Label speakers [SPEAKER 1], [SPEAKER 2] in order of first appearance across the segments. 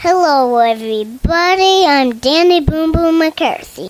[SPEAKER 1] Hello, everybody. I'm Danny Boom Boom McCarthy.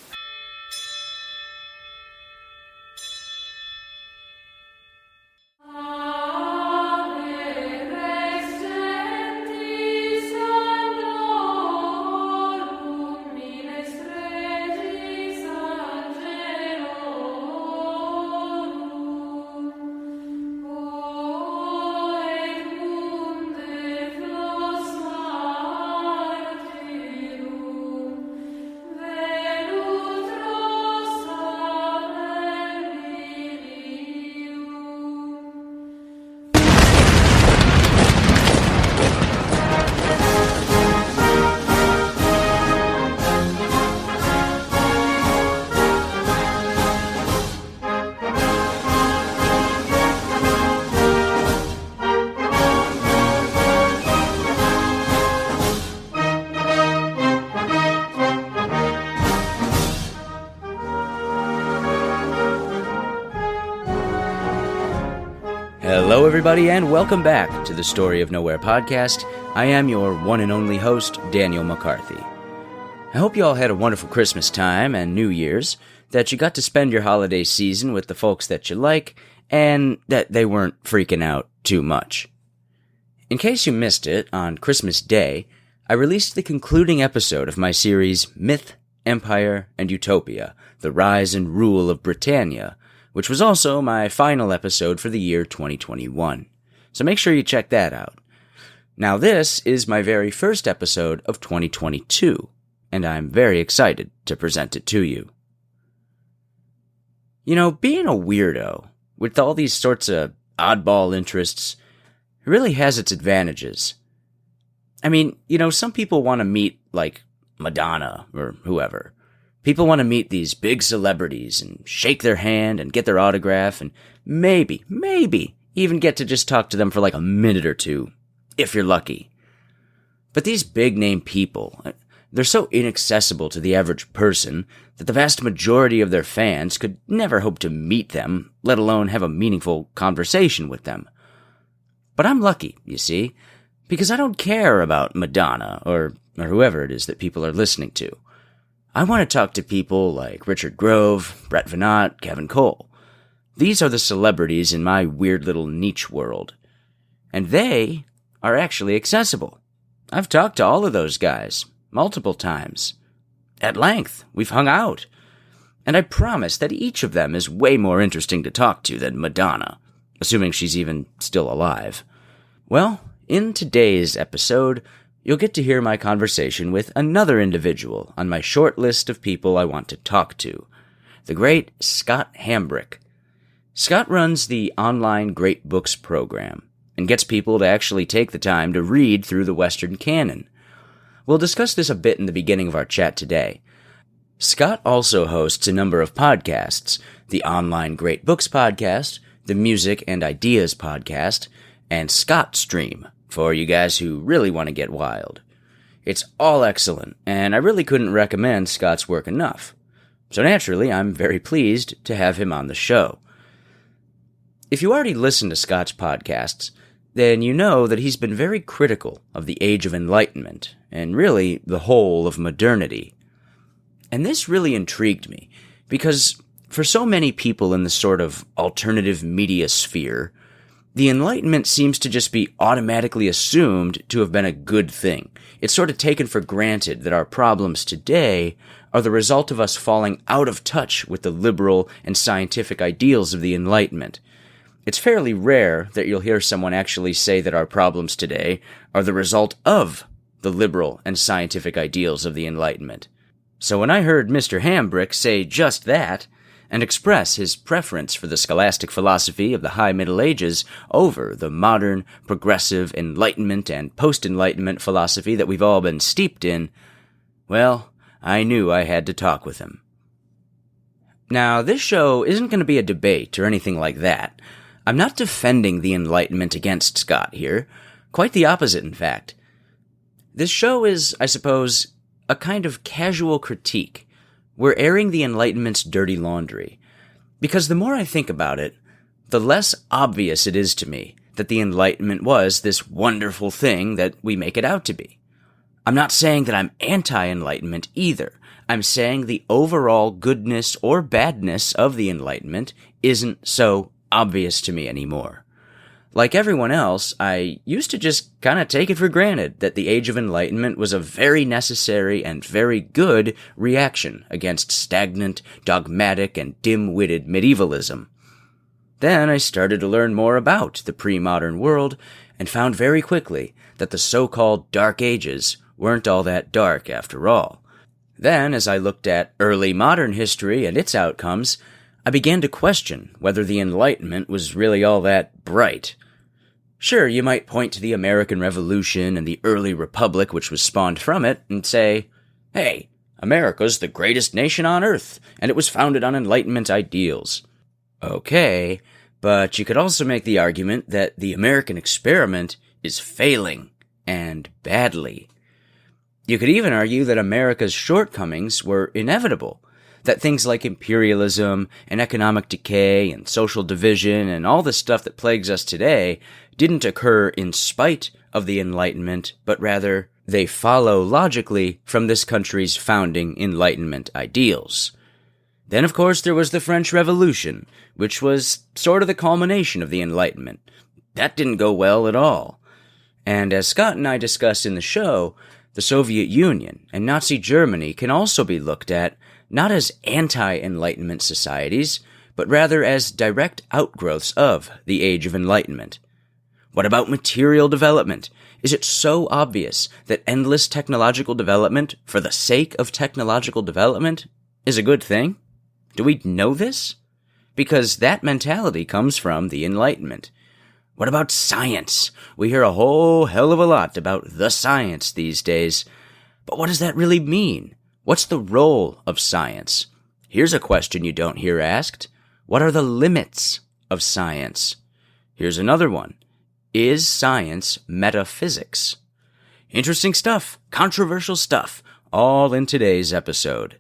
[SPEAKER 2] Hello, everybody, and welcome back to the Story of Nowhere podcast. I am your one and only host, Daniel McCarthy. I hope you all had a wonderful Christmas time and New Year's, that you got to spend your holiday season with the folks that you like, and that they weren't freaking out too much. In case you missed it, on Christmas Day, I released the concluding episode of my series Myth, Empire, and Utopia, The Rise and Rule of Britannia, which was also my final episode for the year 2021. So make sure you check that out. Now this is my very first episode of 2022, and I'm very excited to present it to you. You know, being a weirdo, with all these sorts of oddball interests, really has its advantages. I mean, you know, some people want to meet, like, Madonna or whoever. People want to meet these big celebrities and shake their hand and get their autograph and maybe even get to just talk to them for like a minute or two, if you're lucky. But these big-name people, they're so inaccessible to the average person that the vast majority of their fans could never hope to meet them, let alone have a meaningful conversation with them. But I'm lucky, you see, because I don't care about Madonna or whoever it is that people are listening to. I want to talk to people like Richard Grove, Brett Veinotte, Kevin Cole. These are the celebrities in my weird little niche world. And they are actually accessible. I've talked to all of those guys, multiple times. At length, we've hung out. And I promise that each of them is way more interesting to talk to than Madonna, assuming she's even still alive. Well, in today's episode, you'll get to hear my conversation with another individual on my short list of people I want to talk to, the great Scott Hambrick. Scott runs the online Great Books program and gets people to actually take the time to read through the Western canon. We'll discuss this a bit in the beginning of our chat today. Scott also hosts a number of podcasts, the Online Great Books podcast, the Music and Ideas podcast, and Scott Stream, for you guys who really want to get wild. It's all excellent, and I really couldn't recommend Scott's work enough. So naturally, I'm very pleased to have him on the show. If you already listen to Scott's podcasts, then you know that he's been very critical of the Age of Enlightenment, and really the whole of modernity. And this really intrigued me, because for so many people in the sort of alternative media sphere, the Enlightenment seems to just be automatically assumed to have been a good thing. It's sort of taken for granted that our problems today are the result of us falling out of touch with the liberal and scientific ideals of the Enlightenment. It's fairly rare that you'll hear someone actually say that our problems today are the result of the liberal and scientific ideals of the Enlightenment. So when I heard Mr. Hambrick say just that, and express his preference for the scholastic philosophy of the High Middle Ages over the modern, progressive, Enlightenment and post-Enlightenment philosophy that we've all been steeped in, well, I knew I had to talk with him. Now, this show isn't going to be a debate or anything like that. I'm not defending the Enlightenment against Scott here. Quite the opposite, in fact. This show is, I suppose, a kind of casual critique. We're airing the Enlightenment's dirty laundry, because the more I think about it, the less obvious it is to me that the Enlightenment was this wonderful thing that we make it out to be. I'm not saying that I'm anti-Enlightenment either. I'm saying the overall goodness or badness of the Enlightenment isn't so obvious to me anymore. Like everyone else, I used to just kind of take it for granted that the Age of Enlightenment was a very necessary and very good reaction against stagnant, dogmatic, and dim-witted medievalism. Then I started to learn more about the pre-modern world and found very quickly that the so-called Dark Ages weren't all that dark after all. Then, as I looked at early modern history and its outcomes, I began to question whether the Enlightenment was really all that bright. Sure, you might point to the American Revolution and the early Republic which was spawned from it and say, hey, America's the greatest nation on earth, and it was founded on Enlightenment ideals. Okay, but you could also make the argument that the American experiment is failing, and badly. You could even argue that America's shortcomings were inevitable, that things like imperialism and economic decay and social division and all the stuff that plagues us today didn't occur in spite of the Enlightenment, but rather they follow logically from this country's founding Enlightenment ideals. Then, of course, there was the French Revolution, which was sort of the culmination of the Enlightenment. That didn't go well at all. And as Scott and I discussed in the show, the Soviet Union and Nazi Germany can also be looked at not as anti-Enlightenment societies, but rather as direct outgrowths of the Age of Enlightenment. What about material development? Is it so obvious that endless technological development for the sake of technological development is a good thing? Do we know this? Because that mentality comes from the Enlightenment. What about science? We hear a whole hell of a lot about the science these days. But what does that really mean? What's the role of science? Here's a question you don't hear asked. What are the limits of science? Here's another one. Is science metaphysics? Interesting stuff, controversial stuff, all in today's episode.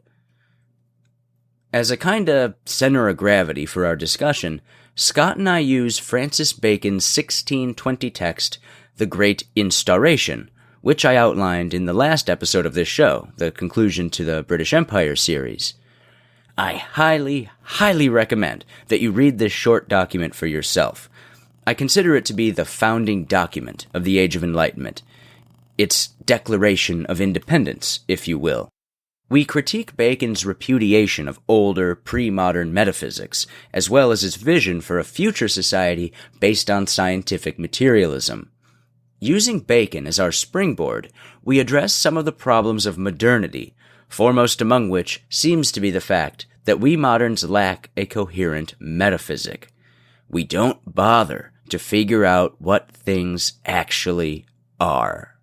[SPEAKER 2] As a kind of center of gravity for our discussion, Scott and I use Francis Bacon's 1620 text, The Great Instauration, which I outlined in the last episode of this show, the conclusion to the British Empire series. I highly, highly recommend that you read this short document for yourself. I consider it to be the founding document of the Age of Enlightenment. Its Declaration of Independence, if you will. We critique Bacon's repudiation of older, pre-modern metaphysics, as well as his vision for a future society based on scientific materialism. Using Bacon as our springboard, we address some of the problems of modernity, foremost among which seems to be the fact that we moderns lack a coherent metaphysic. We don't bother to figure out what things actually are.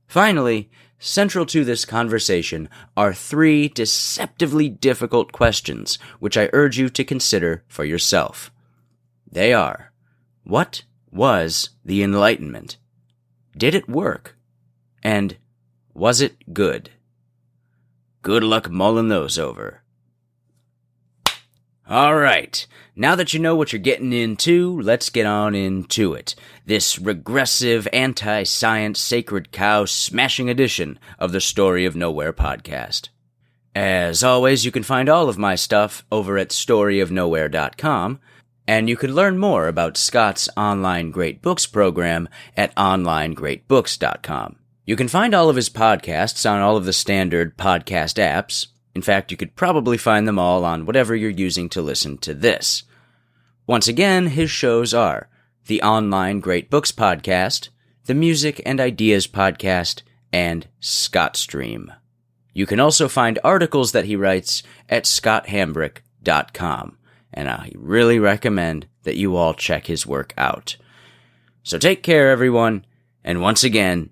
[SPEAKER 2] Finally, central to this conversation are 3 deceptively difficult questions which I urge you to consider for yourself. They are, what was the Enlightenment? Did it work? And was it good? Good luck mulling those over. All right, now that you know what you're getting into, let's get on into it. This regressive, anti-science, sacred cow smashing edition of the Story of Nowhere podcast. As always, you can find all of my stuff over at storyofnowhere.com, and you can learn more about Scott's Online Great Books program at onlinegreatbooks.com. You can find all of his podcasts on all of the standard podcast apps. In fact, you could probably find them all on whatever you're using to listen to this. Once again, his shows are the Online Great Books Podcast, the Music and Ideas Podcast, and ScottStream. You can also find articles that he writes at scotthambrick.com, and I really recommend that you all check his work out. So take care, everyone, and once again,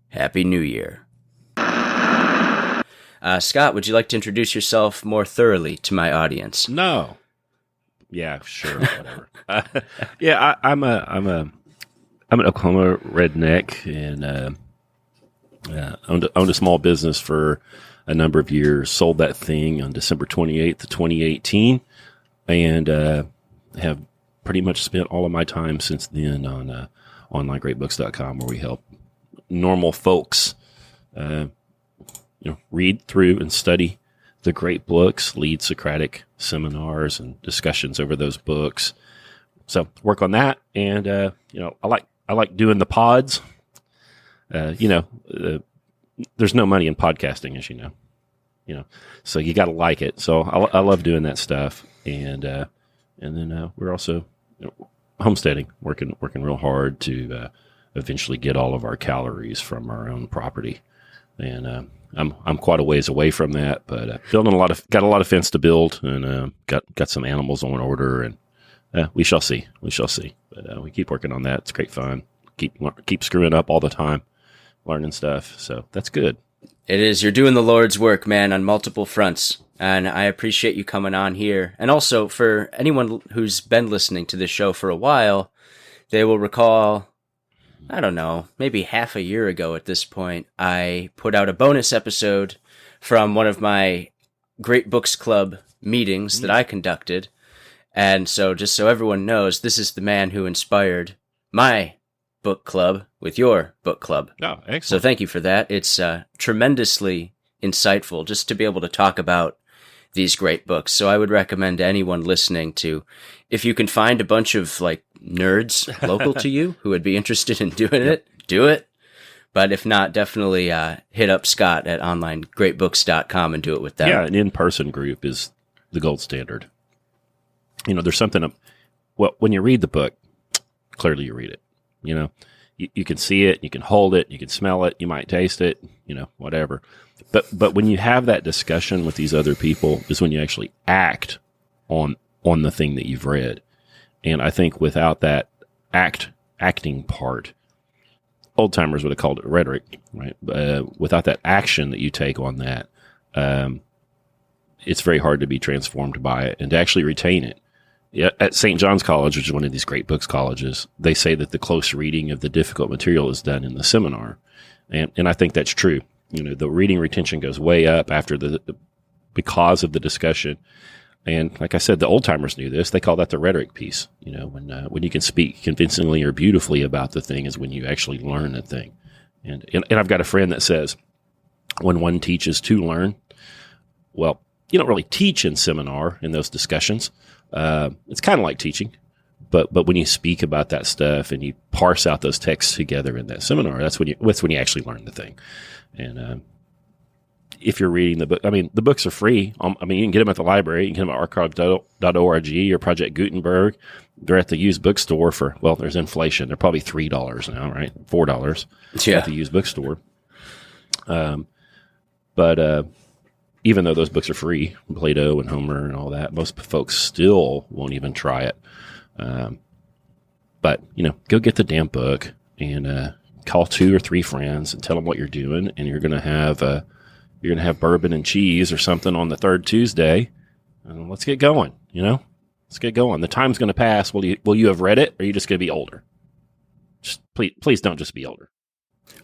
[SPEAKER 2] Happy New Year. Scott, would you like to introduce yourself more thoroughly to my audience?
[SPEAKER 3] No. Yeah, sure, whatever. I'm an Oklahoma redneck, and owned a small business for a number of years. Sold that thing on December 28th, 2018, and have pretty much spent all of my time since then on onlinegreatbooks.com, where we help normal folks read through and study the great books, lead Socratic seminars and discussions over those books. So work on that. And, I like doing the pods. There's no money in podcasting, as you know, so you got to like it. So I love doing that stuff. And then we're also homesteading, working real hard to eventually get all of our calories from our own property. And I'm quite a ways away from that, but got a lot of fence to build, and got some animals on order, and we shall see. But we keep working on that. It's great fun. Keep screwing up all the time, learning stuff. So that's good.
[SPEAKER 2] It is. You're doing the Lord's work, man, on multiple fronts. And I appreciate you coming on here. And also, for anyone who's been listening to this show for a while, they will recall, I don't know, maybe half a year ago at this point, I put out a bonus episode from one of my Great Books Club meetings that I conducted. And so, just so everyone knows, this is the man who inspired my book club with your book club.
[SPEAKER 3] Oh, excellent.
[SPEAKER 2] So thank you for that. It's tremendously insightful just to be able to talk about these great books. So I would recommend anyone listening to, if you can find a bunch of like nerds local to you who would be interested in doing it, do it. But if not, definitely hit up Scott at onlinegreatbooks.com and do it with them.
[SPEAKER 3] Yeah, an in-person group is the gold standard. There's something, when you read the book, clearly you read it. You can see it, you can hold it, you can smell it, you might taste it, whatever. But when you have that discussion with these other people is when you actually act on the thing that you've read. And I think without that acting part, old timers would have called it rhetoric, right? Without that action that you take on that, it's very hard to be transformed by it and to actually retain it. Yeah, at St. John's College, which is one of these great books colleges, they say that the close reading of the difficult material is done in the seminar. And I think that's true. The reading retention goes way up after because of the discussion. And like I said, the old timers knew this. They call that the rhetoric piece. When you can speak convincingly or beautifully about the thing is when you actually learn the thing. And I've got a friend that says when one teaches to learn, well, you don't really teach in seminar in those discussions. It's kind of like teaching, but when you speak about that stuff and you parse out those texts together in that seminar, that's when you actually learn the thing. And if you're reading the book, the books are free. You can get them at the library. You can get them at archive.org or Project Gutenberg. They're at the used bookstore there's inflation. They're probably $3 now, right? $4 at the used bookstore. But even though those books are free, Plato and Homer and all that, most folks still won't even try it. But go get the damn book and call 2 or 3 friends and tell them what you're doing, and you're gonna have bourbon and cheese or something on the third Tuesday. And let's get going. Let's get going. The time's gonna pass. Will you have read it, or are you just gonna be older? Just please don't just be older.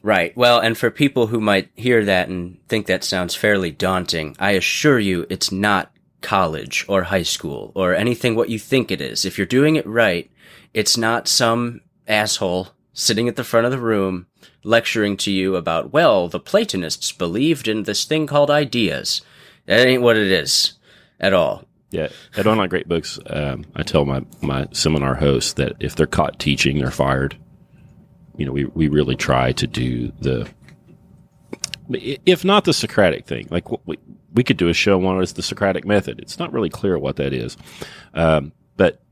[SPEAKER 2] Right. Well, and for people who might hear that and think that sounds fairly daunting, I assure you it's not college or high school or anything what you think it is. If you're doing it right, it's not some asshole sitting at the front of the room lecturing to you about, well, the Platonists believed in this thing called ideas. That ain't what it is at all.
[SPEAKER 3] Yeah. At Online Great Books, I tell my seminar hosts that if they're caught teaching, they're fired. We really try to do if not the Socratic thing, like we could do a show on the Socratic method. It's not really clear what that is. But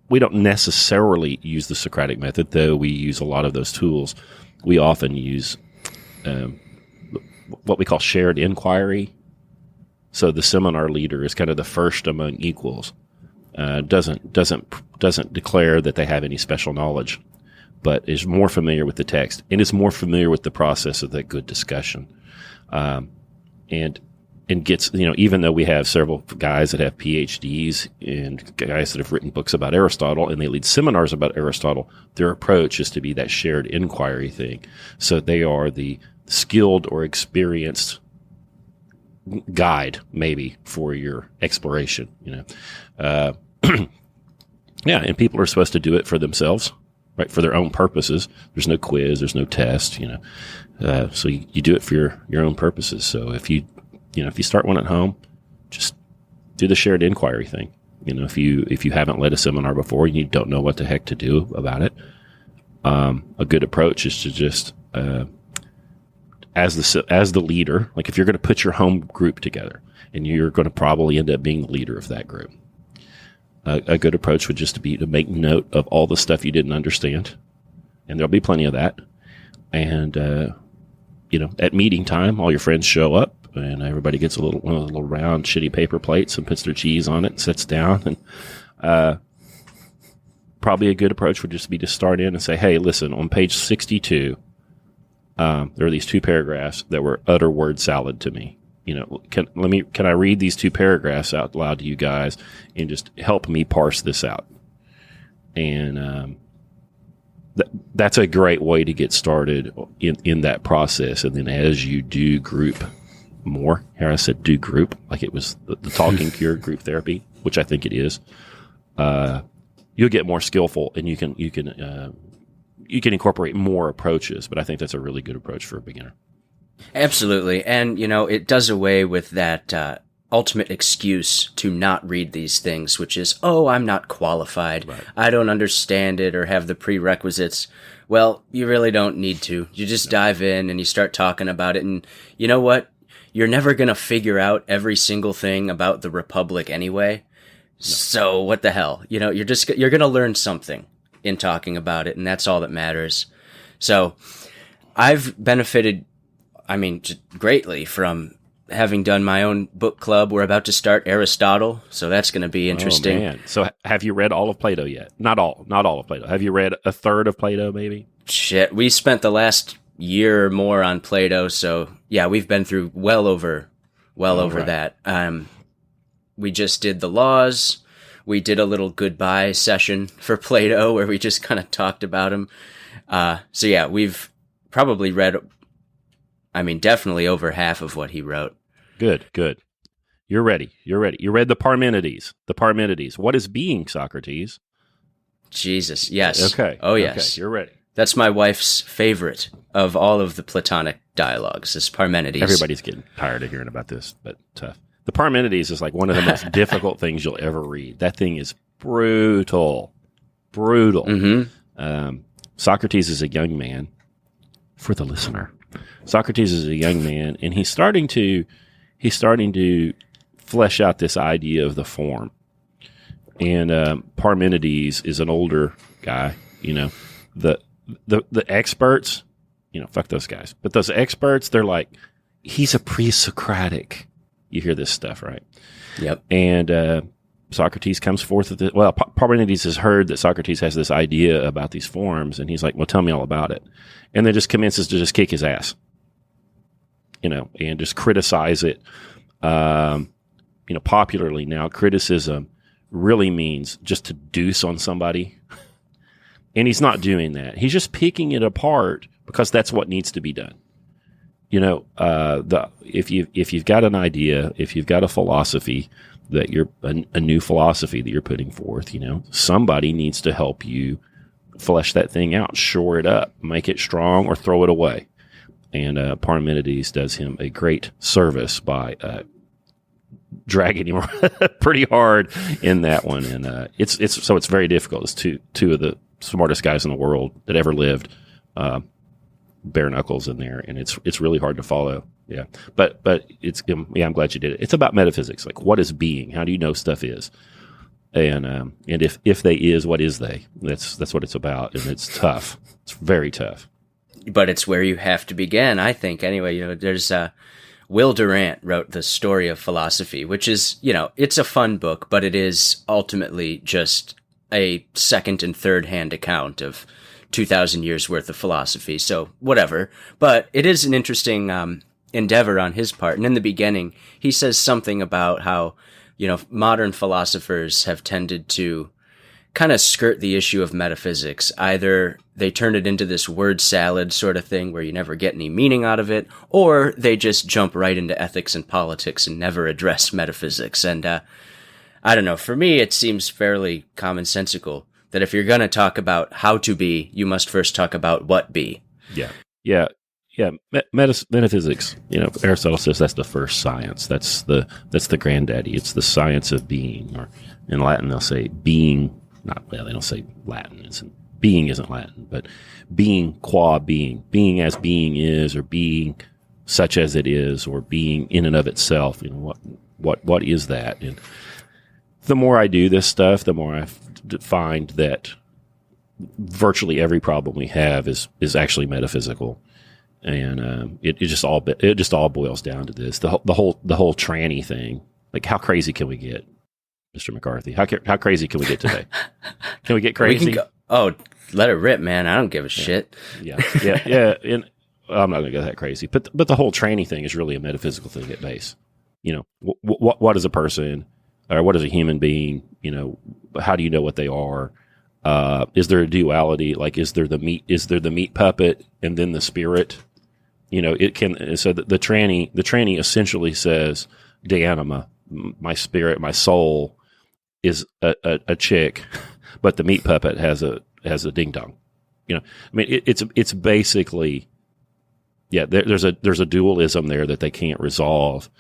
[SPEAKER 3] we don't necessarily use the Socratic method, though we use a lot of those tools. We often use what we call shared inquiry. So the seminar leader is kind of the first among equals. Doesn't declare that they have any special knowledge, but is more familiar with the text and is more familiar with the process of that good discussion. And gets, even though we have several guys that have PhDs and guys that have written books about Aristotle and they lead seminars about Aristotle, their approach is to be that shared inquiry thing. So they are the skilled or experienced guide, maybe, for your exploration, Yeah, and people are supposed to do it for themselves. right? For their own purposes. There's no quiz, there's no test, so you do it for your own purposes. So if you start one at home, just do the shared inquiry thing. If you haven't led a seminar before and you don't know what the heck to do about it, a good approach is to just, as the leader, like if you're going to put your home group together and you're going to probably end up being the leader of that group, a good approach would just be to make note of all the stuff you didn't understand. And there'll be plenty of that. And, at meeting time, all your friends show up and everybody gets one of the little round shitty paper plates and puts their cheese on it and sits down. And, probably a good approach would just be to start in and say, hey, listen, on page 62, there are these 2 paragraphs that were utter word salad to me. Can I read these 2 paragraphs out loud to you guys and just help me parse this out? And that's a great way to get started in that process. And then as you do group more, here I said do group, like it was the talking cure group therapy, which I think it is. You'll get more skillful, and you can incorporate more approaches. But I think that's a really good approach for a beginner.
[SPEAKER 2] Absolutely. And, it does away with that ultimate excuse to not read these things, which is, I'm not qualified. Right. I don't understand it or have the prerequisites. Well, you really don't need to. You just dive in and you start talking about it. And you know what? You're never going to figure out every single thing about the Republic anyway. No. So what the hell? You're going to learn something in talking about it, and that's all that matters. So I've benefited, greatly from having done my own book club. We're about to start Aristotle, so that's going to be interesting.
[SPEAKER 3] Oh, man. So have you read all of Plato yet? Not all of Plato. Have you read a third of Plato, maybe?
[SPEAKER 2] Shit, we spent the last year or more on Plato, so yeah, we've been through well over right. that. We just did the laws. We did a little goodbye session for Plato where we just kind of talked about him. So yeah, we've probably read, definitely over half of what he wrote.
[SPEAKER 3] Good. You're ready. You read the Parmenides. What is being, Socrates?
[SPEAKER 2] Jesus, yes.
[SPEAKER 3] Okay.
[SPEAKER 2] Oh, yes.
[SPEAKER 3] Okay, you're ready.
[SPEAKER 2] That's my wife's favorite of all of the Platonic dialogues, is Parmenides.
[SPEAKER 3] Everybody's getting tired of hearing about this, but tough. The Parmenides is like one of the most difficult things you'll ever read. That thing is brutal.
[SPEAKER 2] Mm-hmm.
[SPEAKER 3] Socrates is a young man. For the listener, Socrates is a young man, and he's starting to flesh out this idea of the form. And Parmenides is an older guy. The experts, fuck those guys. But those experts, they're like, he's a pre-Socratic. You hear this stuff, right?
[SPEAKER 2] Yep.
[SPEAKER 3] And Socrates comes forth with it. Well, Parmenides has heard that Socrates has this idea about these forms, and he's like, well, tell me all about it. And then just commences to just kick his ass, and just criticize it. Popularly now, criticism really means just to deuce on somebody. And he's not doing that. He's just picking it apart because that's what needs to be done. If you've got an idea, if you've got a philosophy that you're a new philosophy that you're putting forth, somebody needs to help you flesh that thing out, shore it up, make it strong, or throw it away. And Parmenides does him a great service by dragging him pretty hard in that one. And it's very difficult. It's two of the smartest guys in the world that ever lived. Bare knuckles in there, and it's really hard to follow. Yeah, but I'm glad you did it. It's about metaphysics, like what is being? How do you know stuff is? And if they is, what is they? That's what it's about, and it's tough. It's very tough.
[SPEAKER 2] But it's where you have to begin, I think. Anyway, there's Will Durant wrote The Story of Philosophy, which is, it's a fun book, but it is ultimately just a second and third hand account of 2,000 years worth of philosophy. So whatever. But it is an interesting endeavor on his part. And in the beginning, he says something about how, modern philosophers have tended to kind of skirt the issue of metaphysics. Either they turn it into this word salad sort of thing where you never get any meaning out of it, or they just jump right into ethics and politics and never address metaphysics. And I don't know, for me, it seems fairly commonsensical. that if you're going to talk about how to be, you must first talk about what be.
[SPEAKER 3] Yeah. Metaphysics, Aristotle says that's the first science. That's the granddaddy. It's the science of being, or in Latin they'll say being. They don't say Latin. Being isn't Latin, but being qua being as being is, or being such as it is, or being in and of itself. What is that? And the more I do this stuff, the more I find that virtually every problem we have is actually metaphysical. And it just all boils down to this: the whole tranny thing. Like, how crazy can we get, Mr. McCarthy? How crazy can we get today? Can we get crazy?
[SPEAKER 2] Let it rip, man. I don't give a shit.
[SPEAKER 3] Yeah. And I'm not going to go that crazy, but the whole tranny thing is really a metaphysical thing at base. What is a person, or what is a human being? How do you know what they are? Is there a duality? Like, is there the meat puppet and then the spirit? It can. So the tranny essentially says, "De anima, my spirit, my soul is a chick, but the meat puppet has a ding dong." It's basically, there's a dualism there that they can't resolve,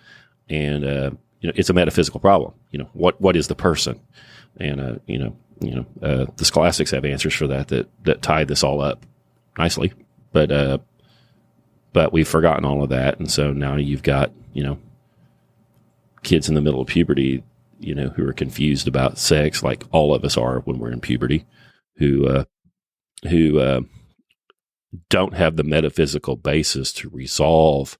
[SPEAKER 3] and it's a metaphysical problem. What is the person? And the scholastics have answers for that tie this all up nicely, but we've forgotten all of that, and so now you've got kids in the middle of puberty, who are confused about sex, like all of us are when we're in puberty, who don't have the metaphysical basis to resolve,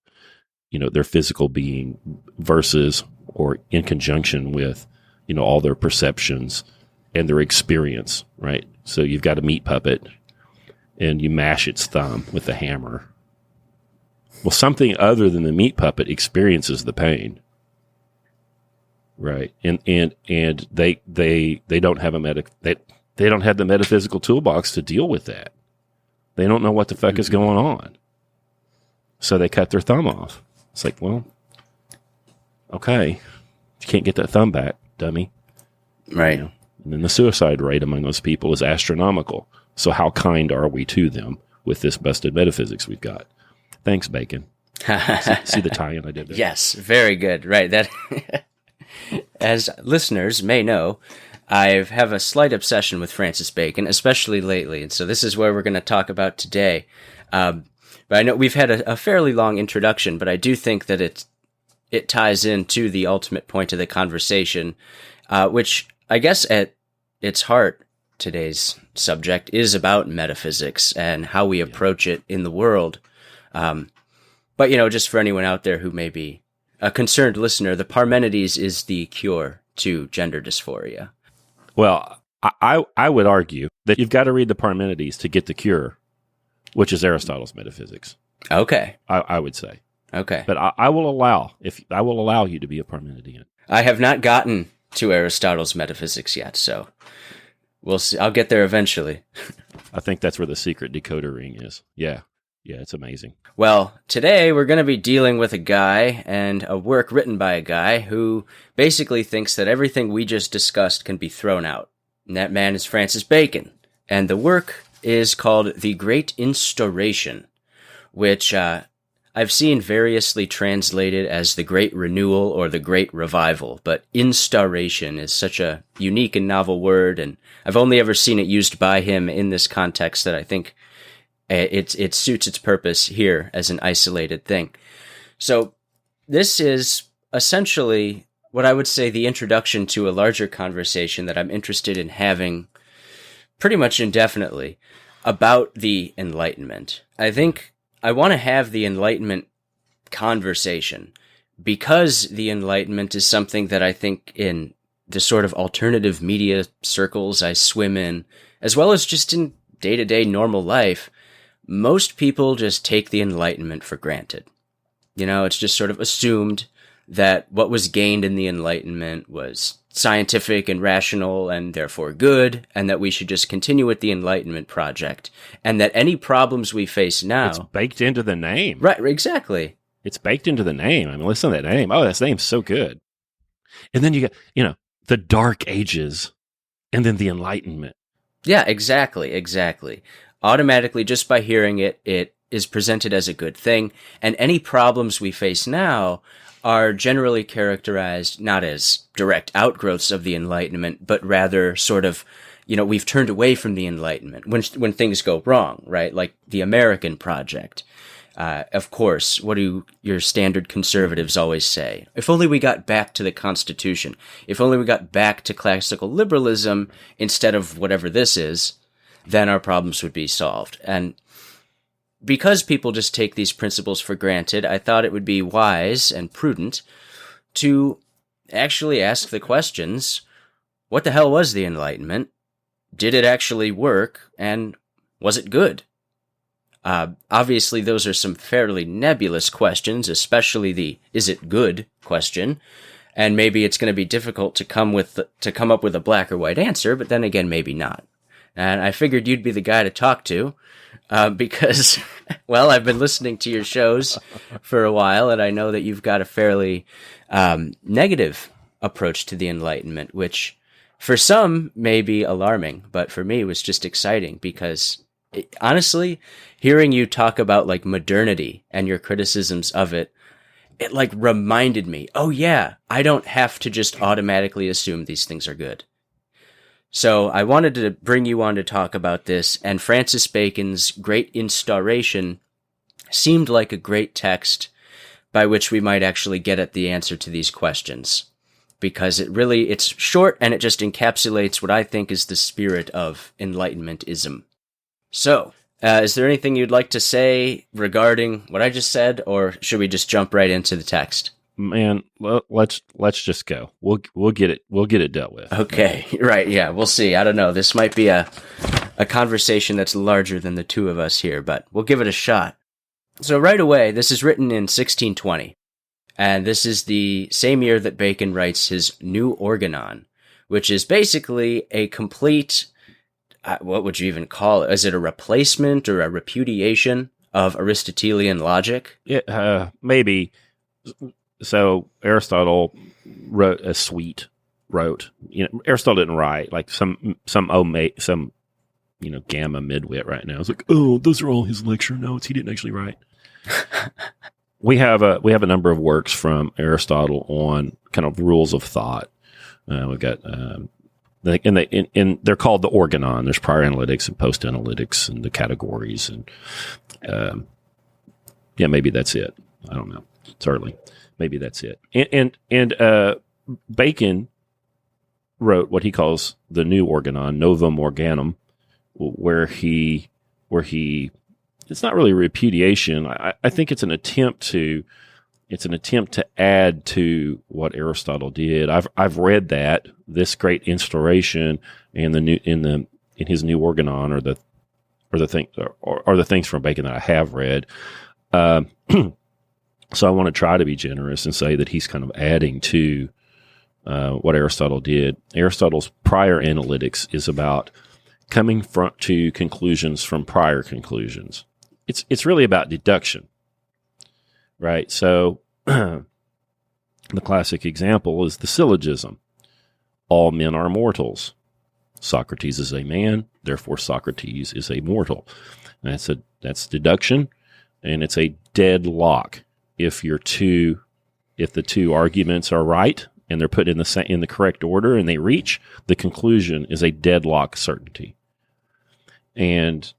[SPEAKER 3] their physical being versus, or in conjunction with, all their perceptions and their experience, right? So you've got a meat puppet and you mash its thumb with a hammer. Well, something other than the meat puppet experiences the pain, right? And they don't have they don't have the metaphysical toolbox to deal with that. They don't know what the fuck is going on. So they cut their thumb off. It's like, well, okay, you can't get that thumb back, dummy.
[SPEAKER 2] Right.
[SPEAKER 3] And then the suicide rate among those people is astronomical. So how kind are we to them with this busted metaphysics we've got? Thanks, Bacon. See the tie-in I did there?
[SPEAKER 2] Yes, very good. Right. That, as listeners may know, I have a slight obsession with Francis Bacon, especially lately, and so this is where we're going to talk about today. But I know we've had a fairly long introduction, but I do think that it ties into the ultimate point of the conversation, which I guess at its heart, today's subject is about metaphysics and how we approach it in the world. But just for anyone out there who may be a concerned listener, the Parmenides is the cure to gender dysphoria.
[SPEAKER 3] Well, I would argue that you've got to read the Parmenides to get the cure, which is Aristotle's metaphysics.
[SPEAKER 2] Okay.
[SPEAKER 3] I would say.
[SPEAKER 2] Okay.
[SPEAKER 3] But I will allow you to be a Parmenidean.
[SPEAKER 2] I have not gotten to Aristotle's metaphysics yet, so we'll see. I'll get there eventually.
[SPEAKER 3] I think that's where the secret decoder ring is. Yeah. Yeah, it's amazing.
[SPEAKER 2] Well, today we're going to be dealing with a guy and a work written by a guy who basically thinks that everything we just discussed can be thrown out. And that man is Francis Bacon. And the work is called The Great Instauration, which I've seen variously translated as The Great Renewal or The Great Revival. But instauration is such a unique and novel word, and I've only ever seen it used by him in this context that I think it suits its purpose here as an isolated thing. So this is essentially what I would say the introduction to a larger conversation that I'm interested in having pretty much indefinitely about the Enlightenment. I think I want to have the Enlightenment conversation because the Enlightenment is something that I think in the sort of alternative media circles I swim in, as well as just in day-to-day normal life, most people just take the Enlightenment for granted. It's just sort of assumed that what was gained in the Enlightenment was scientific and rational and therefore good, and that we should just continue with the Enlightenment project, and that any problems we face now...
[SPEAKER 3] It's baked into the name.
[SPEAKER 2] Right, exactly.
[SPEAKER 3] It's baked into the name. I mean, listen to that name. Oh, that name's so good. And then you got, the Dark Ages, and then the Enlightenment.
[SPEAKER 2] Yeah, exactly. Automatically, just by hearing it, it is presented as a good thing. And any problems we face now are generally characterized not as direct outgrowths of the Enlightenment, but rather sort of, we've turned away from the Enlightenment when things go wrong, right? Like the American project. Of course, what do your standard conservatives always say? If only we got back to the Constitution. If only we got back to classical liberalism instead of whatever this is, then our problems would be solved. And because people just take these principles for granted, I thought it would be wise and prudent to actually ask the questions, what the hell was the Enlightenment? Did it actually work? And was it good? Obviously, those are some fairly nebulous questions, especially the "is it good" question. And maybe it's going to be difficult to come up with a black or white answer, but then again, maybe not. And I figured you'd be the guy to talk to, because, well, I've been listening to your shows for a while, and I know that you've got a fairly negative approach to the Enlightenment, which for some may be alarming, but for me was just exciting because honestly, hearing you talk about like modernity and your criticisms of it, it like reminded me, oh yeah, I don't have to just automatically assume these things are good. So I wanted to bring you on to talk about this, and Francis Bacon's Great Instauration seemed like a great text by which we might actually get at the answer to these questions. Because it's short and it just encapsulates what I think is the spirit of Enlightenmentism. So, is there anything you'd like to say regarding what I just said, or should we just jump right into the text?
[SPEAKER 3] Man, let's just go. We'll get it dealt with.
[SPEAKER 2] Okay, right, yeah, we'll see. I don't know. This might be a conversation that's larger than the two of us here, but we'll give it a shot. So right away, this is written in 1620, and this is the same year that Bacon writes his New Organon, which is basically a complete, what would you even call it? Is it a replacement or a repudiation of Aristotelian logic?
[SPEAKER 3] Yeah, maybe. So Aristotle wrote a suite. Aristotle didn't write like some gamma midwit right now. It's like, oh, those are all his lecture notes. He didn't actually write. We have a number of works from Aristotle on kind of rules of thought. We've got and they're called the Organon. There's prior analytics and post analytics and the categories, and maybe that's it. I don't know. It's early. Maybe that's it. And Bacon wrote what he calls the New Organon, Novum Organum, where he it's not really a repudiation. I think it's an attempt to add to what Aristotle did. I've read this Great Instauration and in his New Organon are the things from Bacon that I have read. So I want to try to be generous and say that he's kind of adding to what Aristotle did. Aristotle's prior analytics is about coming to conclusions from prior conclusions. It's really about deduction, right? So the classic example is the syllogism. All men are mortals. Socrates is a man, therefore Socrates is a mortal. And that's deduction, and it's a deadlock. If the two arguments are right and they're put in the correct order and they reach, the conclusion is a deadlock certainty. And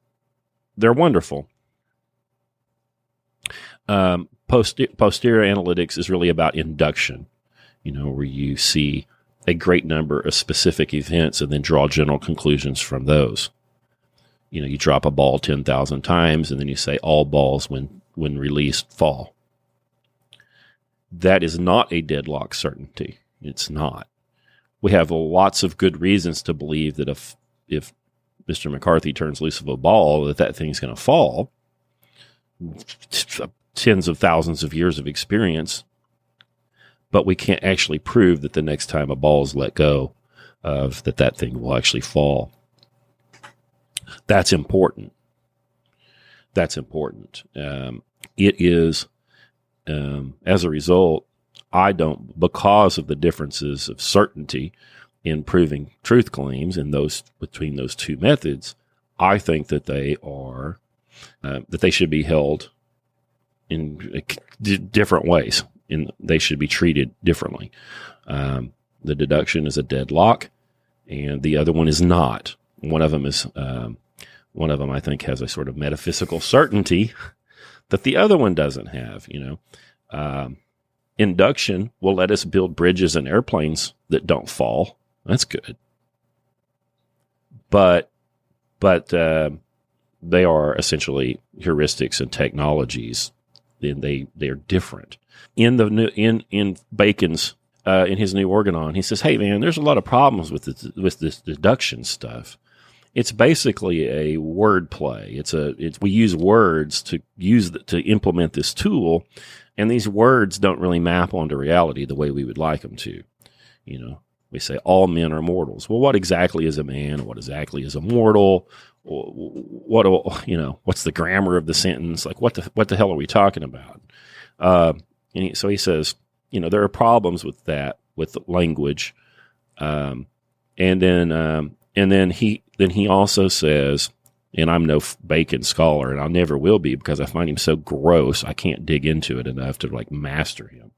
[SPEAKER 3] they're wonderful. Posterior analytics is really about induction, where you see a great number of specific events and then draw general conclusions from those. You drop a ball 10,000 times and then you say all balls when released fall. That is not a deadlock certainty. It's not. We have lots of good reasons to believe that if Mr. McCarthy turns loose of a ball, that thing's going to fall. Tens of thousands of years of experience. But we can't actually prove that the next time a ball is let go of that thing will actually fall. That's important. It is... as a result, because of the differences of certainty, in proving truth claims in those between those two methods, I think that they are that they should be held in different ways, and they should be treated differently. The deduction is a deadlock, and the other one is not. One of them is one of them, I think, has a sort of metaphysical certainty that the other one doesn't have. Induction will let us build bridges and airplanes that don't fall. That's good, but they are essentially heuristics and technologies. Then they are different. In Bacon's in his New Organon, he says, "Hey man, there's a lot of problems with this deduction stuff. It's basically a word play. We use words to implement this tool, and these words don't really map onto reality the way we would like them to. We say all men are mortals. Well, what exactly is a man? What exactly is a mortal? What's the grammar of the sentence? Like what the hell are we talking about?" So he says, there are problems with that, with language, and then he also says, and I'm no Bacon scholar, and I never will be because I find him so gross, I can't dig into it enough to master him.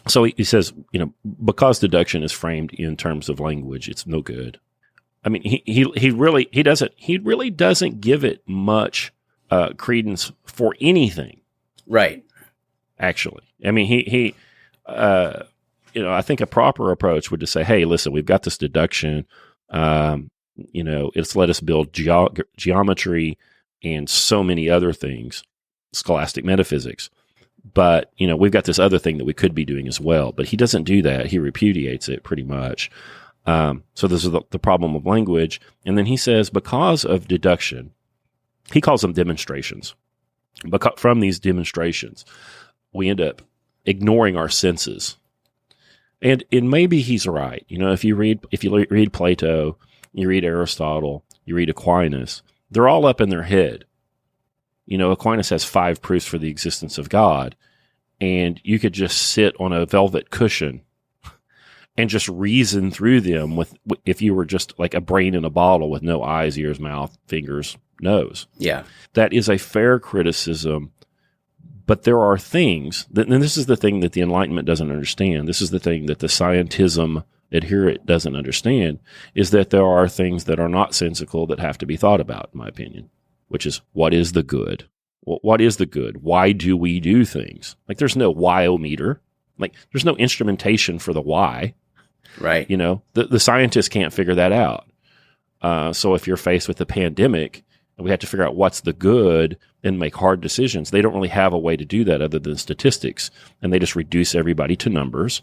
[SPEAKER 3] So he says, because deduction is framed in terms of language, it's no good. I mean, he really doesn't give it much credence for anything.
[SPEAKER 2] Right.
[SPEAKER 3] Actually, I mean, I think a proper approach would just say, hey, listen, we've got this deduction. It's let us build geometry and so many other things, scholastic metaphysics. But, we've got this other thing that we could be doing as well. But he doesn't do that. He repudiates it pretty much. So this is the problem of language. And then he says, because of deduction, he calls them demonstrations. But from these demonstrations, we end up ignoring our senses. And maybe he's right. If you read Plato, you read Aristotle, you read Aquinas, they're all up in their head. Aquinas has 5 proofs for the existence of God, and you could just sit on a velvet cushion and just reason through them if you were just like a brain in a bottle with no eyes, ears, mouth, fingers, nose.
[SPEAKER 2] Yeah.
[SPEAKER 3] That is a fair criticism, but there are things, and this is the thing that the Enlightenment doesn't understand. This is the thing that the scientism adherent doesn't understand, is that there are things that are not sensical that have to be thought about, in my opinion, which is, what is the good? Well, what is the good? Why do we do things? Like, there's no why-o-meter. Like, there's no instrumentation for the why.
[SPEAKER 2] Right.
[SPEAKER 3] The scientists can't figure that out. So if you're faced with a pandemic and we have to figure out what's the good and make hard decisions, they don't really have a way to do that other than statistics. And they just reduce everybody to numbers.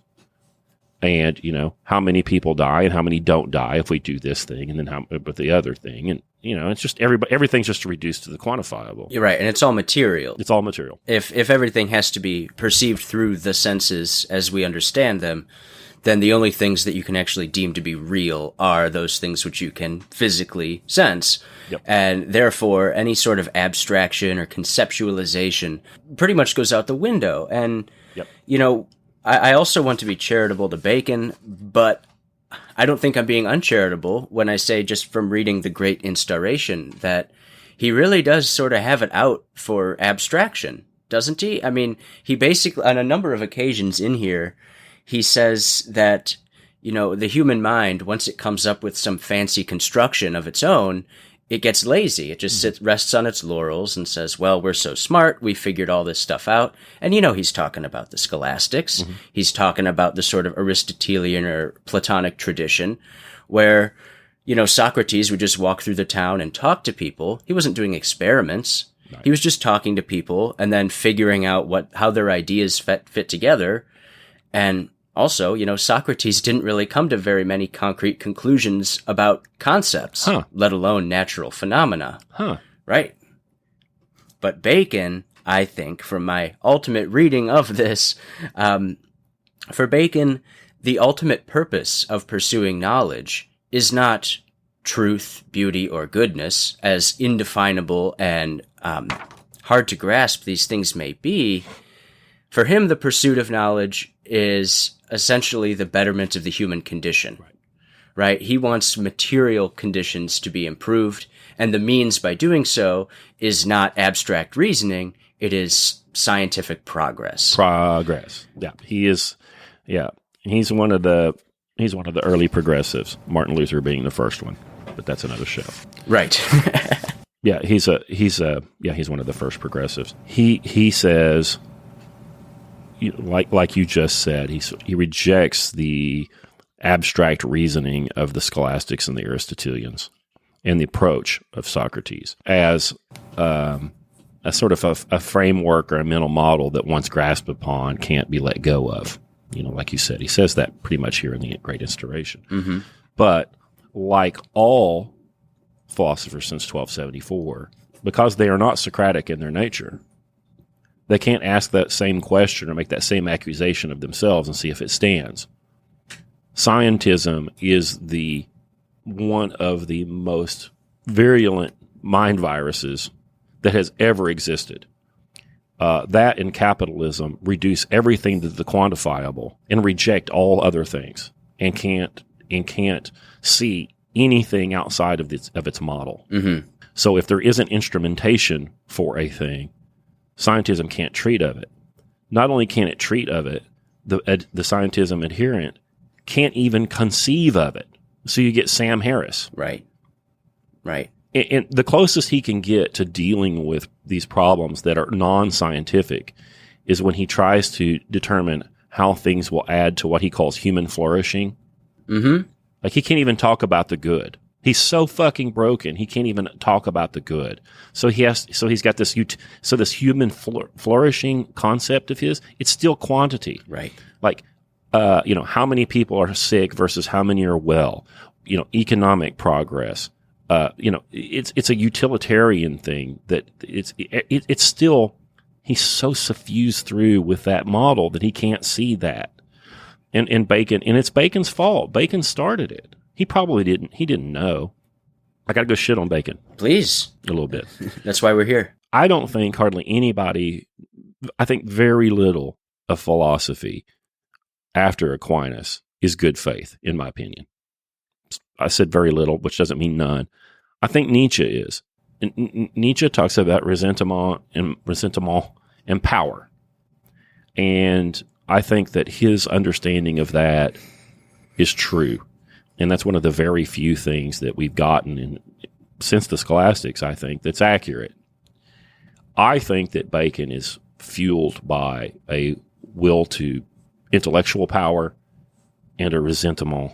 [SPEAKER 3] And, how many people die and how many don't die if we do this thing, and then how about the other thing. And, it's just everything's just reduced to the quantifiable.
[SPEAKER 2] You're right. And it's all material.
[SPEAKER 3] It's all material.
[SPEAKER 2] If everything has to be perceived through the senses as we understand them, then the only things that you can actually deem to be real are those things which you can physically sense.
[SPEAKER 3] Yep.
[SPEAKER 2] And therefore, any sort of abstraction or conceptualization pretty much goes out the window. And,
[SPEAKER 3] Yep.
[SPEAKER 2] I also want to be charitable to Bacon, but I don't think I'm being uncharitable when I say, just from reading The Great Instauration, that he really does sort of have it out for abstraction, doesn't he? I mean, he basically, on a number of occasions in here, he says that, the human mind, once it comes up with some fancy construction of its own, it gets lazy. It just rests on its laurels and says, well, we're so smart, we figured all this stuff out. And he's talking about the scholastics. Mm-hmm. He's talking about the sort of Aristotelian or Platonic tradition where, Socrates would just walk through the town and talk to people. He wasn't doing experiments. Right. He was just talking to people and then figuring out how their ideas fit together. And also, Socrates didn't really come to very many concrete conclusions about concepts, let alone natural phenomena. Right. But Bacon, I think, from my ultimate reading of this, for Bacon, the ultimate purpose of pursuing knowledge is not truth, beauty, or goodness, as indefinable and hard to grasp these things may be. For him, the pursuit of knowledge is essentially the betterment of the human condition. right? He wants material conditions to be improved, and the means by doing so is not abstract reasoning, it is scientific progress.
[SPEAKER 3] Yeah, he is. Yeah, he's one of the early progressives. Martin Luther being the first one, but that's another show.
[SPEAKER 2] Right.
[SPEAKER 3] Yeah, he's one of the first progressives. He says, like you just said, he rejects the abstract reasoning of the scholastics and the Aristotelians and the approach of Socrates as a sort of a framework or a mental model that once grasped upon can't be let go of. Like you said, he says that pretty much here in the Great Instauration.
[SPEAKER 2] Mm-hmm.
[SPEAKER 3] But like all philosophers since 1274, because they are not Socratic in their nature, they can't ask that same question or make that same accusation of themselves and see if it stands. Scientism is one of the most virulent mind viruses that has ever existed. That and capitalism reduce everything to the quantifiable and reject all other things and can't see anything outside of its model.
[SPEAKER 2] Mm-hmm.
[SPEAKER 3] So if there isn't instrumentation for a thing, scientism can't treat of it. Not only can't it treat of it, the scientism adherent can't even conceive of it. So you get Sam Harris.
[SPEAKER 2] Right.
[SPEAKER 3] And the closest he can get to dealing with these problems that are non-scientific is when he tries to determine how things will add to what he calls human flourishing.
[SPEAKER 2] Mm-hmm.
[SPEAKER 3] Like, he can't even talk about the good. He's so fucking broken, he can't even talk about the good. So he's got this human flourishing concept of his. It's still quantity.
[SPEAKER 2] Right.
[SPEAKER 3] Like, how many people are sick versus how many are well. Economic progress. It's a utilitarian thing that it's still, he's so suffused through with that model that he can't see that. And Bacon, and it's Bacon's fault. Bacon started it. He probably didn't. He didn't know. I got to go shit on Bacon.
[SPEAKER 2] Please.
[SPEAKER 3] A little bit.
[SPEAKER 2] That's why we're here.
[SPEAKER 3] I don't think hardly anybody, I think very little of philosophy after Aquinas is good faith, in my opinion. I said very little, which doesn't mean none. I think Nietzsche is. Nietzsche talks about ressentiment and power. And I think that his understanding of that is true. And that's one of the very few things that we've gotten since the scholastics, I think, that's accurate. I think that Bacon is fueled by a will to intellectual power and a resentment.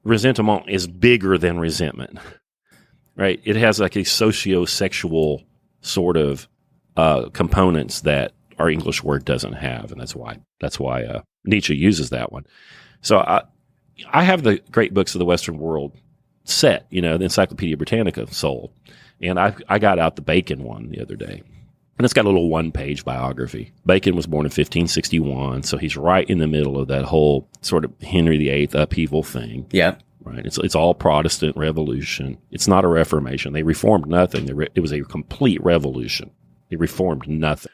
[SPEAKER 3] Resentment is bigger than resentment, right? It has like a socio-sexual sort of components that our English word doesn't have, and that's why Nietzsche uses that one. So I have the great books of the Western world set, the Encyclopedia Britannica sold, and I got out the Bacon one the other day, and it's got a little one-page biography. Bacon was born in 1561, so he's right in the middle of that whole sort of Henry VIII upheaval thing.
[SPEAKER 2] Yeah.
[SPEAKER 3] Right. It's all Protestant revolution. It's not a Reformation. They reformed nothing. It was a complete revolution. They reformed nothing.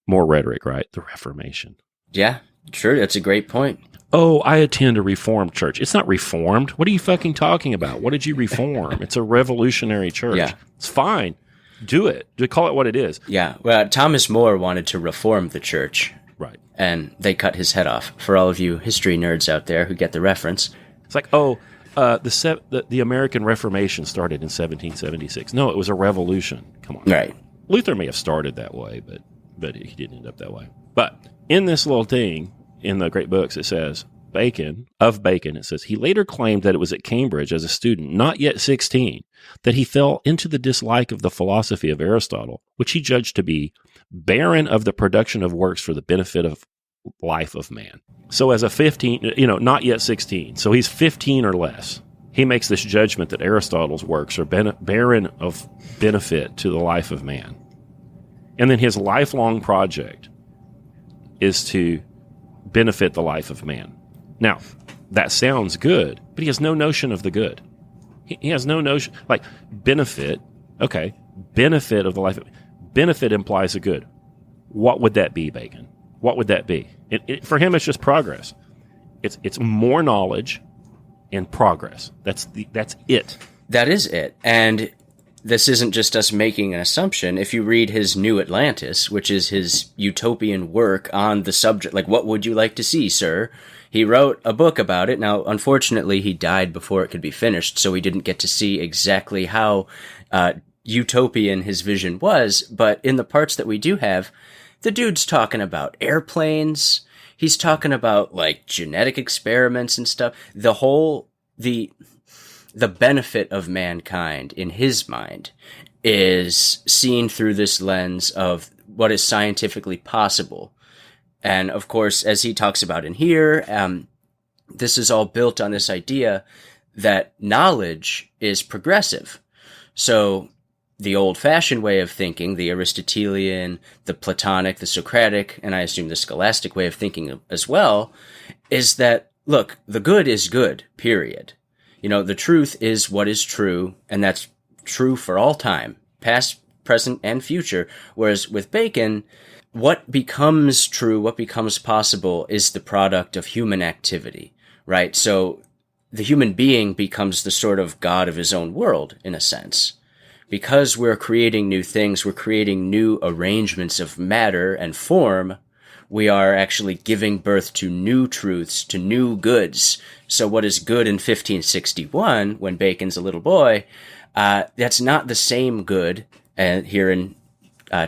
[SPEAKER 3] More rhetoric, right? The Reformation.
[SPEAKER 2] Yeah, sure. That's a great point.
[SPEAKER 3] Oh, I attend a Reformed church. It's not Reformed. What are you fucking talking about? What did you reform? It's a revolutionary church.
[SPEAKER 2] Yeah.
[SPEAKER 3] It's fine. Do it. Call it what it is.
[SPEAKER 2] Yeah. Well, Thomas More wanted to reform the church.
[SPEAKER 3] Right.
[SPEAKER 2] And they cut his head off. For all of you history nerds out there who get the reference.
[SPEAKER 3] It's like, the American Reformation started in 1776. No, it was a revolution. Come on.
[SPEAKER 2] Right.
[SPEAKER 3] Luther may have started that way, but he didn't end up that way. But in this little thing, in the great books, it says, Bacon, it says, he later claimed that it was at Cambridge as a student, not yet 16, that he fell into the dislike of the philosophy of Aristotle, which he judged to be barren of the production of works for the benefit of life of man. So as a 15, not yet 16, so he's 15 or less, he makes this judgment that Aristotle's works are barren of benefit to the life of man. And then his lifelong project is to benefit the life of man. Now, that sounds good, but he has no notion of the good. He has no notion, like benefit, okay, benefit of the life. Benefit implies a good. What would that be, Bacon? What would that be? For him, it's just progress. It's more knowledge and progress. That's it.
[SPEAKER 2] That is it. And this isn't just us making an assumption. If you read his New Atlantis, which is his utopian work on the subject, like, what would you like to see, sir? He wrote a book about it. Now, unfortunately, he died before it could be finished, so we didn't get to see exactly how utopian his vision was. But in the parts that we do have, the dude's talking about airplanes. He's talking about, like, genetic experiments and stuff. The benefit of mankind, in his mind, is seen through this lens of what is scientifically possible. And, of course, as he talks about in here, this is all built on this idea that knowledge is progressive. So the old-fashioned way of thinking, the Aristotelian, the Platonic, the Socratic, and I assume the Scholastic way of thinking as well, is that, look, the good is good, period. You know, the truth is what is true, and that's true for all time, past, present, and future. Whereas with Bacon, what becomes true, what becomes possible is the product of human activity, right? So the human being becomes the sort of god of his own world, in a sense. Because we're creating new things, we're creating new arrangements of matter and form, we are actually giving birth to new truths, to new goods. So what is good in 1561, when Bacon's a little boy, that's not the same good here in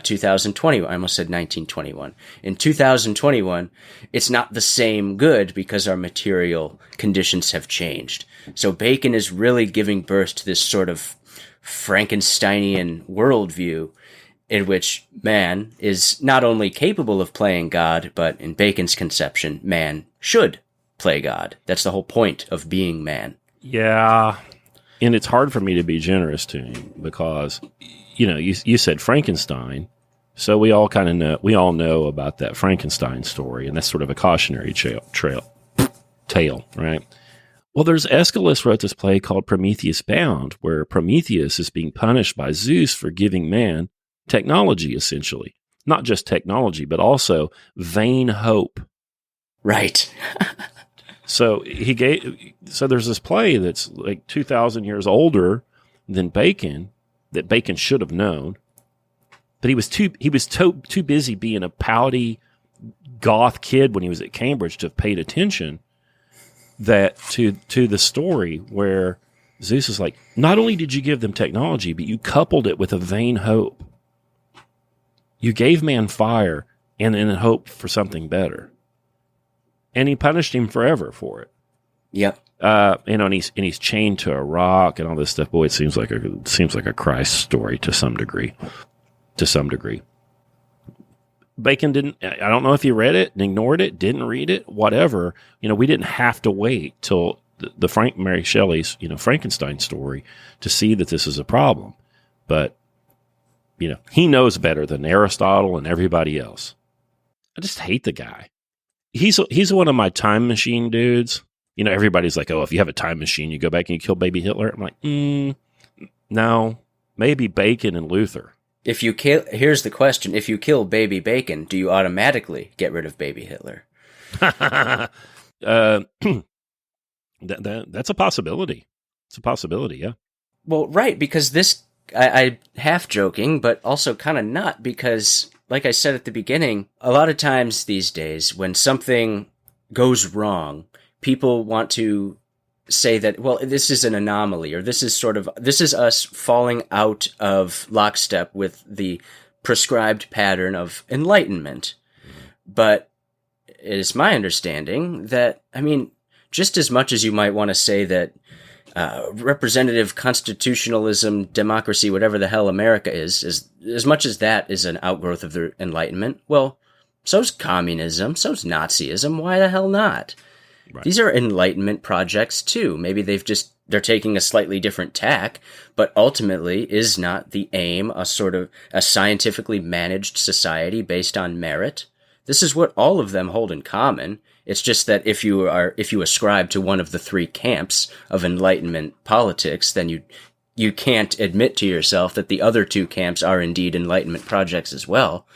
[SPEAKER 2] 2020. I almost said 1921. In 2021, it's not the same good because our material conditions have changed. So Bacon is really giving birth to this sort of Frankensteinian worldview in which man is not only capable of playing God, but in Bacon's conception, man should play God. That's the whole point of being man.
[SPEAKER 3] Yeah. And it's hard for me to be generous to him because, you know, you said Frankenstein. So we all know about that Frankenstein story. And that's sort of a cautionary tale, right? Well, there's Aeschylus wrote this play called Prometheus Bound, where Prometheus is being punished by Zeus for giving man technology, essentially. Not just technology, but also vain hope.
[SPEAKER 2] Right.
[SPEAKER 3] So there's this play that's like 2,000 years older than Bacon, that Bacon should have known, but he was too busy being a pouty goth kid when he was at Cambridge to have paid attention that to the story where Zeus is like, not only did you give them technology, but you coupled it with a vain hope. You gave man fire and in hope for something better. And he punished him forever for it.
[SPEAKER 2] Yep.
[SPEAKER 3] And he's chained to a rock and all this stuff. Boy, it seems like a Christ story to some degree. Bacon didn't. I don't know if he read it and ignored it, didn't read it, whatever. You know, we didn't have to wait till the Mary Shelley's Frankenstein story to see that this is a problem. But he knows better than Aristotle and everybody else. I just hate the guy. He's one of my time machine dudes. Everybody's like, oh, if you have a time machine, you go back and you kill baby Hitler. I'm like, no, maybe Bacon and Luther.
[SPEAKER 2] Here's the question. If you kill baby Bacon, do you automatically get rid of baby Hitler?
[SPEAKER 3] That's a possibility. It's a possibility, yeah.
[SPEAKER 2] Well, right, because this, I half joking, but also kind of not, because like I said at the beginning, a lot of times these days when something goes wrong, people want to say that, well, this is an anomaly, or this is us falling out of lockstep with the prescribed pattern of enlightenment. But it is my understanding that, just as much as you might want to say that representative constitutionalism, democracy, whatever the hell America is, as much as that is an outgrowth of the Enlightenment, well, so's communism, so's Nazism, why the hell not? Right. These are Enlightenment projects too. Maybe they're taking a slightly different tack, but ultimately is not the aim a sort of a scientifically managed society based on merit? This is what all of them hold in common. It's just that if you ascribe to one of the three camps of Enlightenment politics, then you can't admit to yourself that the other two camps are indeed Enlightenment projects as well.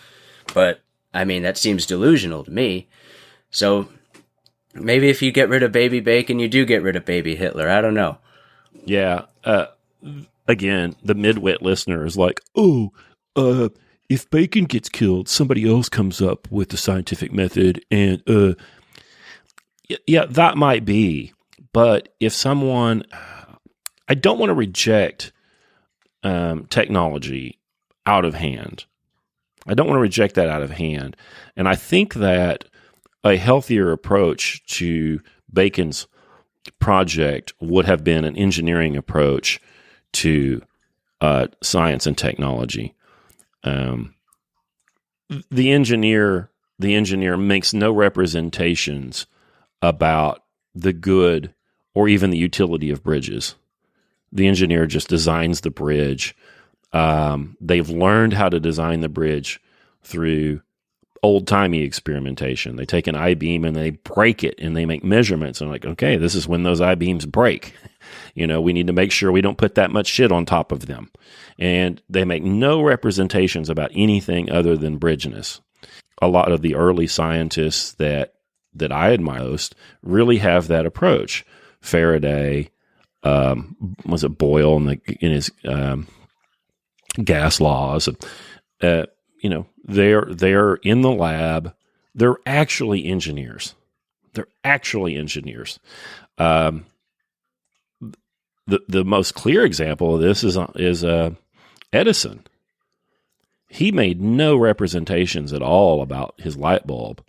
[SPEAKER 2] But, that seems delusional to me. So, Maybe if you get rid of baby bacon, you do get rid of baby Hitler. I don't know.
[SPEAKER 3] Yeah. Again, the midwit listener is like, if bacon gets killed, somebody else comes up with the scientific method, and yeah, that might be. But if someone, I don't want to reject technology out of hand. I don't want to reject that out of hand. And I think that a healthier approach to Bacon's project would have been an engineering approach to science and technology. The engineer makes no representations about the good or even the utility of bridges. The engineer just designs the bridge. They've learned how to design the bridge through old-timey experimentation. They take an I-beam and they break it and they make measurements. And like, okay, this is when those I-beams break. We need to make sure we don't put that much shit on top of them. And they make no representations about anything other than bridgeness. A lot of the early scientists that I admire most really have that approach. Faraday, was it Boyle in his gas laws? They're in the lab. They're actually engineers. The most clear example of this is Edison. He made no representations at all about his light bulb.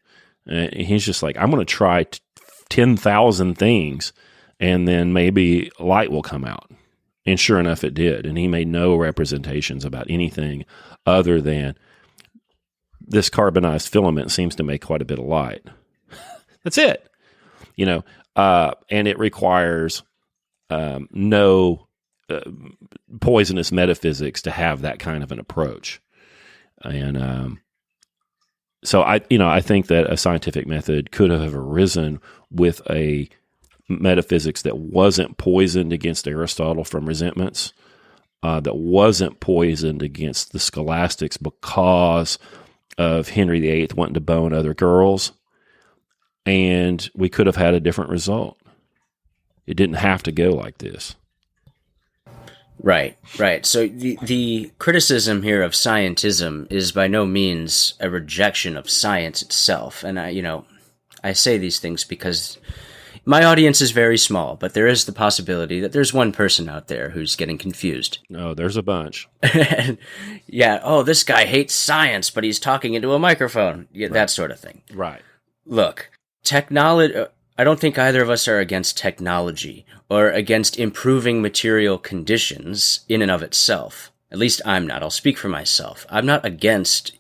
[SPEAKER 3] He's just like, I'm going to try 10,000 things, and then maybe light will come out. And sure enough, it did. And he made no representations about anything other than this carbonized filament seems to make quite a bit of light. That's it. And it requires no poisonous metaphysics to have that kind of an approach. And so I think that a scientific method could have arisen with a metaphysics that wasn't poisoned against Aristotle from resentments, that wasn't poisoned against the scholastics because of Henry VIII wanting to bone other girls, and we could have had a different result. It didn't have to go like this.
[SPEAKER 2] Right. So the criticism here of scientism is by no means a rejection of science itself. And I say these things because my audience is very small, but there is the possibility that there's one person out there who's getting confused.
[SPEAKER 3] No, there's a bunch.
[SPEAKER 2] Yeah. This guy hates science, but he's talking into a microphone. Yeah, right. That sort of thing.
[SPEAKER 3] Right.
[SPEAKER 2] Look, technology. I don't think either of us are against technology or against improving material conditions in and of itself. At least I'm not. I'll speak for myself. I'm not against,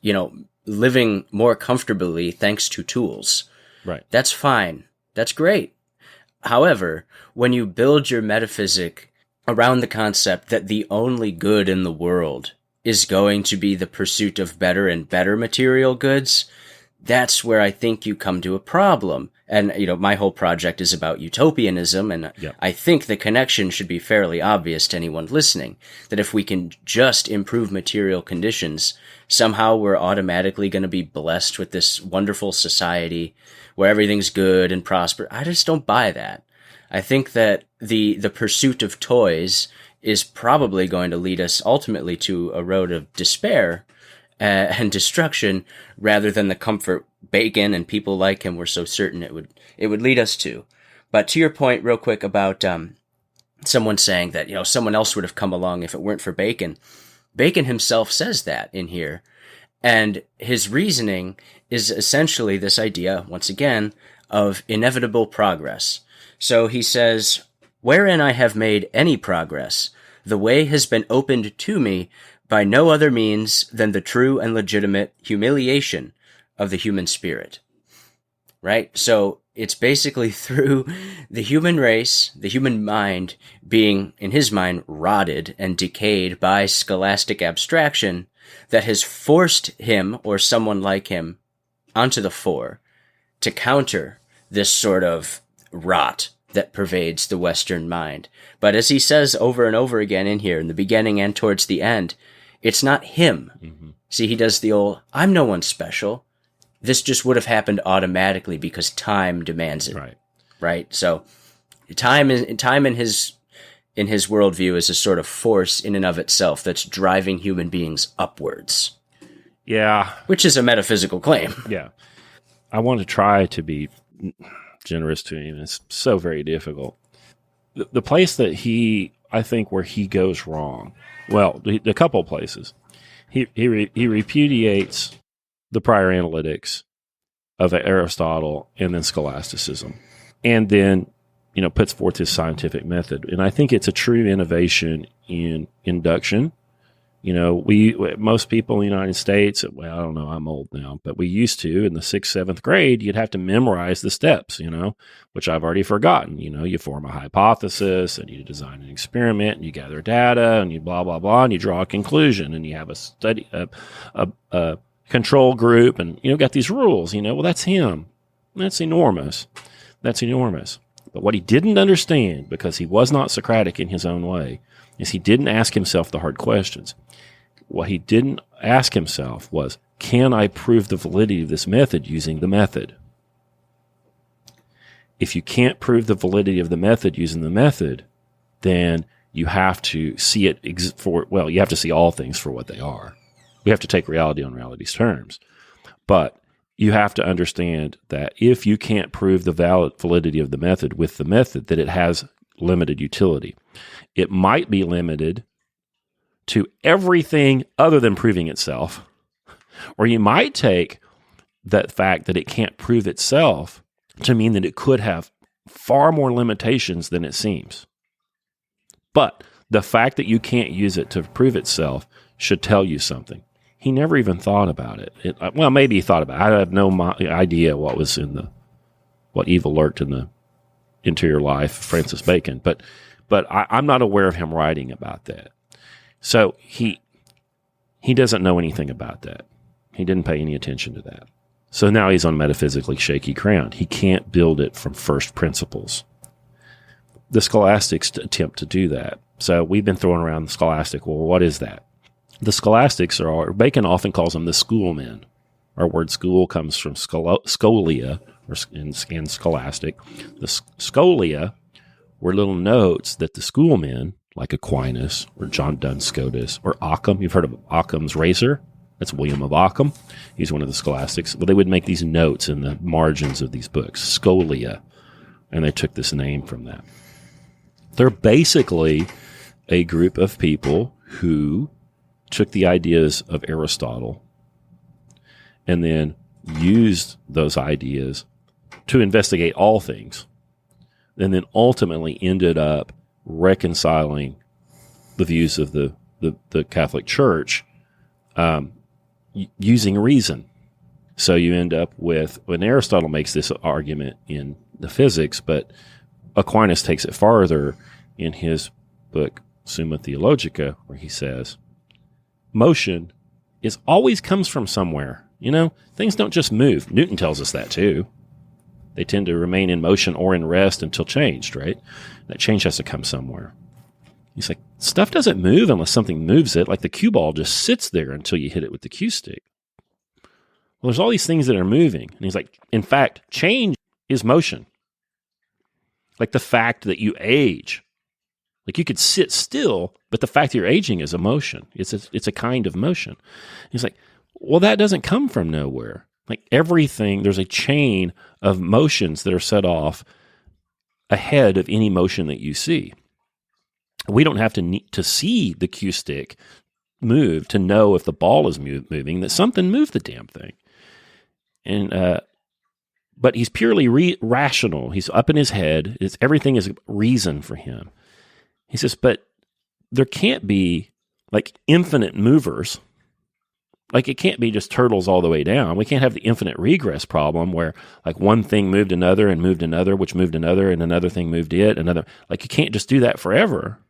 [SPEAKER 2] living more comfortably thanks to tools.
[SPEAKER 3] Right.
[SPEAKER 2] That's fine. That's great. However, when you build your metaphysic around the concept that the only good in the world is going to be the pursuit of better and better material goods, that's where I think you come to a problem. And, my whole project is about utopianism, and
[SPEAKER 3] yep.
[SPEAKER 2] I think the connection should be fairly obvious to anyone listening, that if we can just improve material conditions, somehow we're automatically going to be blessed with this wonderful society where everything's good and prosper. I just don't buy that. I think that the pursuit of toys is probably going to lead us ultimately to a road of despair and destruction, rather than the comfort Bacon and people like him were so certain it would lead us to. But to your point, real quick, about someone saying that someone else would have come along if it weren't for Bacon. Bacon himself says that in here, and his reasoning is essentially this idea, once again, of inevitable progress. So he says, "Wherein I have made any progress, the way has been opened to me by no other means than the true and legitimate humiliation of the human spirit." Right? So it's basically through the human race, the human mind being, in his mind, rotted and decayed by scholastic abstraction that has forced him or someone like him onto the fore to counter this sort of rot that pervades the Western mind. But as he says over and over again in here, in the beginning and towards the end, it's not him. Mm-hmm. See, he does the old, I'm no one special. this just would have happened automatically because time demands it. Right. So time in his worldview is a sort of force in and of itself that's driving human beings upwards.
[SPEAKER 3] Yeah.
[SPEAKER 2] Which is a metaphysical claim.
[SPEAKER 3] Yeah. I want to try to be generous to him. It's so very difficult. The place that I think where he goes wrong, well, a couple of places. He repudiates the prior analytics of Aristotle and then scholasticism, and then puts forth his scientific method. And I think it's a true innovation in induction. Most people in the United States, well, I don't know, I'm old now, but we used to, in the 6th, 7th grade, you'd have to memorize the steps, which I've already forgotten. You form a hypothesis and you design an experiment and you gather data and you blah, blah, blah, and you draw a conclusion and you have a study, a control group, and, got these rules, well, that's him. That's enormous. But what he didn't understand, because he was not Socratic in his own way, is he didn't ask himself the hard questions. What he didn't ask himself was, can I prove the validity of this method using the method? If you can't prove the validity of the method using the method, then you have to see it you have to see all things for what they are. We have to take reality on reality's terms. But you have to understand that if you can't prove the validity of the method with the method, that it has limited utility. It might be limited to everything other than proving itself, or you might take that fact that it can't prove itself to mean that it could have far more limitations than it seems. But the fact that you can't use it to prove itself should tell you something. He never even thought about it. Well, maybe he thought about it. I have no idea what evil lurked in the interior life of Francis Bacon, but I'm not aware of him writing about that. So he doesn't know anything about that. He didn't pay any attention to that. So now he's on metaphysically shaky ground. He can't build it from first principles. The scholastics attempt to do that. So we've been throwing around the scholastic. Well, what is that? The scholastics Bacon often calls them the schoolmen. Our word school comes from scholia, in scholastic. The scholia were little notes that the schoolmen, like Aquinas or John Duns Scotus or Occam, you've heard of Occam's razor? That's William of Occam. He's one of the scholastics. But they would make these notes in the margins of these books, scholia, and they took this name from that. They're basically a group of people who took the ideas of Aristotle and then used those ideas to investigate all things, and then ultimately ended up reconciling the views of the Catholic Church using reason. So you end up with, when Aristotle makes this argument in the physics, but Aquinas takes it farther in his book Summa Theologica, where he says, motion always comes from somewhere. Things don't just move. Newton tells us that too. They tend to remain in motion or in rest until changed, right? That change has to come somewhere. He's like, stuff doesn't move unless something moves it. Like the cue ball just sits there until you hit it with the cue stick. Well, there's all these things that are moving. And he's like, in fact, change is motion. Like the fact that you age. Like you could sit still, but the fact that you're aging is a motion. It's a kind of motion. He's like, well, that doesn't come from nowhere. Like everything, there's a chain of motions that are set off ahead of any motion that you see. We don't have to see the cue stick move to know if the ball is moving, that something moved the damn thing. And but he's purely rational. He's up in his head. Everything is reason for him. He says, but there can't be like infinite movers. Like it can't be just turtles all the way down. We can't have the infinite regress problem where like one thing moved another, which moved another, and another thing moved it, another. Like you can't just do that forever.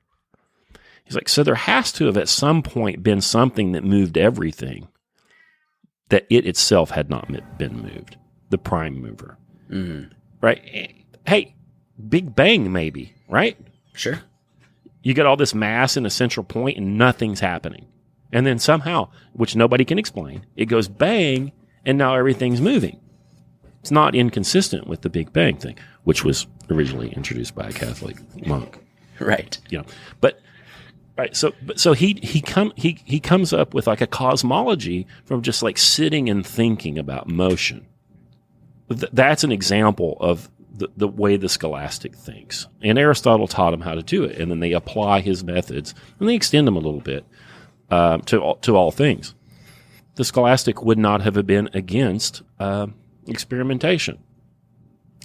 [SPEAKER 3] He's like, so there has to have at some point been something that moved everything, that it itself had not been moved. The prime mover. Mm-hmm. Right? Hey, Big Bang maybe, right?
[SPEAKER 2] Sure.
[SPEAKER 3] You get all this mass in a central point and nothing's happening. And then somehow, which nobody can explain, it goes bang, and now everything's moving. It's not inconsistent with the Big Bang thing, which was originally introduced by a Catholic monk.
[SPEAKER 2] Right.
[SPEAKER 3] But right. So he comes up with like a cosmology from just like sitting and thinking about motion. That's an example of the way the scholastic thinks. And Aristotle taught him how to do it, and then they apply his methods and they extend them a little bit to all things. The scholastic would not have been against experimentation.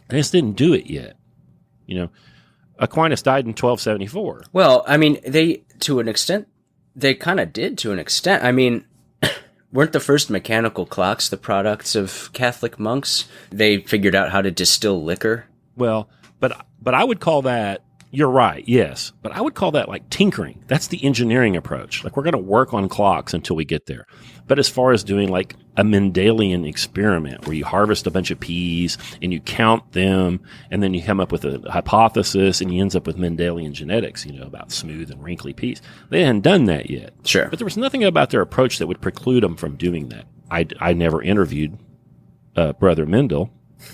[SPEAKER 3] They just didn't do it yet. Aquinas died in 1274.
[SPEAKER 2] Well, I mean, they kind of did to an extent. I mean, weren't the first mechanical clocks the products of Catholic monks? They figured out how to distill liquor.
[SPEAKER 3] Well, but I would call that, you're right, yes, but I would call that like tinkering. That's the engineering approach. Like, we're going to work on clocks until we get there. But as far as doing like a Mendelian experiment where you harvest a bunch of peas and you count them and then you come up with a hypothesis and you end up with Mendelian genetics, about smooth and wrinkly peas. They hadn't done that yet.
[SPEAKER 2] Sure.
[SPEAKER 3] But there was nothing about their approach that would preclude them from doing that. I never interviewed Brother Mendel,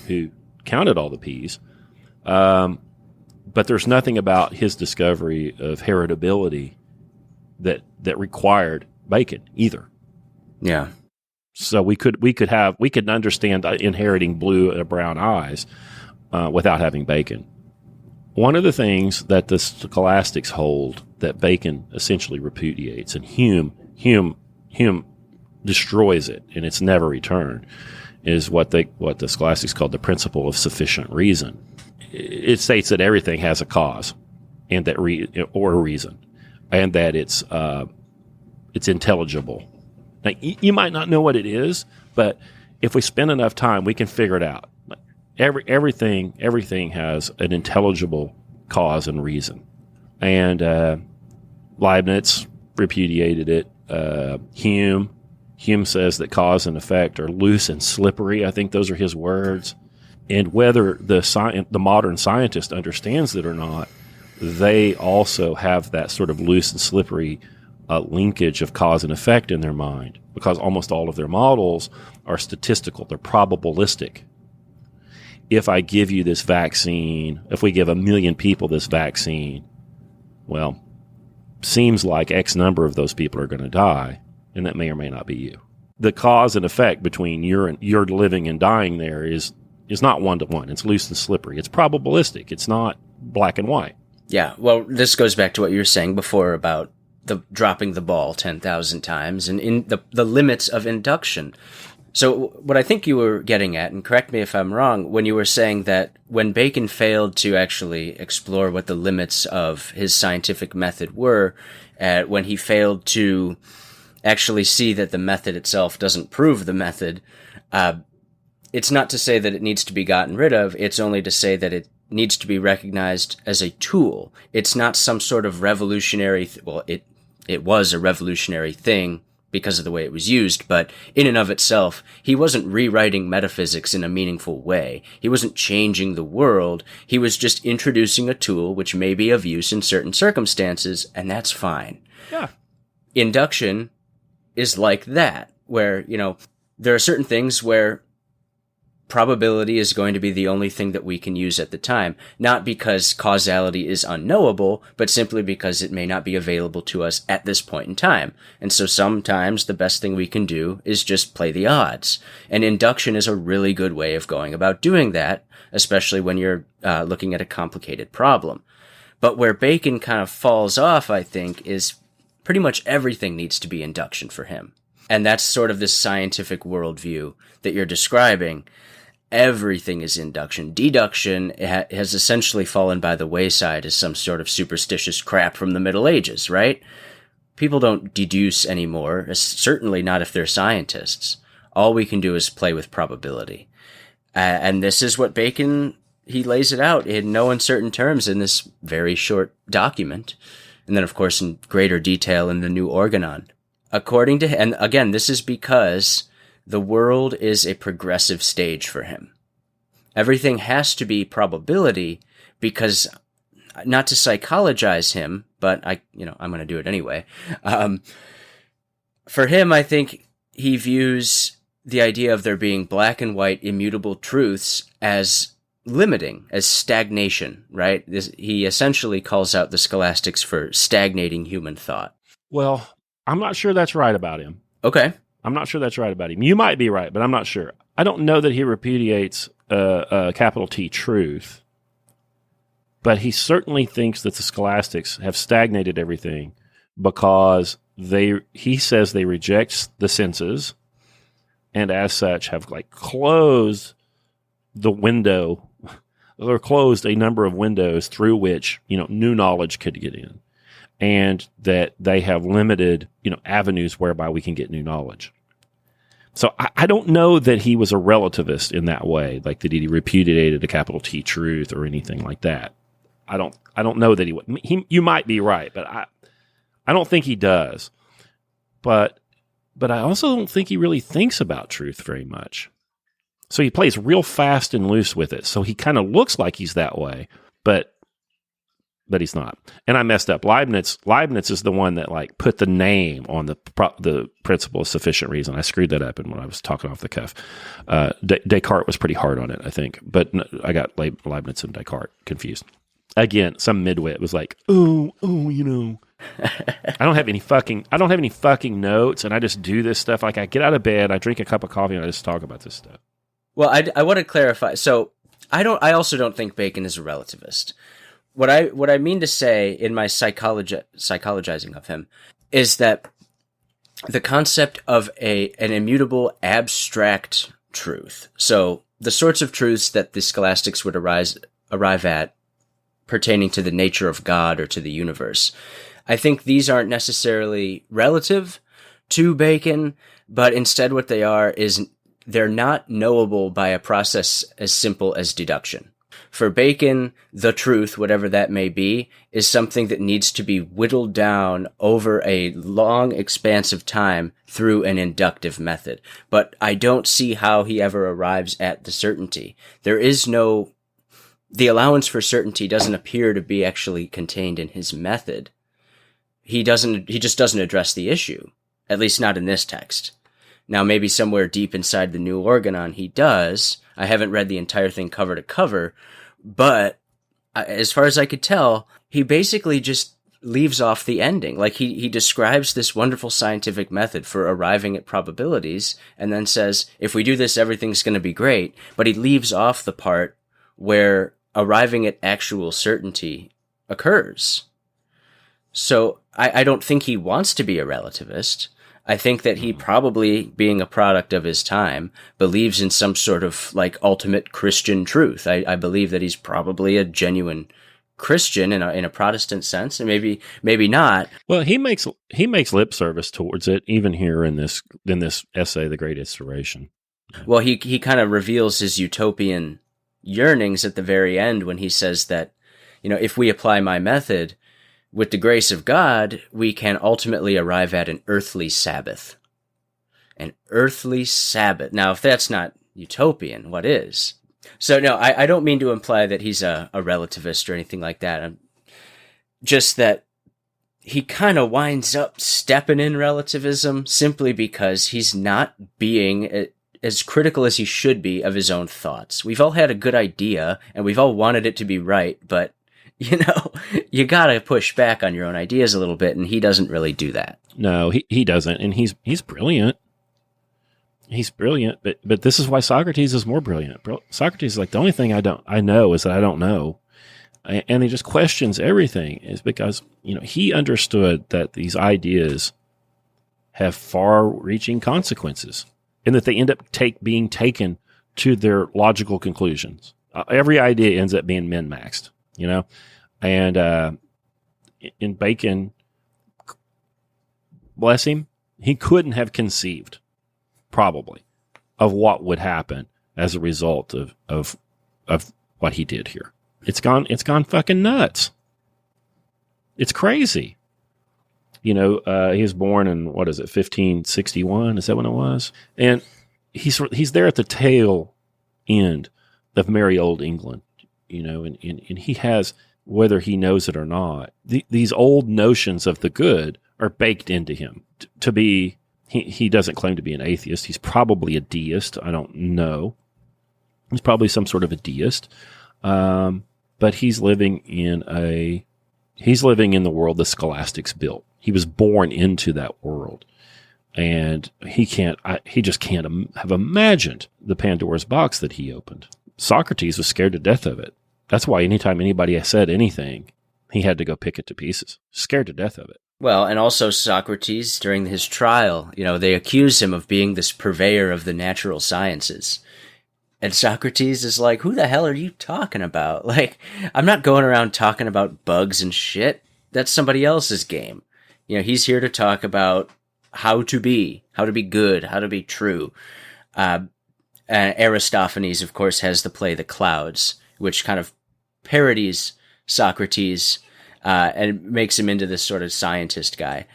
[SPEAKER 3] who counted all the peas. But there's nothing about his discovery of heritability that required bacon either.
[SPEAKER 2] Yeah.
[SPEAKER 3] So we could understand inheriting blue and brown eyes without having bacon. One of the things that the scholastics hold that Bacon essentially repudiates, and Hume destroys it, and it's never returned, is what the scholastics called the principle of sufficient reason. It states that everything has a cause, and that or a reason, and that it's intelligible. Now, you might not know what it is, but if we spend enough time, we can figure it out. Everything has an intelligible cause and reason, and Leibniz repudiated it. Hume says that cause and effect are loose and slippery. I think those are his words. And whether the modern scientist understands it or not, they also have that sort of loose and slippery linkage of cause and effect in their mind, because almost all of their models are statistical. They're probabilistic. If I give you this vaccine, if we give 1 million people this vaccine, well, seems like X number of those people are going to die, and that may or may not be you. The cause and effect between your living and dying there is not one-to-one. It's loose and slippery. It's probabilistic. It's not black and white. Yeah,
[SPEAKER 2] well, this goes back to what you were saying before about the dropping the ball 10,000 times and in the limits of induction. So what I think you were getting at, and correct me if I'm wrong, when you were saying that when Bacon failed to actually explore what the limits of his scientific method were, when he failed to actually see that the method itself doesn't prove the method, it's not to say that it needs to be gotten rid of. It's only to say that it needs to be recognized as a tool. It's not some sort of revolutionary, it was a revolutionary thing because of the way it was used, but in and of itself, he wasn't rewriting metaphysics in a meaningful way. He wasn't changing the world. He was just introducing a tool which may be of use in certain circumstances, and that's fine.
[SPEAKER 3] Yeah.
[SPEAKER 2] Induction is like that, where, there are certain things where probability is going to be the only thing that we can use at the time, not because causality is unknowable, but simply because it may not be available to us at this point in time. And so sometimes the best thing we can do is just play the odds. And induction is a really good way of going about doing that, especially when you're looking at a complicated problem. But where Bacon kind of falls off, I think, is pretty much everything needs to be induction for him. And that's sort of this scientific worldview that you're describing. Everything is induction. Deduction has essentially fallen by the wayside as some sort of superstitious crap from the Middle Ages, right? People don't deduce anymore, certainly not if they're scientists. All we can do is play with probability. And this is what Bacon, he lays it out in no uncertain terms in this very short document. And then, of course, in greater detail in the New Organon. According to him, and again, this is because the world is a progressive stage for him. Everything has to be probability because, not to psychologize him, but I'm going to do it anyway. For him, I think he views the idea of there being black and white immutable truths as limiting, as stagnation, right? He essentially calls out the scholastics for stagnating human thought.
[SPEAKER 3] Well, I'm not sure that's right about him.
[SPEAKER 2] Okay.
[SPEAKER 3] I'm not sure that's right about him. You might be right, but I'm not sure. I don't know that he repudiates capital T truth, but he certainly thinks that the scholastics have stagnated everything because he says they reject the senses and as such have like closed the window or closed a number of windows through which, new knowledge could get in, and that they have limited, avenues whereby we can get new knowledge. So I don't know that he was a relativist in that way, like that he repudiated a capital T truth or anything like that. I don't know that he would. You might be right, but I don't think he does. But I also don't think he really thinks about truth very much. So he plays real fast and loose with it. So he kind of looks like he's that way, but he's not. And I messed up. Leibniz is the one that like put the name on the principle of sufficient reason. I screwed that up when I was talking off the cuff. Descartes was pretty hard on it, I think, but I got Leibniz and Descartes confused. Again, some midwit was like, I don't have any fucking notes, and I just do this stuff. Like I get out of bed, I drink a cup of coffee, and I just talk about this stuff.
[SPEAKER 2] Well, I want to clarify. So I also don't think Bacon is a relativist. What I mean to say in my psychologizing of him is that the concept of an immutable abstract truth. So the sorts of truths that the scholastics would arrive at pertaining to the nature of God or to the universe. I think these aren't necessarily relative to Bacon, but instead what they are is they're not knowable by a process as simple as deduction. For Bacon, the truth, whatever that may be, is something that needs to be whittled down over a long expanse of time through an inductive method. But I don't see how he ever arrives at the certainty. The allowance for certainty doesn't appear to be actually contained in his method. He just doesn't address the issue, at least not in this text. Now, maybe somewhere deep inside the New Organon he does. I haven't read the entire thing cover to cover, but as far as I could tell, he basically just leaves off the ending. Like he describes this wonderful scientific method for arriving at probabilities and then says, if we do this, everything's going to be great. But he leaves off the part where arriving at actual certainty occurs. So I don't think he wants to be a relativist. I think that he probably, being a product of his time, believes in some sort of like ultimate Christian truth. I believe that he's probably a genuine Christian in a Protestant sense, and maybe not.
[SPEAKER 3] Well, he makes lip service towards it, even here in this essay, The Great Instauration.
[SPEAKER 2] Well, he kind of reveals his utopian yearnings at the very end when he says that, if we apply my method, with the grace of God, we can ultimately arrive at an earthly Sabbath. An earthly Sabbath. Now, if that's not utopian, what is? So, no, I don't mean to imply that he's a relativist or anything like that. Just that he kind of winds up stepping in relativism simply because he's not being as critical as he should be of his own thoughts. We've all had a good idea, and we've all wanted it to be right, but you gotta push back on your own ideas a little bit, and he doesn't really do that.
[SPEAKER 3] No, he doesn't, and he's brilliant. He's brilliant, but this is why Socrates is more brilliant. Socrates is like, the only thing I know is that I don't know, and he just questions everything. Is because he understood that these ideas have far-reaching consequences, and that they end up being taken to their logical conclusions. Every idea ends up being min-maxed, And in Bacon, bless him, he couldn't have conceived, probably, of what would happen as a result of what he did here. It's gone fucking nuts. It's crazy. He was born in, 1561? Is that when it was? And he's there at the tail end of merry old England, and he has, whether he knows it or not, these old notions of the good are baked into him to be He doesn't claim to be an atheist. He's probably a deist. I don't know. He's probably some sort of a deist. But he's living in the world the scholastics built. He was born into that world. And he just can't have imagined the Pandora's box that he opened. Socrates was scared to death of it. That's why anytime anybody said anything, he had to go pick it to pieces. Scared to death of it.
[SPEAKER 2] Well, and also Socrates, during his trial, they accuse him of being this purveyor of the natural sciences. And Socrates is like, who the hell are you talking about? Like, I'm not going around talking about bugs and shit. That's somebody else's game. He's here to talk about how to be good, how to be true. Aristophanes, of course, has the play The Clouds, which kind of parodies Socrates and makes him into this sort of scientist guy.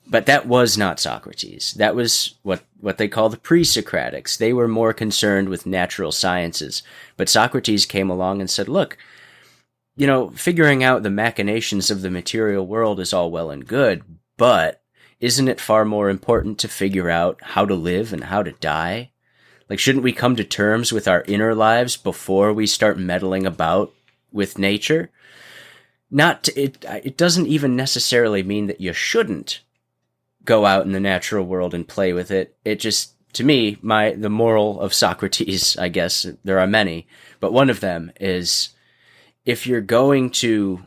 [SPEAKER 2] But that was not Socrates. That was what they call the pre-Socratics. They were more concerned with natural sciences. But Socrates came along and said, look, figuring out the machinations of the material world is all well and good, but isn't it far more important to figure out how to live and how to die? Like, shouldn't we come to terms with our inner lives before we start meddling about with nature? It doesn't even necessarily mean that you shouldn't go out in the natural world and play with it. It just, to me, the moral of Socrates, I guess, there are many, but one of them is, if you're going to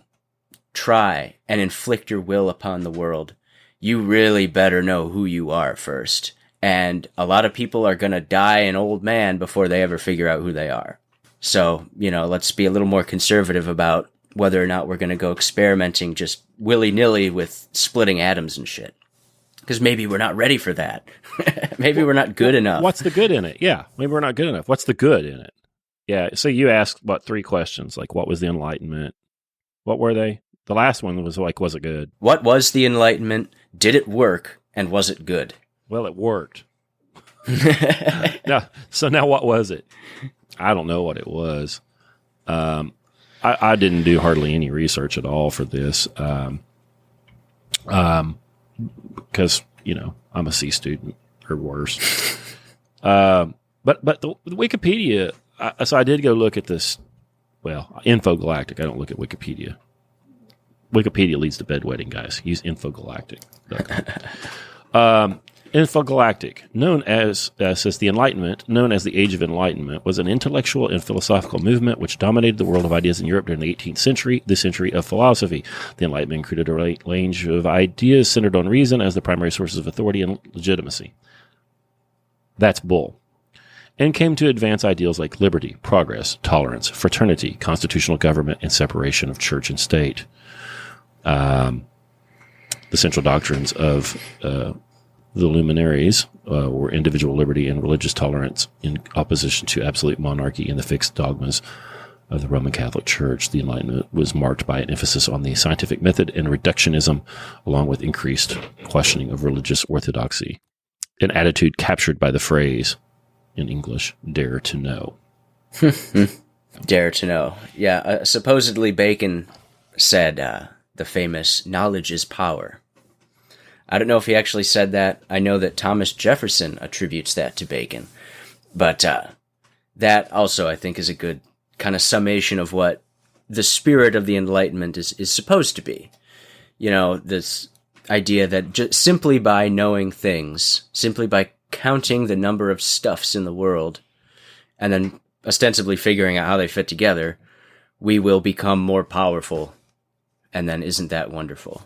[SPEAKER 2] try and inflict your will upon the world, you really better know who you are first. And a lot of people are going to die an old man before they ever figure out who they are. So, let's be a little more conservative about whether or not we're going to go experimenting just willy-nilly with splitting atoms and shit. Because maybe we're not ready for that. Maybe we're not good enough.
[SPEAKER 3] What's the good in it? Yeah, maybe we're not good enough. What's the good in it? Yeah, so you asked, 3 questions? Like, what was the Enlightenment? What were they? The last one was like, was it good?
[SPEAKER 2] What was the Enlightenment? Did it work? And was it good?
[SPEAKER 3] Well, it worked. So now what was it? I don't know what it was. I didn't do hardly any research at all for this. Because, I'm a C student or worse. But the Wikipedia, so I did go look at this. Well, Infogalactic. I don't look at Wikipedia. Wikipedia leads to bedwetting, guys. Use Infogalactic. Infogalactic, known as says the Enlightenment, known as the Age of Enlightenment, was an intellectual and philosophical movement which dominated the world of ideas in Europe during the 18th century, the century of philosophy. The Enlightenment included a range of ideas centered on reason as the primary sources of authority and legitimacy. That's bull. And came to advance ideals like liberty, progress, tolerance, fraternity, constitutional government, and separation of church and state. The central doctrines of the luminaries were individual liberty and religious tolerance in opposition to absolute monarchy and the fixed dogmas of the Roman Catholic Church. The Enlightenment was marked by an emphasis on the scientific method and reductionism, along with increased questioning of religious orthodoxy, an attitude captured by the phrase, in English, dare to know.
[SPEAKER 2] Dare to know. Yeah, supposedly Bacon said the famous, knowledge is power. I don't know if he actually said that. I know that Thomas Jefferson attributes that to Bacon. But that also, I think, is a good kind of summation of what the spirit of the Enlightenment is supposed to be. This idea that just simply by knowing things, simply by counting the number of stuffs in the world, and then ostensibly figuring out how they fit together, we will become more powerful. And then isn't that wonderful?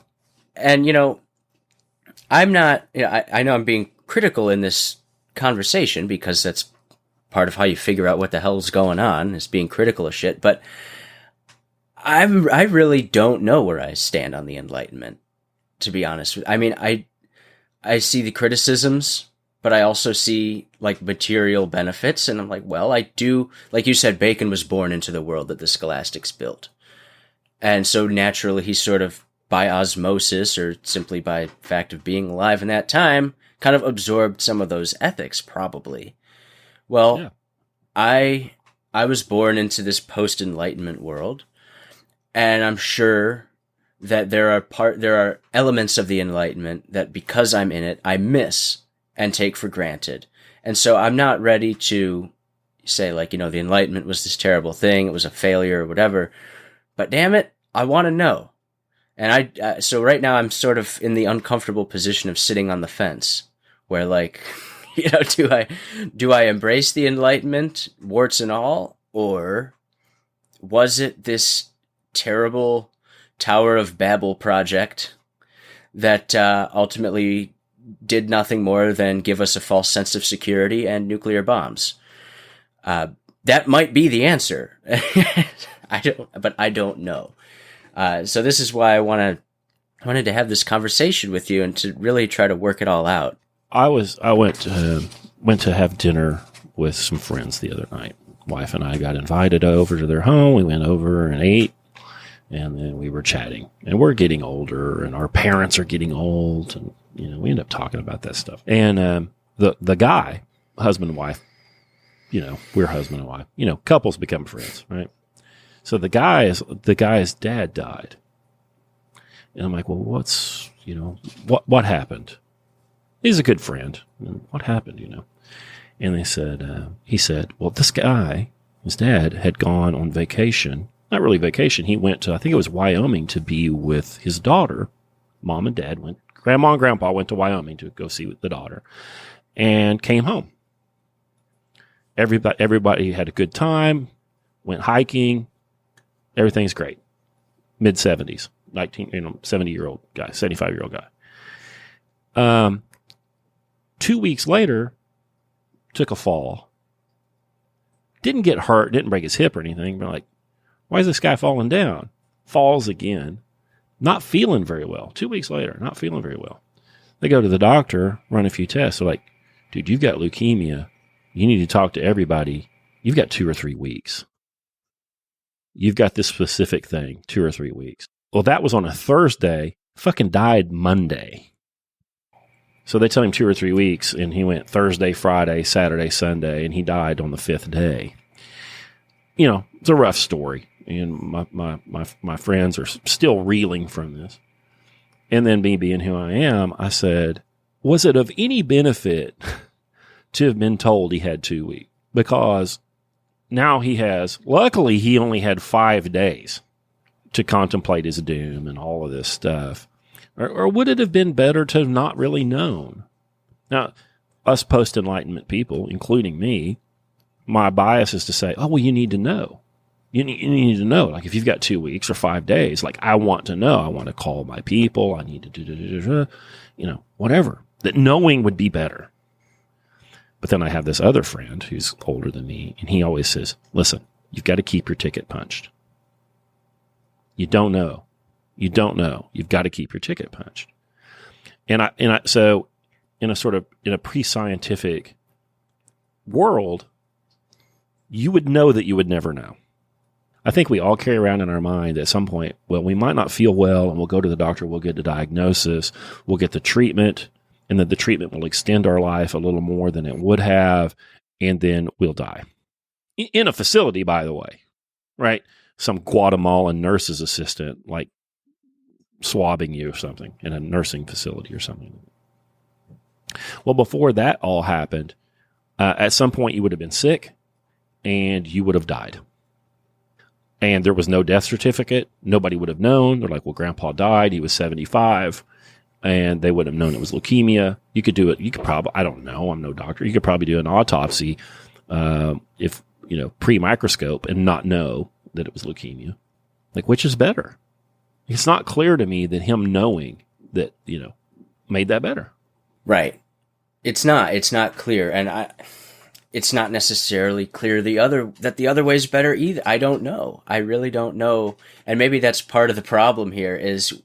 [SPEAKER 2] And, I'm not, I know I'm being critical in this conversation because that's part of how you figure out what the hell's going on, is being critical of shit, but I really don't know where I stand on the Enlightenment, to be honest. I mean, I see the criticisms, but I also see, like, material benefits, and I'm like, well, I do, like you said, Bacon was born into the world that the scholastics built. And so naturally he sort of, by osmosis or simply by fact of being alive in that time, kind of absorbed some of those ethics, probably. Well, yeah. I was born into this post-Enlightenment world, and I'm sure that there are elements of the Enlightenment that, because I'm in it, I miss. and take for granted. And so I'm not ready to say, like, the Enlightenment was this terrible thing, it was a failure or whatever. But damn it, I want to know. And so right now I'm sort of in the uncomfortable position of sitting on the fence, where, like, do I embrace the Enlightenment, warts and all, or was it this terrible Tower of Babel project that ultimately did nothing more than give us a false sense of security and nuclear bombs? That might be the answer. I don't know. So this is why I wanted to have this conversation with you and to really try to work it all out.
[SPEAKER 3] I went to have dinner with some friends the other night. Wife and I got invited over to their home. We went over and ate, and then we were chatting. And we're getting older, and our parents are getting old, and we end up talking about that stuff. And the guy, husband and wife, we're husband and wife. Couples become friends, right? So the guy's dad died, and I'm like, well, what happened? He's a good friend. What happened, And he said, well, this guy, his dad, had gone on vacation. Not really vacation. He went to, I think it was Wyoming, to be with his daughter. Mom and dad went, grandma and grandpa went to Wyoming to go see the daughter, and came home. Everybody had a good time, went hiking. Everything's great. Mid-70s, 70-year-old guy, 75-year-old guy. 2 weeks later, took a fall. Didn't get hurt, didn't break his hip or anything, but like, why is this guy falling down? Falls again. Not feeling very well. 2 weeks later, not feeling very well. They go to the doctor, run a few tests. They're like, dude, you've got leukemia. You need to talk to everybody. You've got 2 or 3 weeks. You've got this specific thing, 2 or 3 weeks. Well, that was on a Thursday. Fucking died Monday. So they tell him 2 or 3 weeks, and he went Thursday, Friday, Saturday, Sunday, and he died on the 5th day. It's a rough story, and my friends are still reeling from this. And then me being who I am, I said, was it of any benefit to have been told he had 2 weeks? Because now luckily he only had 5 days to contemplate his doom and all of this stuff. Or would it have been better to have not really known? Now, us post-Enlightenment people, including me, my bias is to say, oh, well, you need to know. You need to know. Like, if you've got 2 weeks or 5 days, like, I want to know. I want to call my people. I need to do, whatever. That knowing would be better. But then I have this other friend who's older than me, and he always says, listen, you've got to keep your ticket punched. You don't know. You don't know. You've got to keep your ticket punched. So in a pre-scientific world, you would know that you would never know. I think we all carry around in our mind at some point, well, we might not feel well, and we'll go to the doctor, we'll get the diagnosis, we'll get the treatment, and then the treatment will extend our life a little more than it would have, and then we'll die. In a facility, by the way, right? Some Guatemalan nurse's assistant, like, swabbing you or something in a nursing facility or something. Well, before that all happened, at some point you would have been sick and you would have died. And there was no death certificate. Nobody would have known. They're like, well, Grandpa died. He was 75. And they would have known it was leukemia. You could do it. You could probably, I don't know. I'm no doctor. You could probably do an autopsy if, pre-microscope and not know that it was leukemia. Like, which is better? It's not clear to me that him knowing that, made that better.
[SPEAKER 2] Right. It's not clear. And it's not necessarily clear that the other way is better either. I don't know. I really don't know. And maybe that's part of the problem here is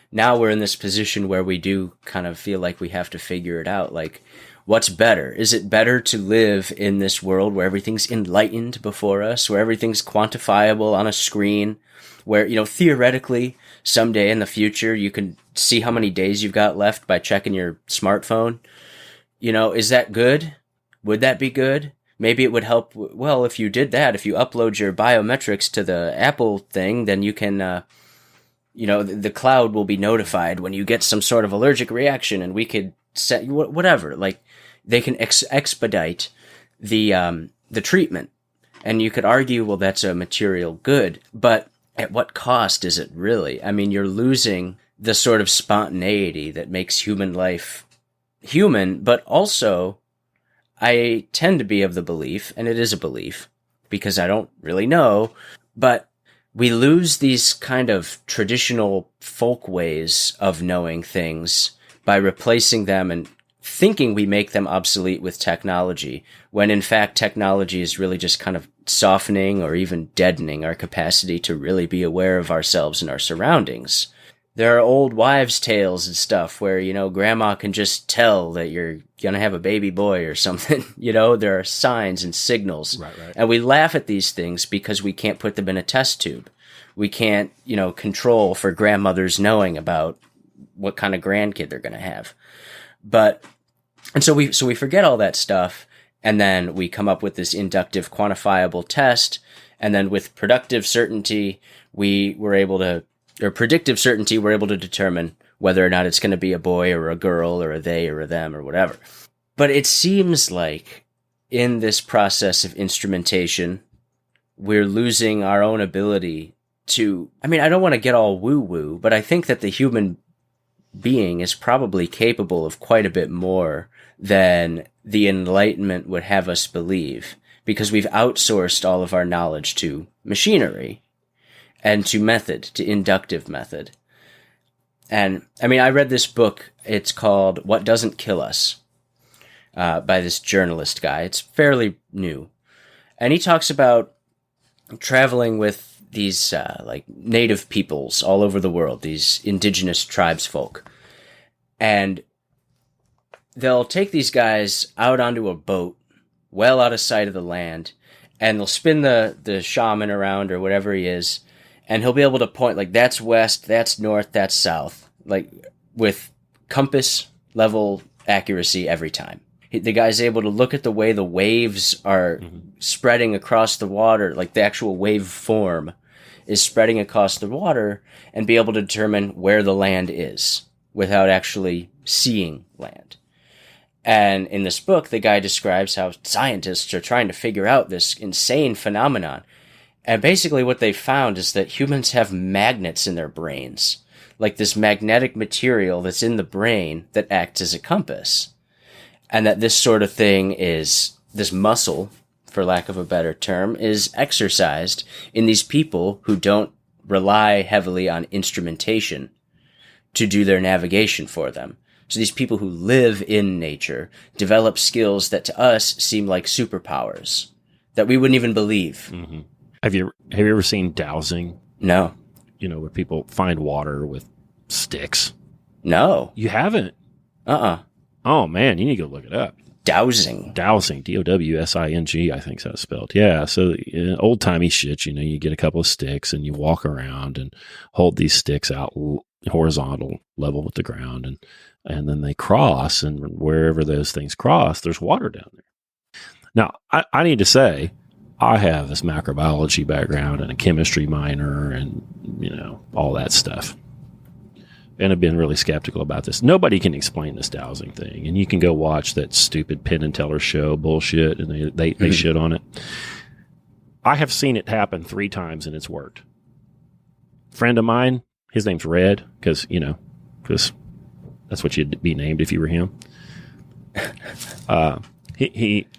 [SPEAKER 2] now we're in this position where we do kind of feel like we have to figure it out. Like, what's better? Is it better to live in this world where everything's enlightened before us, where everything's quantifiable on a screen, where, theoretically, someday in the future, you can see how many days you've got left by checking your smartphone? Is that good? Would that be good? Maybe it would help. Well, if you did that, if you upload your biometrics to the Apple thing, then you can, the cloud will be notified when you get some sort of allergic reaction, and we could set whatever. Like, they can expedite the treatment. And you could argue, well, that's a material good, but at what cost is it really? I mean, you're losing the sort of spontaneity that makes human life human, but also I tend to be of the belief, and it is a belief, because I don't really know, but we lose these kind of traditional folk ways of knowing things by replacing them and thinking we make them obsolete with technology, when in fact technology is really just kind of softening or even deadening our capacity to really be aware of ourselves and our surroundings. There are old wives' tales and stuff where, grandma can just tell that you're going to have a baby boy or something. There are signs and signals.
[SPEAKER 3] Right.
[SPEAKER 2] And we laugh at these things because we can't put them in a test tube. We can't, control for grandmothers knowing about what kind of grandkid they're going to have. And so we forget all that stuff, and then we come up with this inductive quantifiable test, and then with predictive certainty, we're able to determine whether or not it's going to be a boy or a girl or a they or a them or whatever. But it seems like in this process of instrumentation, we're losing our own ability to, I don't want to get all woo-woo, but I think that the human being is probably capable of quite a bit more than the Enlightenment would have us believe, because we've outsourced all of our knowledge to machinery and to method, to inductive method. And I read this book. It's called What Doesn't Kill Us, by this journalist guy. It's fairly new. And he talks about traveling with these native peoples all over the world, these indigenous tribes folk. And they'll take these guys out onto a boat, well out of sight of the land, and they'll spin the shaman around or whatever he is, and he'll be able to point, that's west, that's north, that's south, with compass level accuracy every time. The guy's able to look at the way the waves are spreading across the water, the actual wave form is spreading across the water, and be able to determine where the land is without actually seeing land. And in this book, the guy describes how scientists are trying to figure out this insane phenomenon. And basically what they found is that humans have magnets in their brains, this magnetic material that's in the brain that acts as a compass. And that this sort of thing this muscle, for lack of a better term, is exercised in these people who don't rely heavily on instrumentation to do their navigation for them. So these people who live in nature develop skills that to us seem like superpowers that we wouldn't even believe.
[SPEAKER 3] Mm-hmm. Have you ever seen dowsing?
[SPEAKER 2] No.
[SPEAKER 3] Where people find water with sticks?
[SPEAKER 2] No.
[SPEAKER 3] You haven't? Oh, man, you need to go look it up.
[SPEAKER 2] Dowsing.
[SPEAKER 3] Dowsing, D-O-W-S-I-N-G, I think that's spelled. Yeah, so old-timey shit, you get a couple of sticks and you walk around and hold these sticks out horizontal, level with the ground, and then they cross, and wherever those things cross, there's water down there. Now, I need to say, I have this macrobiology background and a chemistry minor and, all that stuff. And I've been really skeptical about this. Nobody can explain this dowsing thing. And you can go watch that stupid Penn and Teller show bullshit, and they shit on it. I have seen it happen 3 times, and it's worked. Friend of mine, his name's Red, because that's what you'd be named if you were him. I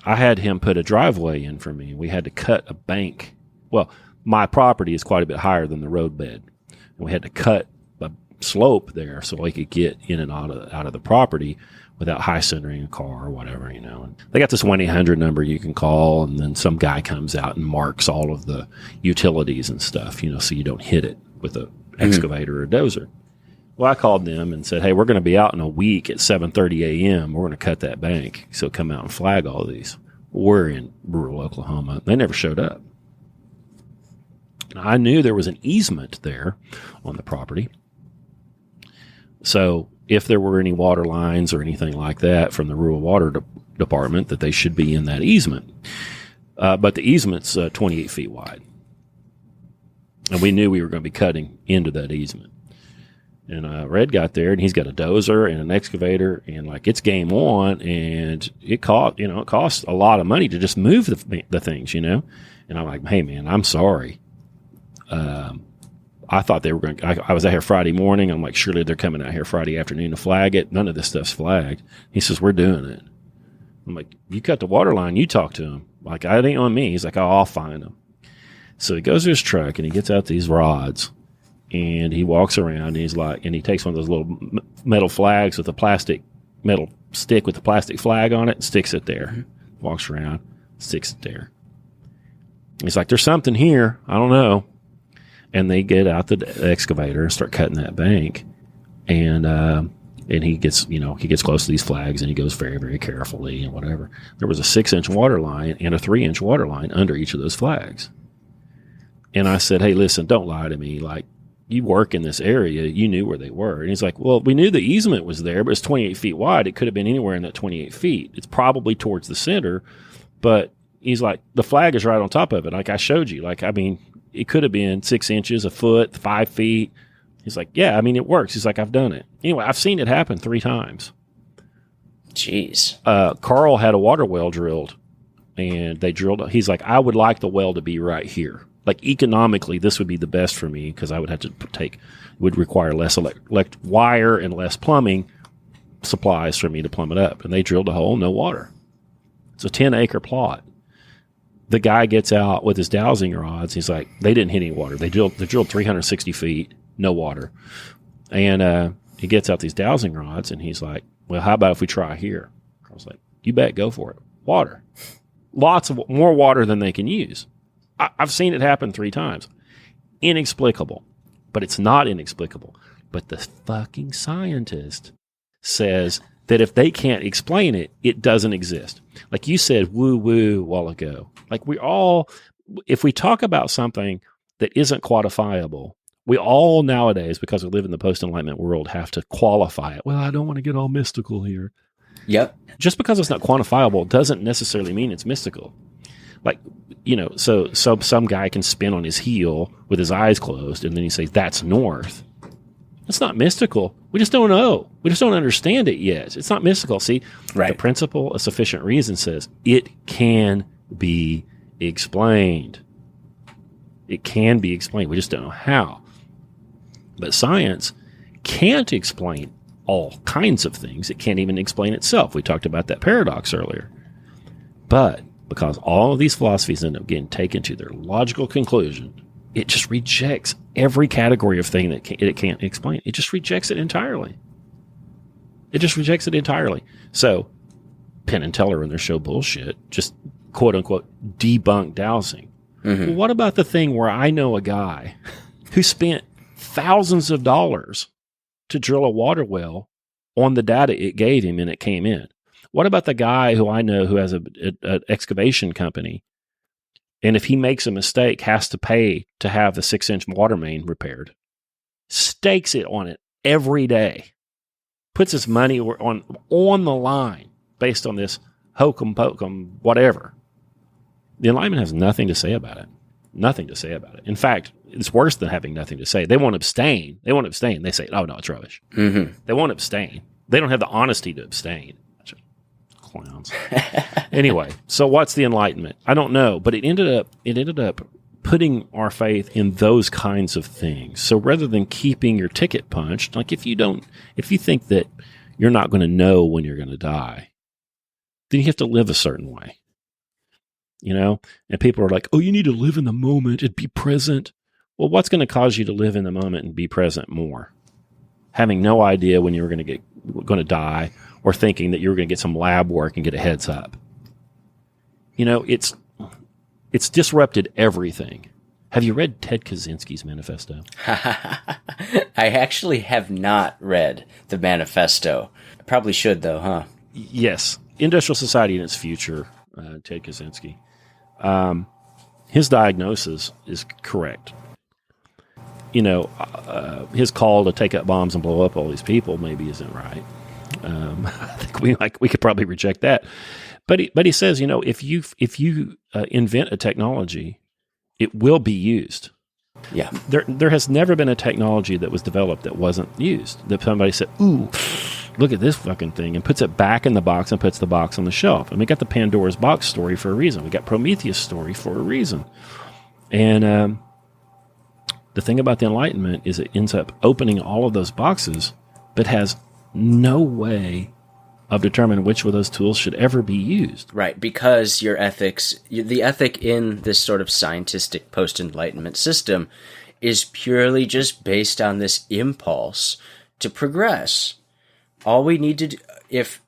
[SPEAKER 3] had him put a driveway in for me. We had to cut a bank. Well, my property is quite a bit higher than the roadbed. And we had to cut a slope there so I could get in and out of the property without high centering a car or whatever, And they got this 1-800 number you can call, and then some guy comes out and marks all of the utilities and stuff, so you don't hit it with an excavator or a dozer. Well, I called them and said, hey, we're going to be out in a week at 7:30 a.m. We're going to cut that bank. So come out and flag all these. We're in rural Oklahoma. They never showed up. I knew there was an easement there on the property. So if there were any water lines or anything like that from the rural water department, that they should be in that easement. But the easement's 28 feet wide. And we knew we were going to be cutting into that easement. And Red got there, and he's got a dozer and an excavator, and like it's game on. And it cost a lot of money to just move the things, And I'm like, hey man, I'm sorry. I thought they were going. I was out here Friday morning. I'm like, surely they're coming out here Friday afternoon to flag it. None of this stuff's flagged. He says, we're doing it. I'm like, you cut the water line. You talk to him. Like, it ain't on me. He's like, oh, I'll find him. So he goes to his truck and he gets out these rods and he walks around and he's like, and he takes one of those little metal flags with a plastic metal stick with the plastic flag on it and sticks it there. Walks around, sticks it there. He's like, there's something here. I don't know. And they get out the excavator and start cutting that bank. And he gets close to these flags and he goes very, very carefully and whatever. There was a 6-inch water line and a 3-inch water line under each of those flags. And I said, hey, listen, don't lie to me. Like, you work in this area. You knew where they were. And he's like, well, we knew the easement was there, but it's 28 feet wide. It could have been anywhere in that 28 feet. It's probably towards the center. But he's like, the flag is right on top of it. Like I showed you. Like, I mean, it could have been 6 inches, a foot, 5 feet. He's like, yeah, I mean, it works. He's like, I've done it. Anyway, I've seen it happen 3 times.
[SPEAKER 2] Jeez.
[SPEAKER 3] Carl had a water well drilled, and they drilled. He's like, I would like the well to be right here. Like, economically, this would be the best for me because I would have to would require less wire and less plumbing supplies for me to plumb it up. And they drilled a hole, no water. It's a 10-acre plot. The guy gets out with his dowsing rods. He's like, they didn't hit any water. They drilled 360 feet, no water. And he gets out these dowsing rods, and he's like, well, how about if we try here? I was like, you bet, go for it. Water. Lots of more water than they can use. I've seen it happen 3 times. Inexplicable. But it's not inexplicable. But the fucking scientist says that if they can't explain it, it doesn't exist. Like you said woo-woo a while ago. Like if we talk about something that isn't quantifiable, we all nowadays, because we live in the post-Enlightenment world, have to qualify it. Well, I don't want to get all mystical here.
[SPEAKER 2] Yep.
[SPEAKER 3] Just because it's not quantifiable doesn't necessarily mean it's mystical. Like, so some guy can spin on his heel with his eyes closed, and then he says, that's north. It's not mystical. We just don't know. We just don't understand it yet. It's not mystical. See,
[SPEAKER 2] right.
[SPEAKER 3] The principle of sufficient reason says it can be explained. It can be explained. We just don't know how. But science can't explain all kinds of things. It can't even explain itself. We talked about that paradox earlier. But because all of these philosophies end up getting taken to their logical conclusion, it just rejects every category of thing that it can't explain. It just rejects it entirely. It just rejects it entirely. So Penn and Teller in their show Bullshit just quote-unquote debunk dowsing. Mm-hmm. Well, what about the thing where I know a guy who spent thousands of dollars to drill a water well on the data it gave him and it came in? What about the guy who I know who has an excavation company, and if he makes a mistake, has to pay to have the 6-inch water main repaired, stakes it on it every day, puts his money on the line based on this hokum pokum whatever? The Enlightenment has nothing to say about it. Nothing to say about it. In fact, it's worse than having nothing to say. They won't abstain. They say, oh, no, it's rubbish. Mm-hmm. They won't abstain. They don't have the honesty to abstain. Clowns. Anyway, so what's the Enlightenment? I don't know, but it ended up putting our faith in those kinds of things. So rather than keeping your ticket punched, like if you think that you're not going to know when you're going to die, then you have to live a certain way. And people are like, oh, you need to live in the moment and be present. Well, what's going to cause you to live in the moment and be present more? Having no idea when you're going to die, or thinking that you were going to get some lab work and get a heads up. It's disrupted everything. Have you read Ted Kaczynski's manifesto?
[SPEAKER 2] I actually have not read the manifesto. I probably should, though, huh?
[SPEAKER 3] Yes. Industrial Society and Its Future, Ted Kaczynski. His diagnosis is correct. His call to take up bombs and blow up all these people maybe isn't right. I think we could probably reject that, but he says, if you invent a technology, it will be used.
[SPEAKER 2] Yeah.
[SPEAKER 3] There has never been a technology that was developed that wasn't used. That somebody said, "Ooh, look at this fucking thing," and puts it back in the box and puts the box on the shelf. And we got the Pandora's box story for a reason. We got Prometheus story for a reason. And the thing about the Enlightenment is it ends up opening all of those boxes, but has no way of determining which of those tools should ever be used.
[SPEAKER 2] Right, because your ethics, the ethic in this sort of scientistic post-Enlightenment system is purely just based on this impulse to progress. All we need to do, if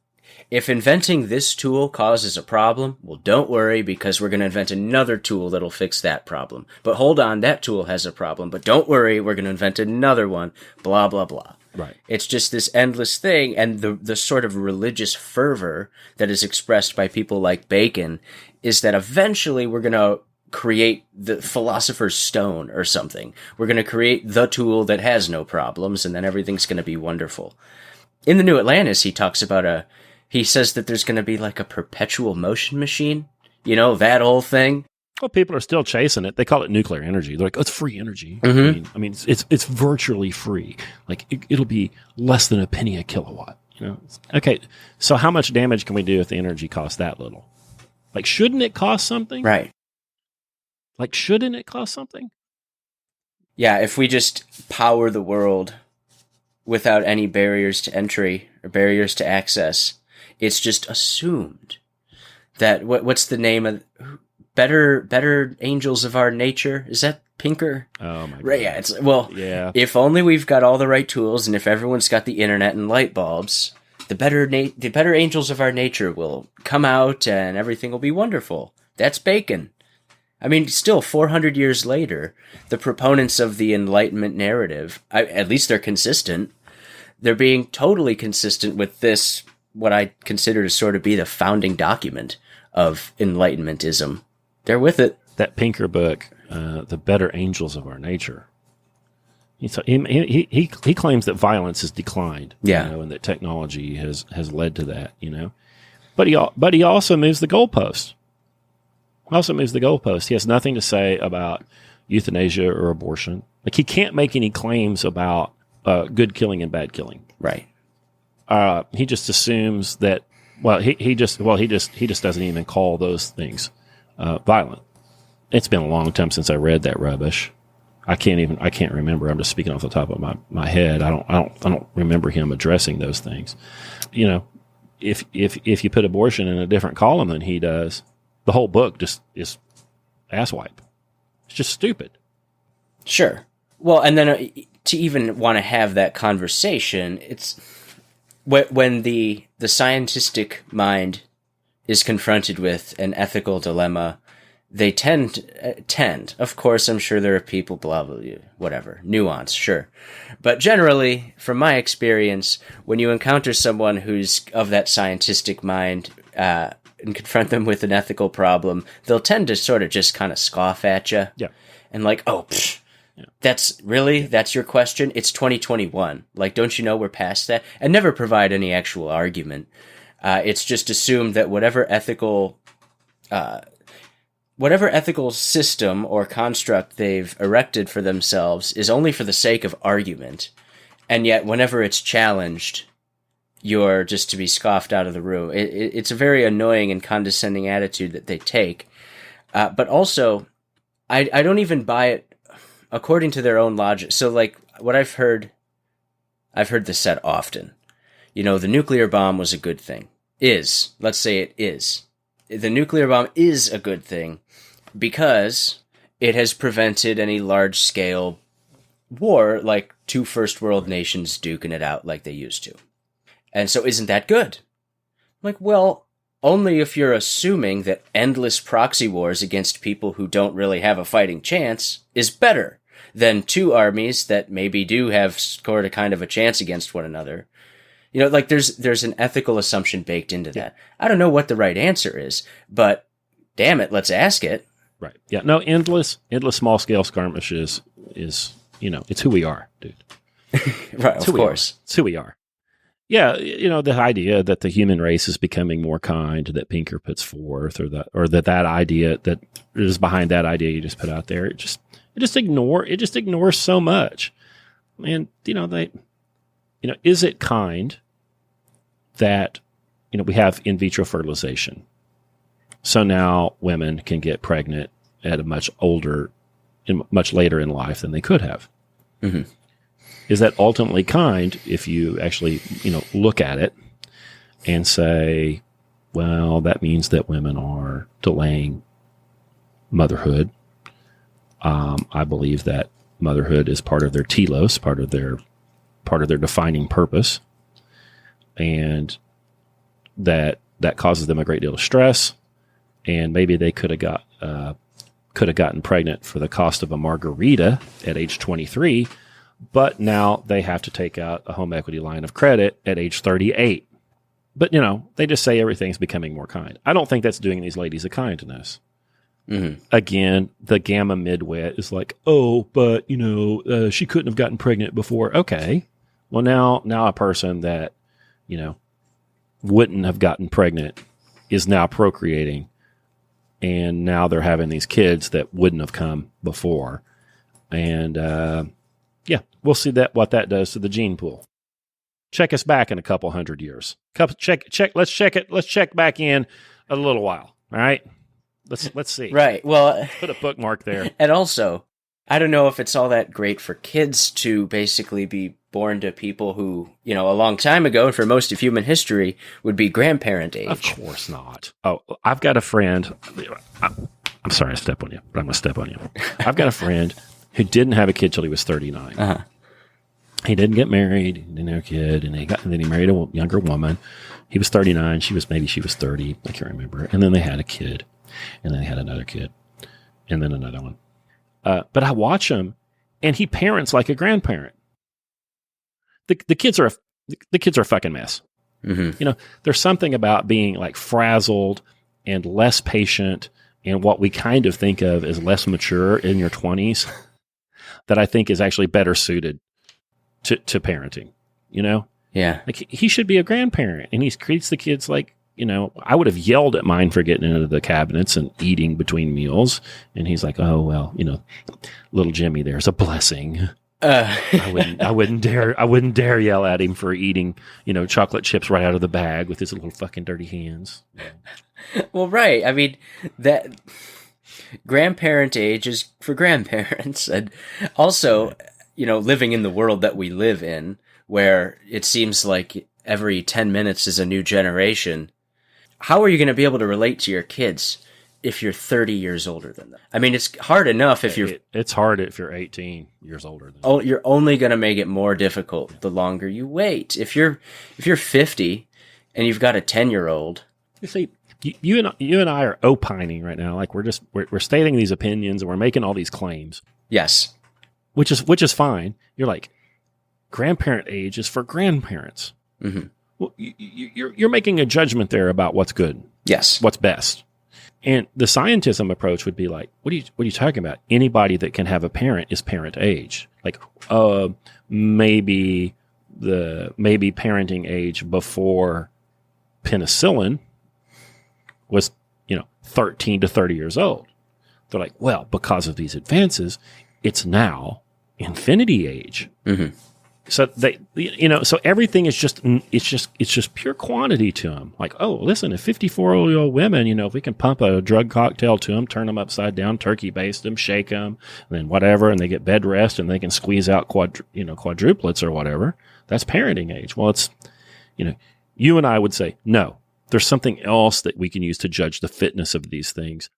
[SPEAKER 2] inventing this tool causes a problem, well, don't worry, because we're going to invent another tool that'll fix that problem. But hold on, that tool has a problem, but don't worry, we're going to invent another one, blah, blah, blah.
[SPEAKER 3] Right.
[SPEAKER 2] It's just this endless thing, and the sort of religious fervor that is expressed by people like Bacon is that eventually we're going to create the philosopher's stone or something. We're going to create the tool that has no problems, and then everything's going to be wonderful. In the New Atlantis, he talks about he says that there's going to be like a perpetual motion machine. You know, that whole thing.
[SPEAKER 3] Well, people are still chasing it. They call it nuclear energy. They're like, oh, it's free energy. I mean, it's virtually free. Like it'll be less than a penny a kilowatt. You know. Okay, so how much damage can we do if the energy costs that little? Like, shouldn't it cost something?
[SPEAKER 2] Right.
[SPEAKER 3] Like, shouldn't it cost something?
[SPEAKER 2] Yeah, if we just power the world without any barriers to entry or barriers to access, it's just assumed that what's the name of better angels of our nature? Is that Pinker?
[SPEAKER 3] Oh my god!
[SPEAKER 2] Right, yeah,
[SPEAKER 3] yeah.
[SPEAKER 2] If only we've got all the right tools, and if everyone's got the internet and light bulbs, the better angels of our nature will come out, and everything will be wonderful. That's Bacon. I mean, still 400 years later, the proponents of the Enlightenment narrative, at least they're consistent. They're being totally consistent with this, what I consider to sort of be the founding document of Enlightenmentism. They're with it.
[SPEAKER 3] That Pinker book, The Better Angels of Our Nature. He claims that violence has declined,
[SPEAKER 2] yeah,
[SPEAKER 3] and that technology has led to that, But he also moves the goalpost. He has nothing to say about euthanasia or abortion. Like, he can't make any claims about good killing and bad killing.
[SPEAKER 2] Right.
[SPEAKER 3] He just assumes that. Well, he just doesn't even call those things violent. It's been a long time since I read that rubbish. I can't remember. I'm just speaking off the top of my head. I don't remember him addressing those things. If you put abortion in a different column than he does, the whole book just is asswipe. It's just stupid.
[SPEAKER 2] Sure. Well, and then to even want to have that conversation, it's when the scientific mind is confronted with an ethical dilemma, they tend, of course, I'm sure there are people, blah, blah, blah, whatever, nuance, sure. But generally, from my experience, when you encounter someone who's of that scientific mind, and confront them with an ethical problem, they'll tend to sort of just kind of scoff at you.
[SPEAKER 3] Yeah.
[SPEAKER 2] And like, oh, psh, yeah. That's your question? It's 2021. Like, don't you know we're past that? And never provide any actual argument. It's just assumed that whatever ethical system or construct they've erected for themselves is only for the sake of argument. And yet, whenever it's challenged, you're just to be scoffed out of the room. It's a very annoying and condescending attitude that they take. But also, I don't even buy it according to their own logic. So, like, what I've heard this said often. The nuclear bomb was a good thing. Let's say it is. The nuclear bomb is a good thing because it has prevented any large-scale war, like two first world nations duking it out like they used to. And so isn't that good? Like, well, only if you're assuming that endless proxy wars against people who don't really have a fighting chance is better than two armies that maybe do have scored a kind of a chance against one another. Like there's an ethical assumption baked into that. I don't know what the right answer is, but damn it, let's ask it.
[SPEAKER 3] Right. Yeah. No, endless small scale skirmishes is, it's who we are, dude.
[SPEAKER 2] Right, of course.
[SPEAKER 3] It's who we are. Yeah, the idea that the human race is becoming more kind that Pinker puts forth, or that idea that is behind that idea you just put out there, it's It just ignores so much. And, is it kind that, we have in vitro fertilization? So now women can get pregnant at a much later in life than they could have.
[SPEAKER 2] Mm-hmm.
[SPEAKER 3] Is that ultimately kind if you actually, look at it and say, well, that means that women are delaying motherhood. I believe that motherhood is part of their telos, part of their defining purpose, and that causes them a great deal of stress. And maybe they could have gotten pregnant for the cost of a margarita at age 23, but now they have to take out a home equity line of credit at age 38. But, they just say everything's becoming more kind. I don't think that's doing these ladies a kindness.
[SPEAKER 2] Mm-hmm.
[SPEAKER 3] Again, the gamma midwit is like, oh, but, she couldn't have gotten pregnant before. Okay. Well, now a person that, wouldn't have gotten pregnant is now procreating. And now they're having these kids that wouldn't have come before. And, we'll see what that does to the gene pool. Check us back in a couple hundred years. Check. Let's check it. Let's check back in a little while. All right. Let's see.
[SPEAKER 2] Right. Well,
[SPEAKER 3] put a bookmark there.
[SPEAKER 2] And also, I don't know if it's all that great for kids to basically be born to people who, a long time ago, and for most of human history, would be grandparent age.
[SPEAKER 3] Of course not. Oh, I've got a friend. I'm sorry I step on you, but I'm going to step on you. I've got a friend who didn't have a kid till he was 39.
[SPEAKER 2] Uh-huh.
[SPEAKER 3] He didn't get married, he didn't have a kid, and then he married a younger woman. He was 39, she was 30, I can't remember. And then they had a kid, and then they had another kid, and then another one. But I watch him, and he parents like a grandparent. The kids are a fucking mess.
[SPEAKER 2] Mm-hmm.
[SPEAKER 3] There's something about being like frazzled and less patient, and what we kind of think of as less mature in your 20s, that I think is actually better suited to parenting,
[SPEAKER 2] Yeah.
[SPEAKER 3] Like he should be a grandparent, and he treats the kids like, I would have yelled at mine for getting into the cabinets and eating between meals. And he's like, oh, well, little Jimmy, there's a blessing. I wouldn't dare yell at him for eating, chocolate chips right out of the bag with his little fucking dirty hands.
[SPEAKER 2] Well, right. I mean, that grandparent age is for grandparents. And also, living in the world that we live in, where it seems like every 10 minutes is a new generation, how are you going to be able to relate to your kids if you're 30 years older than them? I mean, it's hard enough if you're...
[SPEAKER 3] It's hard if you're 18 years older than them.
[SPEAKER 2] Oh, you're only going to make it more difficult the longer you wait. If you're 50 and you've got a 10-year-old...
[SPEAKER 3] You see, you and I are opining right now. Like we're stating these opinions and we're making all these claims.
[SPEAKER 2] Yes.
[SPEAKER 3] Which is fine. You're like, grandparent age is for grandparents.
[SPEAKER 2] Mm-hmm.
[SPEAKER 3] Well, you're making a judgment there about what's good.
[SPEAKER 2] Yes.
[SPEAKER 3] What's best. And the scientism approach would be like, what are you talking about? Anybody that can have a parent is parent age. Like, maybe parenting age before penicillin was, 13 to 30 years old. They're like, well, because of these advances, it's now infinity age.
[SPEAKER 2] Mm-hmm.
[SPEAKER 3] So so everything is just pure quantity to them. Like, oh, listen, if 54-year-old women, if we can pump a drug cocktail to them, turn them upside down, turkey baste them, shake them, and then whatever, and they get bed rest and they can squeeze out quadruplets or whatever, that's parenting age. Well, it's, you and I would say, no, there's something else that we can use to judge the fitness of these things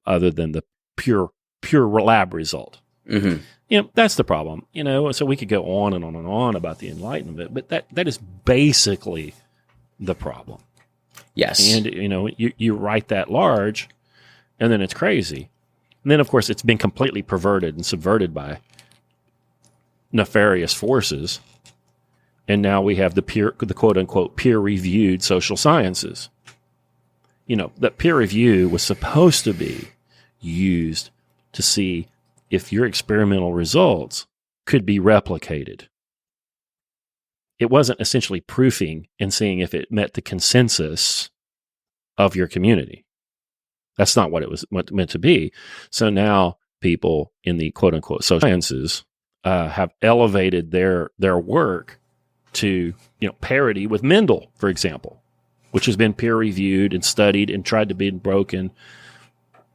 [SPEAKER 3] other than the pure lab result.
[SPEAKER 2] Mm-hmm.
[SPEAKER 3] That's the problem, so we could go on and on and on about the Enlightenment, but that is basically the problem.
[SPEAKER 2] Yes.
[SPEAKER 3] And, you write that large and then it's crazy. And then, of course, it's been completely perverted and subverted by nefarious forces. And now we have the quote unquote peer reviewed social sciences. That peer review was supposed to be used to see if your experimental results could be replicated. It wasn't essentially proofing and seeing if it met the consensus of your community. That's not what it was meant to be. So now people in the quote unquote social sciences have elevated their work to parity with Mendel, for example, which has been peer reviewed and studied and tried to be broken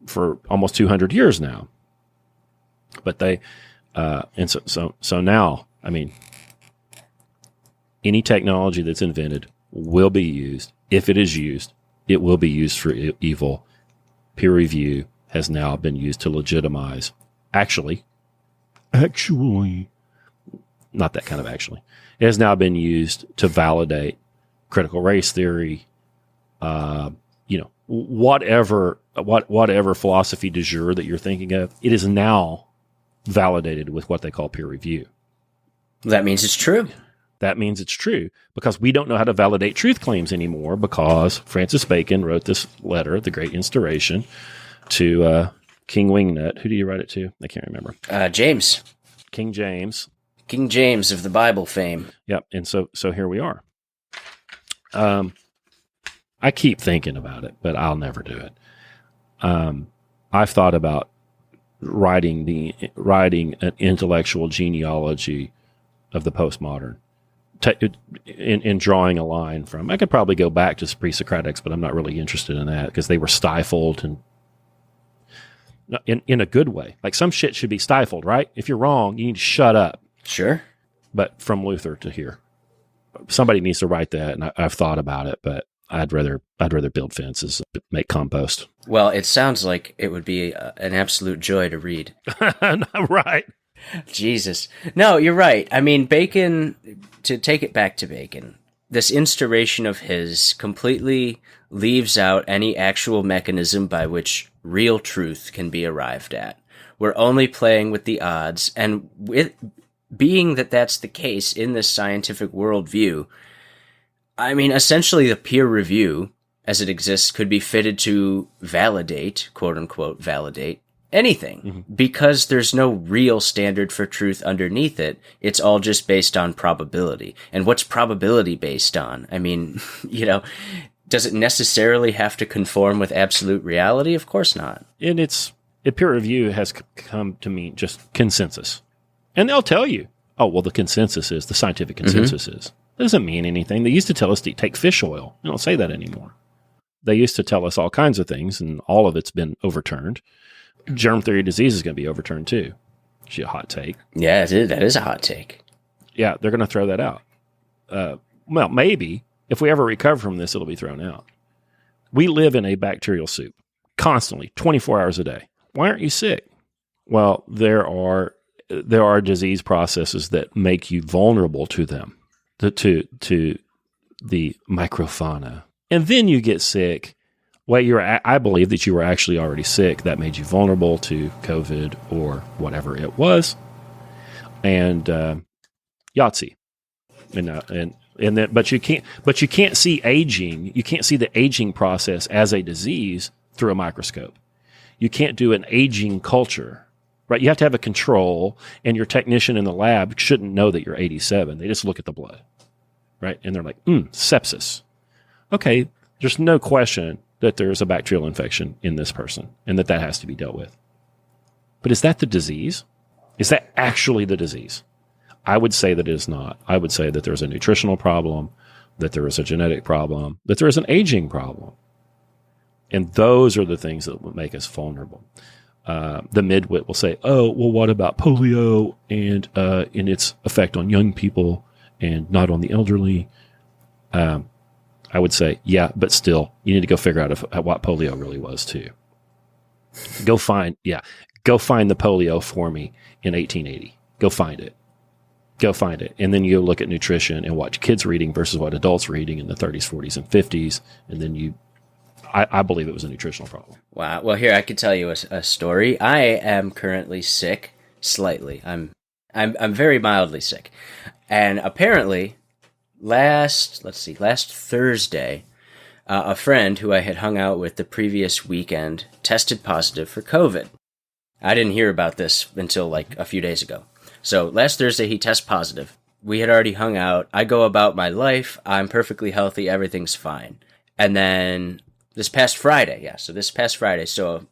[SPEAKER 3] for almost 200 years now. But they so now, I mean, any technology that's invented will be used. If it is used, it will be used for evil. Peer review has now been used to legitimize. Actually, not that kind of actually. It has now been used to validate critical race theory. Whatever philosophy du jour that you're thinking of, it is now validated with what they call peer review.
[SPEAKER 2] That means it's true.
[SPEAKER 3] That means it's true, because we don't know how to validate truth claims anymore, because Francis Bacon wrote this letter, The Great Instauration, to King Wingnut. Who do you write it to? I can't remember.
[SPEAKER 2] James.
[SPEAKER 3] King James.
[SPEAKER 2] King James of the Bible fame.
[SPEAKER 3] Yep. And so here we are. I keep thinking about it, but I'll never do it. I've thought about writing an intellectual genealogy of the postmodern, in drawing a line from. I could probably go back to pre-Socratics, but I'm not really interested in that, because they were stifled, and in a good way. Like, some shit should be stifled, right? If you're wrong, you need to shut up.
[SPEAKER 2] Sure.
[SPEAKER 3] But from Luther to here, somebody needs to write that, and I've thought about it, but I'd rather build fences, make compost.
[SPEAKER 2] Well, it sounds like it would be an absolute joy to read.
[SPEAKER 3] Right.
[SPEAKER 2] Jesus. No, you're right. I mean, Bacon, to take it back to Bacon, this instauration of his completely leaves out any actual mechanism by which real truth can be arrived at. We're only playing with the odds, and with being that that's the case in this scientific worldview, I mean, essentially the peer review, as it exists, could be fitted to validate, quote unquote, validate anything, because there's no real standard for truth underneath it. It's all just based on probability. And what's probability based on? I mean, does it necessarily have to conform with absolute reality? Of course not.
[SPEAKER 3] And peer review has come to mean just consensus. And they'll tell you, oh, well, the scientific consensus is. That doesn't mean anything. They used to tell us to take fish oil. They don't say that anymore. They used to tell us all kinds of things, and all of it's been overturned. Germ theory of disease is going to be overturned too. It's a hot take.
[SPEAKER 2] Yeah, that is a hot take.
[SPEAKER 3] Yeah, they're going to throw that out. Well, maybe. If we ever recover from this, it'll be thrown out. We live in a bacterial soup constantly, 24 hours a day. Why aren't you sick? Well, there are disease processes that make you vulnerable to them, to the microfauna. And then you get sick. Well, I believe that you were actually already sick. That made you vulnerable to COVID or whatever it was. And Yahtzee. But you can't see aging. You can't see the aging process as a disease through a microscope. You can't do an aging culture, right? You have to have a control, and your technician in the lab shouldn't know that you're 87. They just look at the blood, right? And they're like, sepsis. Okay, there's no question that there's a bacterial infection in this person, and that has to be dealt with. But is that the disease? Is that actually the disease? I would say that it is not. I would say that there's a nutritional problem, that there is a genetic problem, that there is an aging problem. And those are the things that will make us vulnerable. The midwit will say, oh, well, what about polio and its effect on young people and not on the elderly? I would say, yeah, but still, you need to go figure out what polio really was too. Go find the polio for me in 1880. Go find it. And then you look at nutrition and what kids are eating versus what adults were eating in the 30s, 40s, and 50s. And then I believe it was a nutritional problem.
[SPEAKER 2] Well, here, I could tell you a story. I am currently sick, slightly. I'm very mildly sick. And apparently, last Thursday, a friend who I had hung out with the previous weekend tested positive for COVID. I didn't hear about this until like a few days ago. So last Thursday, he tested positive. We had already hung out. I go about my life. I'm perfectly healthy. Everything's fine. And then this past Friday, so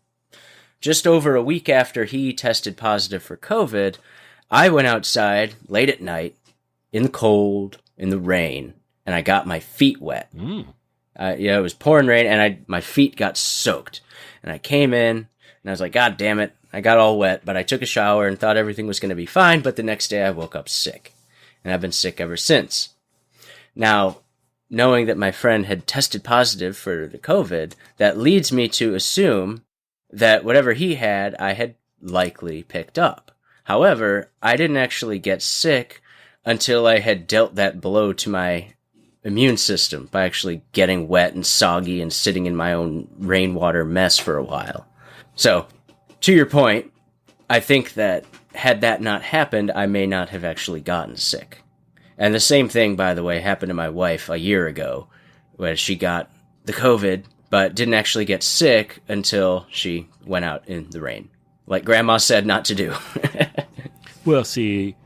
[SPEAKER 2] just over a week after he tested positive for COVID, I went outside late at night in the cold, in the rain, and I got my feet wet. It was pouring rain, and my feet got soaked. And I came in, and I was like, God damn it, I got all wet, but I took a shower and thought everything was going to be fine, but the next day I woke up sick. And I've been sick ever since. Now, knowing that my friend had tested positive for the COVID, that leads me to assume that whatever he had, I had likely picked up. However, I didn't actually get sick until I had dealt that blow to my immune system by actually getting wet and soggy and sitting in my own rainwater mess for a while. So, to your point, I think that had that not happened, I may not have actually gotten sick. And the same thing, by the way, happened to my wife a year ago, where she got the COVID, but didn't actually get sick until she went out in the rain. Like Grandma said not to do.
[SPEAKER 3] Well, see,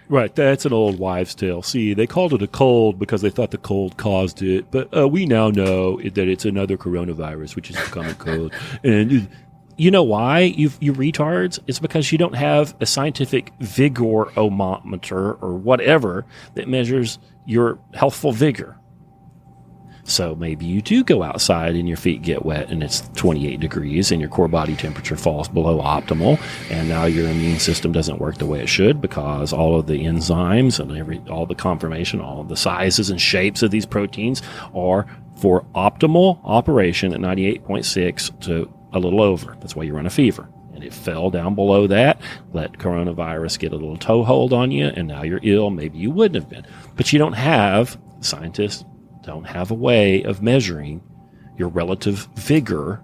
[SPEAKER 3] right, that's an old wives' tale. See, they called it a cold because they thought the cold caused it, but we now know that it's another coronavirus, which is a common cold. And you know why, you retards? It's because you don't have a scientific vigorometer or whatever that measures your healthful vigor. So maybe you do go outside and your feet get wet and it's 28 degrees and your core body temperature falls below optimal, and now your immune system doesn't work the way it should because all of the enzymes and all the conformation, all of the sizes and shapes of these proteins are for optimal operation at 98.6 to a little over. That's why you run a fever. And it fell down below that, let coronavirus get a little toehold on you, and now you're ill. Maybe you wouldn't have been. But you don't have, scientists don't have a way of measuring your relative vigor.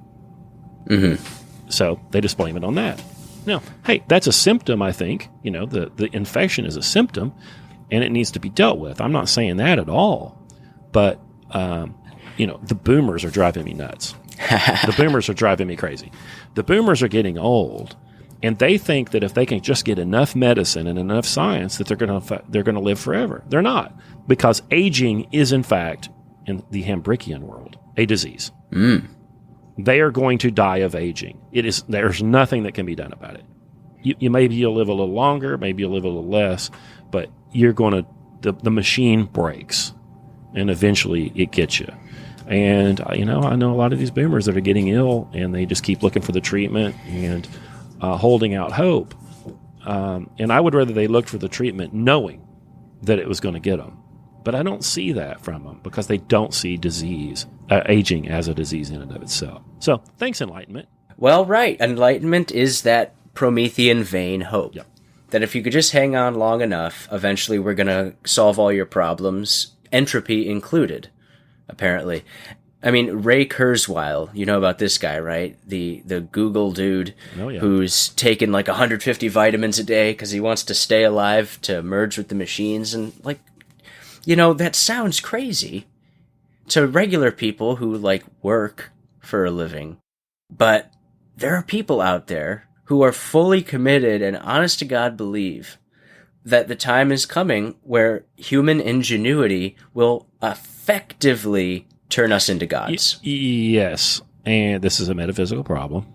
[SPEAKER 3] So they just blame it on that. Now, hey, that's a symptom, I think. The infection is a symptom, and it needs to be dealt with. I'm not saying that at all. But, the boomers are driving me nuts. The boomers are driving me crazy. The boomers are getting old, and they think that if they can just get enough medicine and enough science that they're going to live forever. They're not, because aging is in fact, in the Hambrickian world, a disease. They are going to die of aging. There's nothing that can be done about it. Maybe you'll live a little longer, maybe you'll live a little less, but you're going to the machine breaks, and eventually it gets you. And, I know a lot of these boomers that are getting ill, and they just keep looking for the treatment and holding out hope. And I would rather they looked for the treatment knowing that it was going to get them. But I don't see that from them because they don't see aging as a disease in and of itself. So, thanks, Enlightenment.
[SPEAKER 2] Well, right. Enlightenment is that Promethean vain hope.
[SPEAKER 3] Yep.
[SPEAKER 2] That if you could just hang on long enough, eventually we're going to solve all your problems, entropy included. Apparently. I mean, Ray Kurzweil, you know about this guy, right? The Google dude who's taken like 150 vitamins a day because he wants to stay alive to merge with the machines. And that sounds crazy to regular people who work for a living. But there are people out there who are fully committed and honest to God believe that the time is coming where human ingenuity will effectively turn us into gods.
[SPEAKER 3] Yes. And this is a metaphysical problem.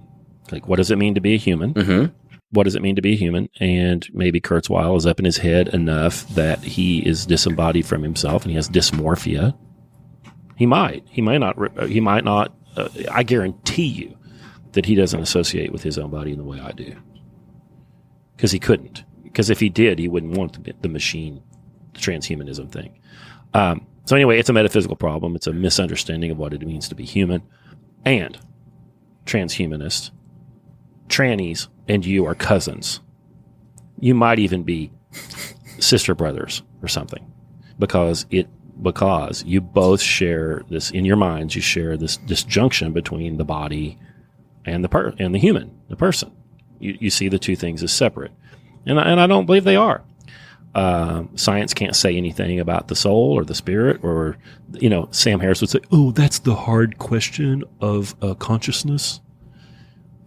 [SPEAKER 3] What does it mean to be a human?
[SPEAKER 2] Mm-hmm.
[SPEAKER 3] What does it mean to be a human? And maybe Kurzweil is up in his head enough that he is disembodied from himself and he has dysmorphia. He might not. I guarantee you that he doesn't associate with his own body in the way I do. Because he couldn't. Because if he did, he wouldn't want the machine, the transhumanism thing. So anyway, it's a metaphysical problem. It's a misunderstanding of what it means to be human. And transhumanists, trannies, and you are cousins. You might even be sister brothers or something. Because you both share this, in your minds, you share this disjunction between the body and the human, the person. You see the two things as separate. And I don't believe they are. Science can't say anything about the soul or the spirit, or Sam Harris would say, "Oh, that's the hard question of consciousness."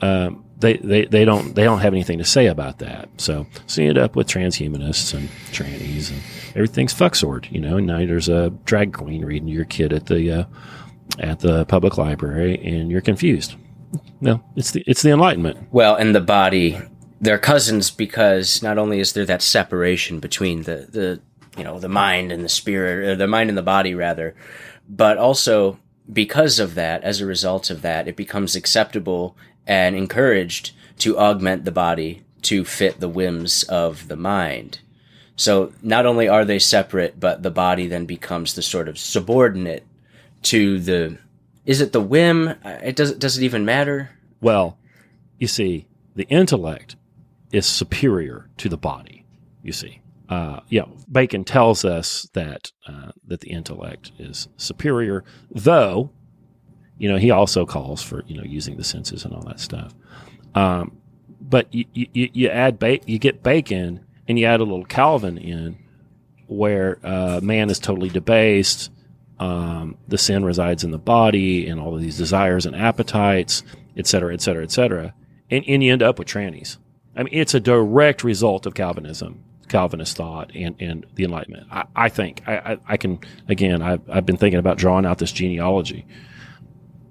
[SPEAKER 3] They don't have anything to say about that. So you end up with transhumanists and trannies, and everything's fucksword. And now there's a drag queen reading to your kid at the public library, and you're confused. No, it's the Enlightenment.
[SPEAKER 2] Well, and the body, they're cousins because not only is there that separation between the mind and the spirit, or the mind and the body rather, but also because of that, as a result of that, it becomes acceptable and encouraged to augment the body to fit the whims of the mind. So not only are they separate, but the body then becomes the sort of subordinate to the... Is it the whim? Does it even matter?
[SPEAKER 3] Well, you see, the intellect is superior to the body, you see. Bacon tells us that the intellect is superior, though, he also calls for, using the senses and all that stuff. But you add you get Bacon and you add a little Calvin in, where man is totally debased. The sin resides in the body and all of these desires and appetites, et cetera, et cetera, et cetera. And you end up with trannies. I mean, it's a direct result of Calvinism, Calvinist thought, and the Enlightenment. I think I can, again, I've been thinking about drawing out this genealogy.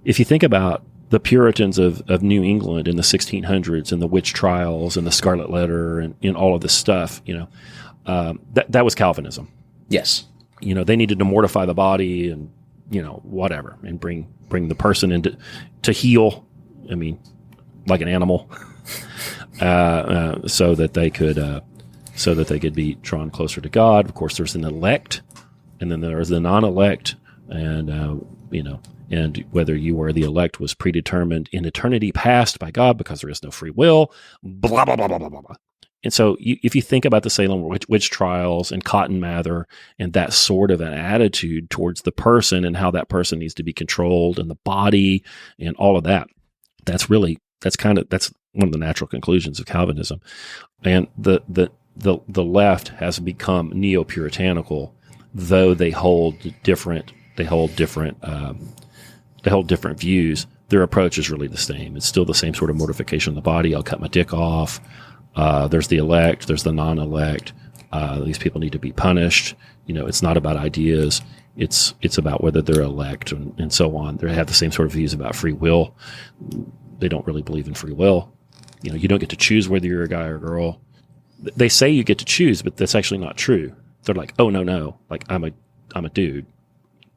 [SPEAKER 3] If you think about the Puritans of New England in the 1600s and the witch trials and the Scarlet Letter and all of this stuff, that was Calvinism.
[SPEAKER 2] Yes.
[SPEAKER 3] They needed to mortify the body and, whatever, and bring the person into to heal. I mean, like an animal, so that they could be drawn closer to God. Of course, there's an elect, and then there's the non-elect, and and whether you were the elect was predetermined in eternity past by God because there is no free will. Blah blah blah blah blah blah. And so if you think about the Salem witch trials and Cotton Mather and that sort of an attitude towards the person and how that person needs to be controlled and the body and all of that, that's one of the natural conclusions of Calvinism. And the left has become neo-puritanical, though they hold different views. Their approach is really the same. It's still the same sort of mortification of the body. I'll cut my dick off. There's the elect, there's the non-elect. These people need to be punished. It's not about ideas. It's about whether they're elect and so on. They have the same sort of views about free will. They don't really believe in free will. You don't get to choose whether you're a guy or a girl. They say you get to choose, but that's actually not true. They're like, oh no, like I'm a dude.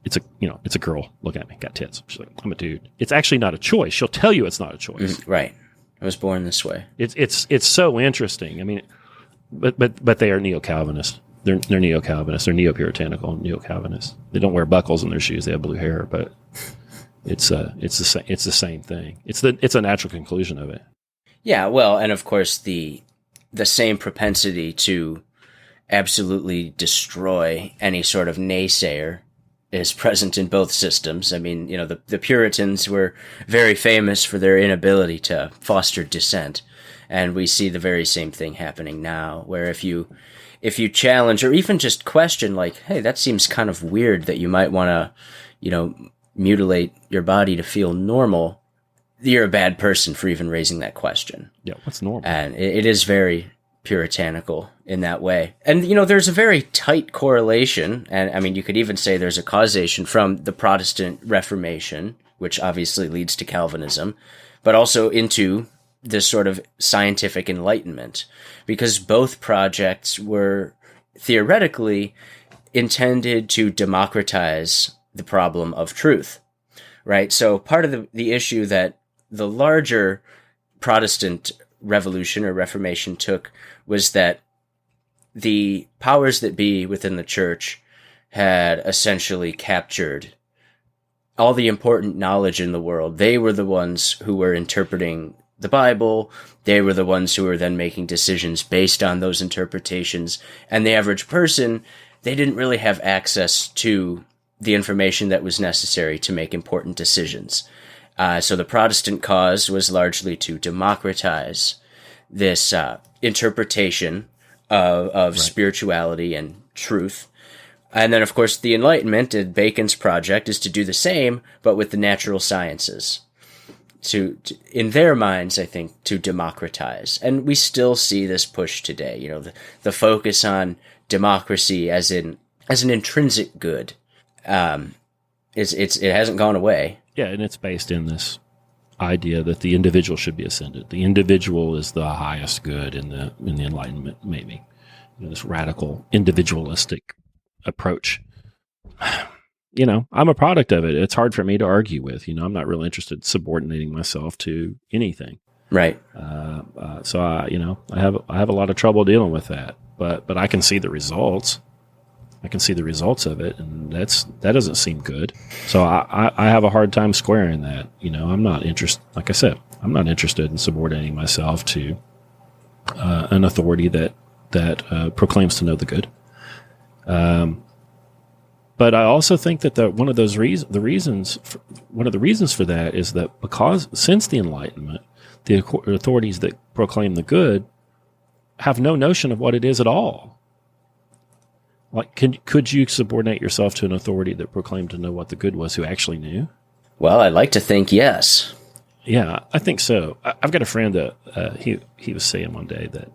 [SPEAKER 3] It's a girl. Look at me, got tits. She's like, I'm a dude. It's actually not a choice. She'll tell you it's not a choice.
[SPEAKER 2] Right. I was born this way.
[SPEAKER 3] It's so interesting. I mean, but they are neo-Calvinist. They're neo-Calvinist. They're neo-puritanical neo-Calvinist. They don't wear buckles in their shoes. They have blue hair, but it's the same thing. It's a natural conclusion of it.
[SPEAKER 2] Yeah. Well, and of course the same propensity to absolutely destroy any sort of naysayer is present in both systems. I mean, the Puritans were very famous for their inability to foster dissent. And we see the very same thing happening now, where if you challenge or even just question, like, hey, that seems kind of weird that you might want to, mutilate your body to feel normal, you're a bad person for even raising that question.
[SPEAKER 3] Yeah, what's normal?
[SPEAKER 2] And it is very puritanical in that way. And, there's a very tight correlation, and I mean, you could even say there's a causation from the Protestant Reformation, which obviously leads to Calvinism, but also into this sort of scientific Enlightenment, because both projects were theoretically intended to democratize the problem of truth, right? So part of the issue that the larger Protestant Revolution or Reformation took was that the powers that be within the church had essentially captured all the important knowledge in the world. They were the ones who were interpreting the Bible. They were the ones who were then making decisions based on those interpretations. And the average person, they didn't really have access to the information that was necessary to make important decisions. So the Protestant cause was largely to democratize this interpretation of spirituality and truth. And then, of course, the Enlightenment and Bacon's project is to do the same, but with the natural sciences. To in their minds, I think, to democratize. And we still see this push today. The focus on democracy as an intrinsic good. It hasn't gone away.
[SPEAKER 3] Yeah, and it's based in this idea that the individual should be ascended. The individual is the highest good in the Enlightenment, maybe. This radical individualistic approach. I'm a product of it. It's hard for me to argue with. I'm not really interested in subordinating myself to anything.
[SPEAKER 2] Right.
[SPEAKER 3] So I have a lot of trouble dealing with that. But I can see the results. I can see the results of it, and that doesn't seem good. So I have a hard time squaring that. I'm not interested. Like I said, I'm not interested in subordinating myself to an authority that proclaims to know the good. But I also think that one of the reasons for that is that because since the Enlightenment, the authorities that proclaim the good have no notion of what it is at all. Like, could you subordinate yourself to an authority that proclaimed to know what the good was, who actually knew?
[SPEAKER 2] Well, I'd like to think yes.
[SPEAKER 3] Yeah, I think so. I've got a friend that he was saying one day that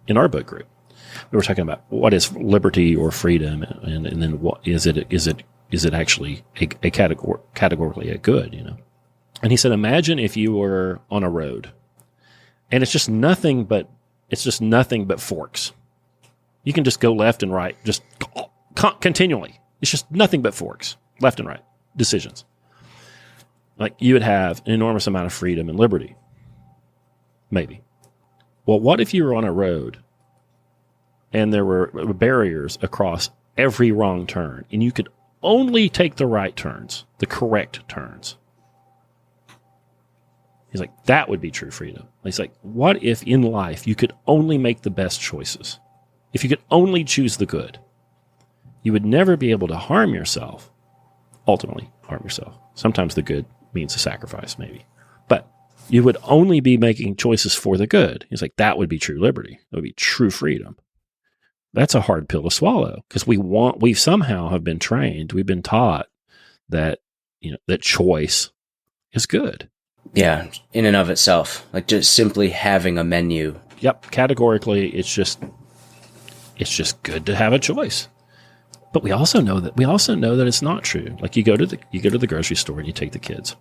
[SPEAKER 3] in our book group, we were talking about what is liberty or freedom, and then what is it actually a categorically a good, And he said, imagine if you were on a road, and it's just nothing but forks. You can just go left and right, just continually. It's just nothing but forks, left and right, decisions. Like, you would have an enormous amount of freedom and liberty, maybe. Well, what if you were on a road and there were barriers across every wrong turn, and you could only take the right turns, the correct turns? He's like, that would be true freedom. He's like, what if in life you could only make the best choices? If you could only choose the good, you would never be able to harm yourself, ultimately harm yourself. Sometimes the good means a sacrifice, maybe. But you would only be making choices for the good. He's like, that would be true liberty. That would be true freedom. That's a hard pill to swallow, because we somehow have been trained, we've been taught that, that choice is good.
[SPEAKER 2] Yeah, in and of itself, like just simply having a menu.
[SPEAKER 3] Yep, categorically, it's just good to have a choice. But we also know that it's not true. Like, you go to the grocery store and you take the kids,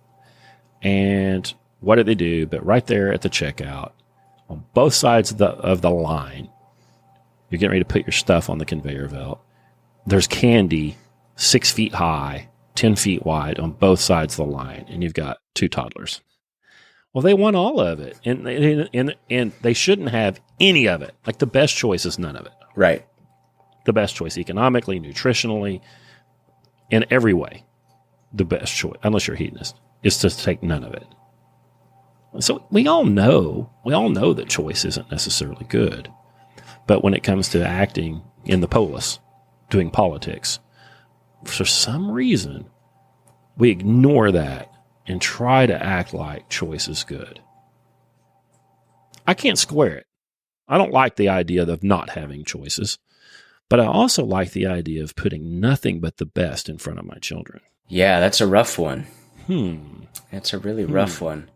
[SPEAKER 3] and what do they do? But right there at the checkout, on both sides of the line, you're getting ready to put your stuff on the conveyor belt. There's candy 6 feet high, 10 feet wide on both sides of the line, and you've got 2 toddlers. Well, they want all of it, and they shouldn't have any of it. Like, the best choice is none of it.
[SPEAKER 2] Right.
[SPEAKER 3] The best choice economically, nutritionally, in every way, the best choice, unless you're a hedonist, is to take none of it. So we all know that choice isn't necessarily good. But when it comes to acting in the polis, doing politics, for some reason, we ignore that and try to act like choice is good. I can't square it. I don't like the idea of not having choices, but I also like the idea of putting nothing but the best in front of my children.
[SPEAKER 2] Yeah, that's a rough one. That's a really rough one.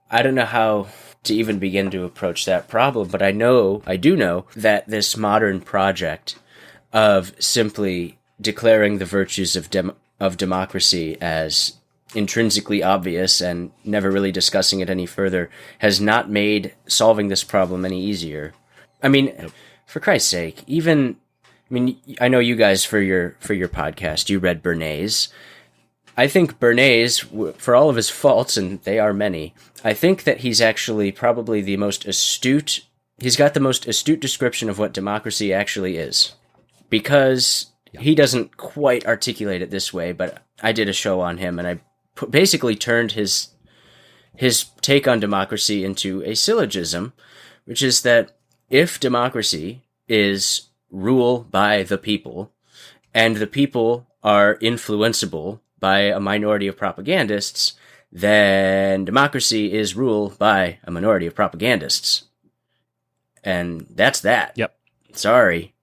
[SPEAKER 2] I don't know how to even begin to approach that problem, but I do know that this modern project of simply declaring the virtues of democracy as intrinsically obvious and never really discussing it any further has not made solving this problem any easier. I mean, for Christ's sake, I know you guys for your podcast, you read Bernays. I think Bernays, for all of his faults, and they are many, I think that he's actually probably the most astute. He's got the most astute description of what democracy actually is, because he doesn't quite articulate it this way, but I did a show on him, and I basically turned his take on democracy into a syllogism, which is that if democracy is rule by the people, and the people are influenceable by a minority of propagandists, then democracy is rule by a minority of propagandists. And that's that.
[SPEAKER 3] Yep.
[SPEAKER 2] Sorry.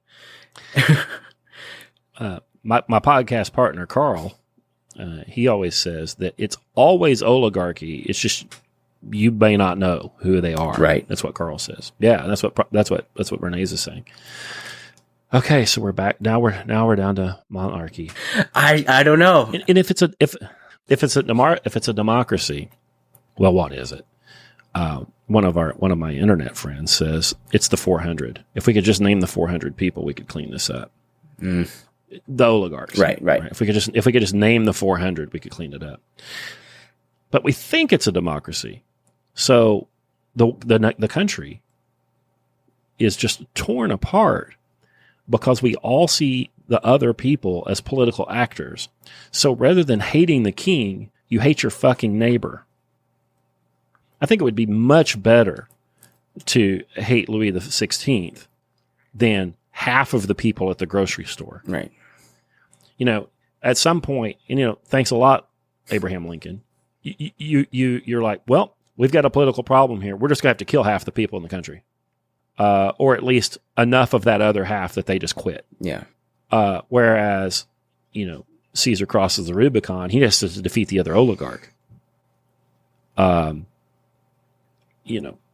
[SPEAKER 3] My podcast partner, Carl, he always says that it's always oligarchy. It's just you may not know who they are.
[SPEAKER 2] Right.
[SPEAKER 3] That's what Carl says. Yeah, that's what Bernays is saying. Okay, so we're back now. We're down to monarchy.
[SPEAKER 2] I don't know.
[SPEAKER 3] And if it's a democracy, Well, what is it? One of my internet friends says it's the 400. If we could just name the 400 people, we could clean this up.
[SPEAKER 2] Mm.
[SPEAKER 3] The oligarchs,
[SPEAKER 2] right?
[SPEAKER 3] If we could just name the 400, we could clean it up. But we think it's a democracy, so the country is just torn apart because we all see the other people as political actors. So rather than hating the king, you hate your fucking neighbor. I think it would be much better to hate Louis the 16th than half of the people at the grocery store.
[SPEAKER 2] Right.
[SPEAKER 3] At some point, thanks a lot, Abraham Lincoln. You're like, well, we've got a political problem here. We're just going to have to kill half the people in the country. Or at least enough of that other half that they just quit.
[SPEAKER 2] Yeah.
[SPEAKER 3] Whereas, Caesar crosses the Rubicon, he has to defeat the other oligarch.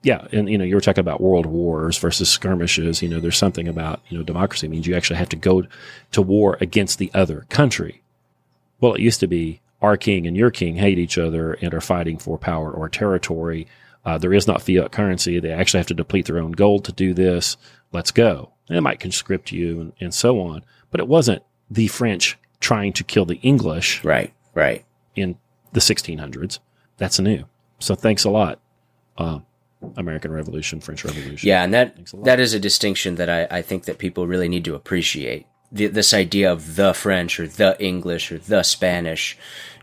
[SPEAKER 3] Yeah, and you were talking about world wars versus skirmishes. There's something about democracy means you actually have to go to war against the other country. Well, it used to be our king and your king hate each other and are fighting for power or territory. There is not fiat currency. They actually have to deplete their own gold to do this. Let's go. And it might conscript you and so on. But it wasn't the French trying to kill the English.
[SPEAKER 2] Right.
[SPEAKER 3] In the 1600s. That's new. So thanks a lot. American Revolution, French Revolution.
[SPEAKER 2] Yeah, and that is a distinction that I think that people really need to appreciate. This idea of the French or the English or the Spanish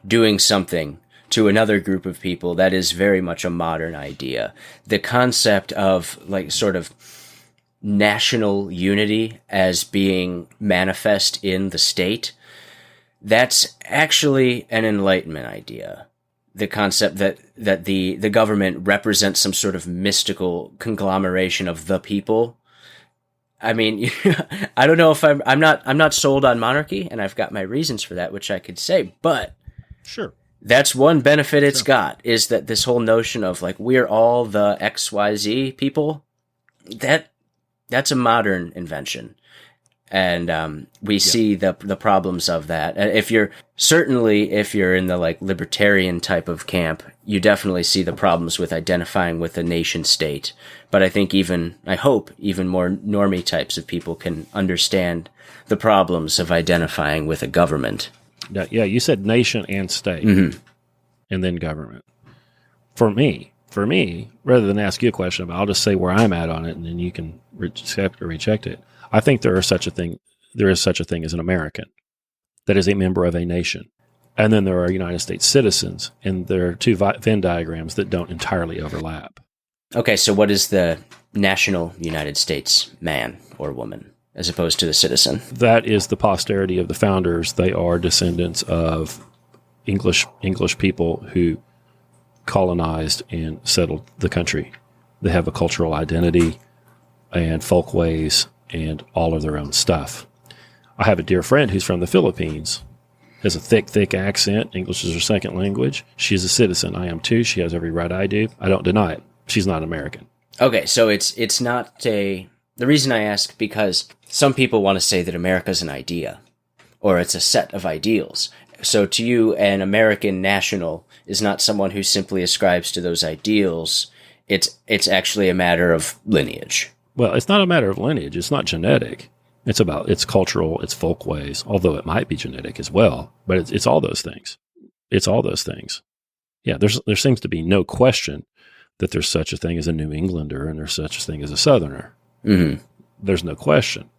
[SPEAKER 2] doing something to another group of people, that is very much a modern idea. The concept of sort of national unity as being manifest in the state, that's actually an Enlightenment idea. The concept that the government represents some sort of mystical conglomeration of the people. I mean, I don't know if I'm not sold on monarchy, and I've got my reasons for that, which I could say, but
[SPEAKER 3] sure.
[SPEAKER 2] That's one benefit it's got, is that this whole notion of we're all the XYZ people, that's a modern invention. And we see the problems of that. If you're in the libertarian type of camp, you definitely see the problems with identifying with a nation state. But I think I hope even more normie types of people can understand the problems of identifying with a government.
[SPEAKER 3] Yeah, you said nation and state, and then government. For me, rather than ask you a question, I'll just say where I'm at on it, and then you can accept or reject it. I think there is such a thing as an American that is a member of a nation. And then there are United States citizens, and there are two Venn diagrams that don't entirely overlap.
[SPEAKER 2] Okay, so what is the national United States man or woman as opposed to the citizen?
[SPEAKER 3] That is the posterity of the founders. They are descendants of English people who colonized and settled the country. They have a cultural identity and folkways and all of their own stuff. I have a dear friend who's from the Philippines, has a thick accent. English is her second language. She's a citizen. I am too. She has every right I do. I don't deny it. She's not American. Okay, so it's not the reason I ask, because some people want to say that America's an idea, or it's a set of ideals. So to you, an American national is not someone who simply ascribes to those ideals. It's actually a matter of lineage. Well, it's not a matter of lineage. It's not genetic. It's cultural, it's folkways, although it might be genetic as well. But it's all those things. It's all those things. Yeah, there seems to be no question that there's such a thing as a New Englander and there's such a thing as a Southerner.
[SPEAKER 2] Mm-hmm.
[SPEAKER 3] There's no question.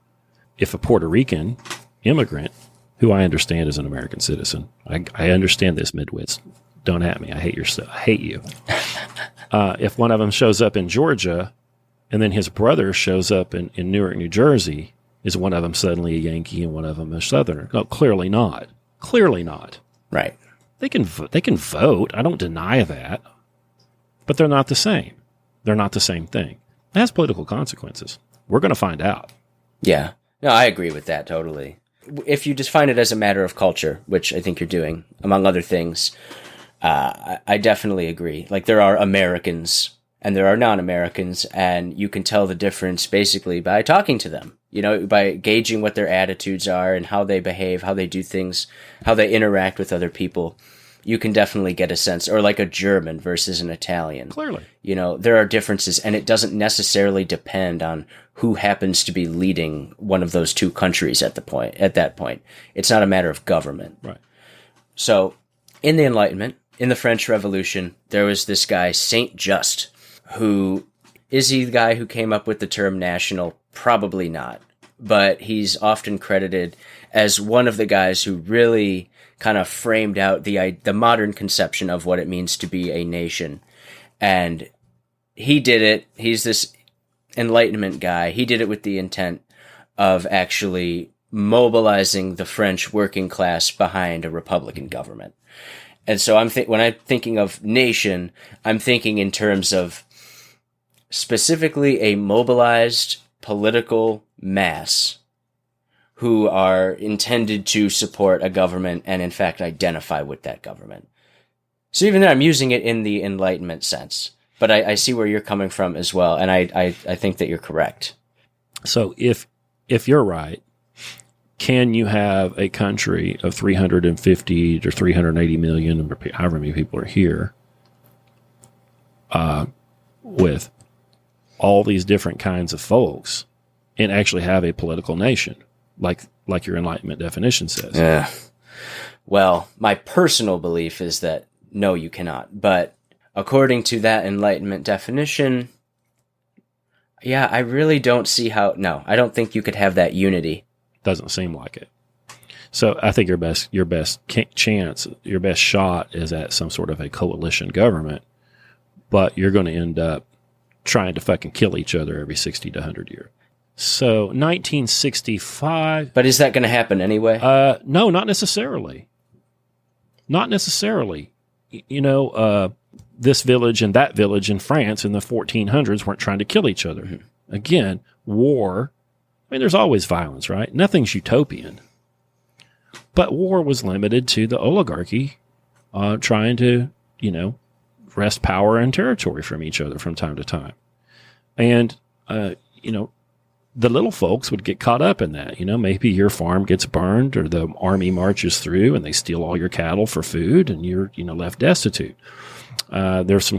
[SPEAKER 3] If a Puerto Rican immigrant, who I understand is an American citizen, I understand this, midwits. Don't at me. I hate you. If one of them shows up in Georgia and then his brother shows up in Newark, New Jersey, is one of them suddenly a Yankee and one of them a Southerner? No, clearly not. Clearly not.
[SPEAKER 2] Right.
[SPEAKER 3] They can vote. I don't deny that. But they're not the same. They're not the same thing. It has political consequences. We're going to find out.
[SPEAKER 2] Yeah. No, I agree with that totally. If you just find it as a matter of culture, which I think you're doing, among other things, I definitely agree. There are Americans and there are non-Americans, and you can tell the difference basically by talking to them, by gauging what their attitudes are and how they behave, how they do things, how they interact with other people. you can definitely get a sense, or like a German versus an Italian.
[SPEAKER 3] Clearly.
[SPEAKER 2] There are differences, and it doesn't necessarily depend on who happens to be leading one of those two countries at that point. It's not a matter of government.
[SPEAKER 3] Right.
[SPEAKER 2] So, in the Enlightenment, in the French Revolution, there was this guy, Saint Just, who is he the guy who came up with the term national? Probably not. But he's often credited as one of the guys who really kind of framed out the modern conception of what it means to be a nation. And he did it. He's this Enlightenment guy. He did it with the intent of actually mobilizing the French working class behind a republican government. And so when I'm thinking of nation, I'm thinking in terms of specifically a mobilized political mass who are intended to support a government and, in fact, identify with that government. So even then, I'm using it in the Enlightenment sense. But I see where you're coming from as well, and I think that you're correct.
[SPEAKER 3] So if you're right, can you have a country of 350 to 380 million, or however many people are here, with all these different kinds of folks, and actually have a political nation, like your Enlightenment definition says?
[SPEAKER 2] Yeah. Well, my personal belief is that no, you cannot. But according to that Enlightenment definition, yeah, I really don't see how. No, I don't think you could have that unity.
[SPEAKER 3] Doesn't seem like it. So I think your best chance, your best shot is at some sort of a coalition government, but you're going to end up trying to fucking kill each other every 60 to 100 years. So 1965.
[SPEAKER 2] But is that going to happen anyway?
[SPEAKER 3] No, not necessarily. Not necessarily. This village and that village in France in the 1400s weren't trying to kill each other. Mm-hmm. Again, war. I mean, there's always violence, right? Nothing's utopian. But war was limited to the oligarchy trying to, wrest power and territory from each other from time to time. And, the little folks would get caught up in that. Maybe your farm gets burned, or the army marches through and they steal all your cattle for food, and you're, left destitute. There's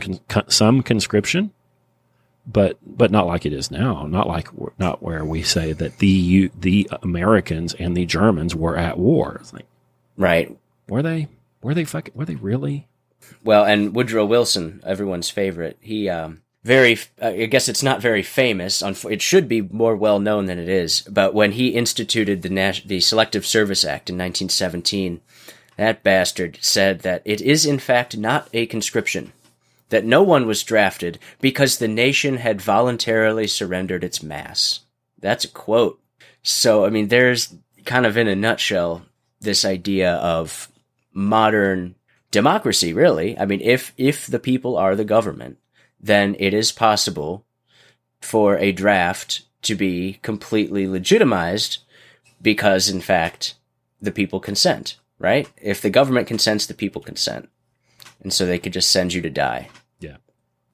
[SPEAKER 3] some conscription, but not like it is now. Not where we say that the Americans and the Germans were at war. It's like,
[SPEAKER 2] right?
[SPEAKER 3] Were they really?
[SPEAKER 2] Well, and Woodrow Wilson, everyone's favorite. He I guess it's not very famous. It should be more well known than it is. But when he instituted the Selective Service Act in 1917. That bastard said that it is in fact not a conscription, that no one was drafted because the nation had voluntarily surrendered its mass. That's a quote. So, I mean, there's kind of in a nutshell this idea of modern democracy, really. I mean, if the people are the government, then it is possible for a draft to be completely legitimized because, in fact, the people consent. Right? If the government consents, the people consent. And so they could just send you to die.
[SPEAKER 3] Yeah.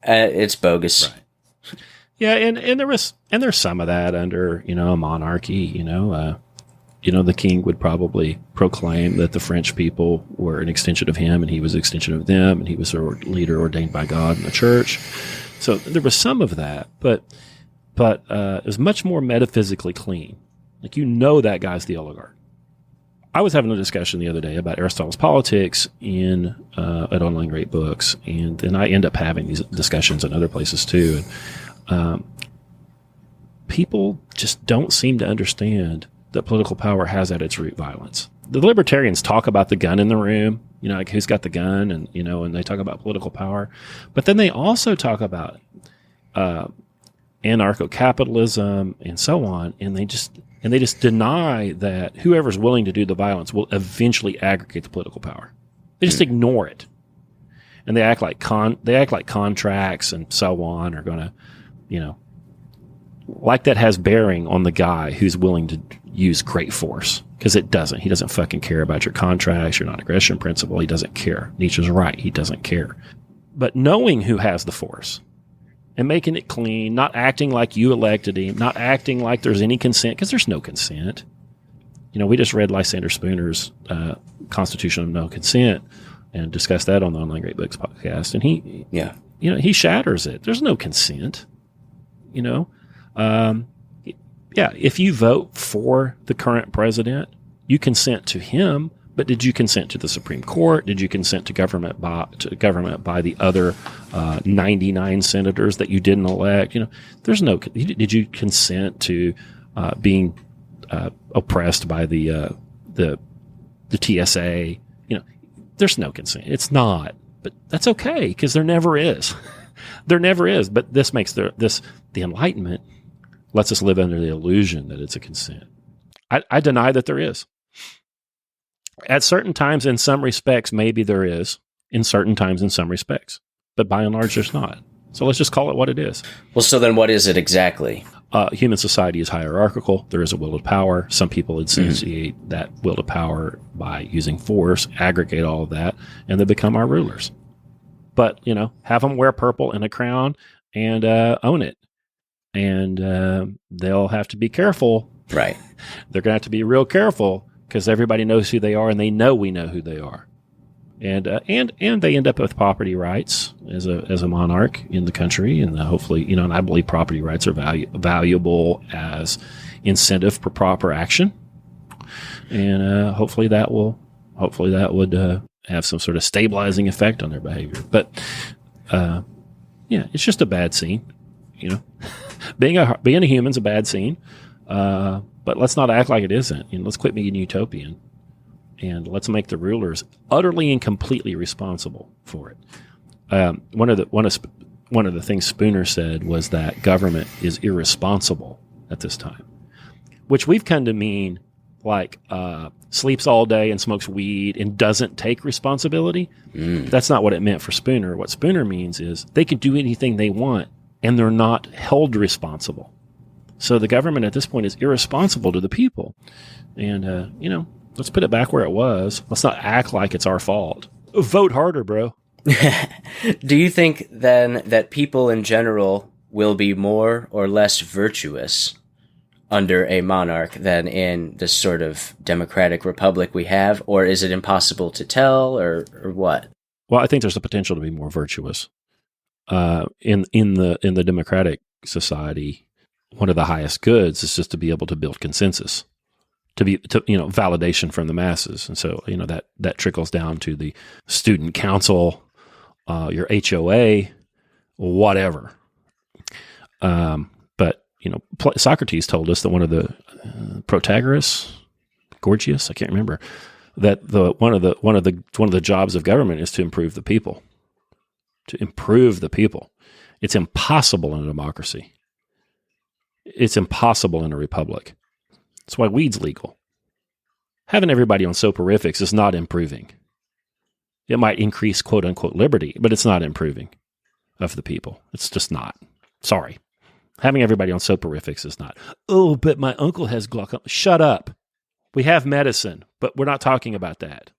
[SPEAKER 2] It's bogus.
[SPEAKER 3] Right. Yeah, and there's some of that under, a monarchy, the king would probably proclaim that the French people were an extension of him and he was an extension of them, and he was a leader ordained by God in the church. So there was some of that, but it was much more metaphysically clean. Like, that guy's the oligarch. I was having a discussion the other day about Aristotle's Politics at Online Great Books, and then I end up having these discussions in other places too. And people just don't seem to understand that political power has at its root violence. The libertarians talk about the gun in the room, like who's got the gun, and and they talk about political power, but then they also talk about anarcho-capitalism and so on, and they just deny that whoever's willing to do the violence will eventually aggregate the political power. They just ignore it, and they act like contracts and so on are going to, like that has bearing on the guy who's willing to use great force, because it doesn't. He doesn't fucking care about your contracts, your non-aggression principle. He doesn't care. Nietzsche's right. He doesn't care. But knowing who has the force and making it clean, not acting like you elected him, not acting like there's any consent, because there's no consent. We just read Lysander Spooner's Constitution of No Consent, and discussed that on the Online Great Books podcast. And he shatters it. There's no consent. If you vote for the current president, you consent to him. But did you consent to the Supreme Court? Did you consent to government by the other 99 senators that you didn't elect? There's no. Did you consent to being oppressed by the TSA? There's no consent. It's not. But that's okay because there never is. There never is. But this makes the Enlightenment lets us live under the illusion that it's a consent. I deny that there is. At certain times, in some respects, maybe there is. In certain times, in some respects. But by and large, there's not. So let's just call it what it is.
[SPEAKER 2] Well, so then what is it exactly?
[SPEAKER 3] Human society is hierarchical. There is a will to power. Some people instantiate that will to power by using force, aggregate all of that, and they become our rulers. But, have them wear purple and a crown and own it. And they'll have to be careful.
[SPEAKER 2] Right.
[SPEAKER 3] They're going to have to be real careful because everybody knows who they are, and they know we know who they are. And they end up with property rights as a monarch in the country, and hopefully, and I believe property rights are valuable as incentive for proper action, and hopefully that would have some sort of stabilizing effect on their behavior. But it's just a bad scene, being a human's a bad scene. But let's not act like it isn't. Let's quit being utopian, and let's make the rulers utterly and completely responsible for it. One of the things Spooner said was that government is irresponsible at this time, which we've come to mean like sleeps all day and smokes weed and doesn't take responsibility. That's not what it meant for Spooner. What Spooner means is they can do anything they want, and they're not held responsible. So the government at this point is irresponsible to the people. And, let's put it back where it was. Let's not act like it's our fault. Vote harder, bro.
[SPEAKER 2] Do you think then that people in general will be more or less virtuous under a monarch than in this sort of democratic republic we have? Or is it impossible to tell or what?
[SPEAKER 3] Well, I think there's a potential to be more virtuous. In the democratic society, one of the highest goods is just to be able to build consensus, to validation from the masses. And so, that trickles down to the student council, your HOA, whatever. But Socrates told us that one of the Protagoras, Gorgias, I can't remember, that one of the jobs of government is to improve the people. To improve the people. It's impossible in a democracy. It's impossible in a republic. That's why weed's legal. Having everybody on soporifics is not improving. It might increase quote-unquote liberty, but it's not improving of the people. It's just not. Sorry. Having everybody on soporifics is not. Oh, but my uncle has glaucoma. Shut up. We have medicine, but we're not talking about that.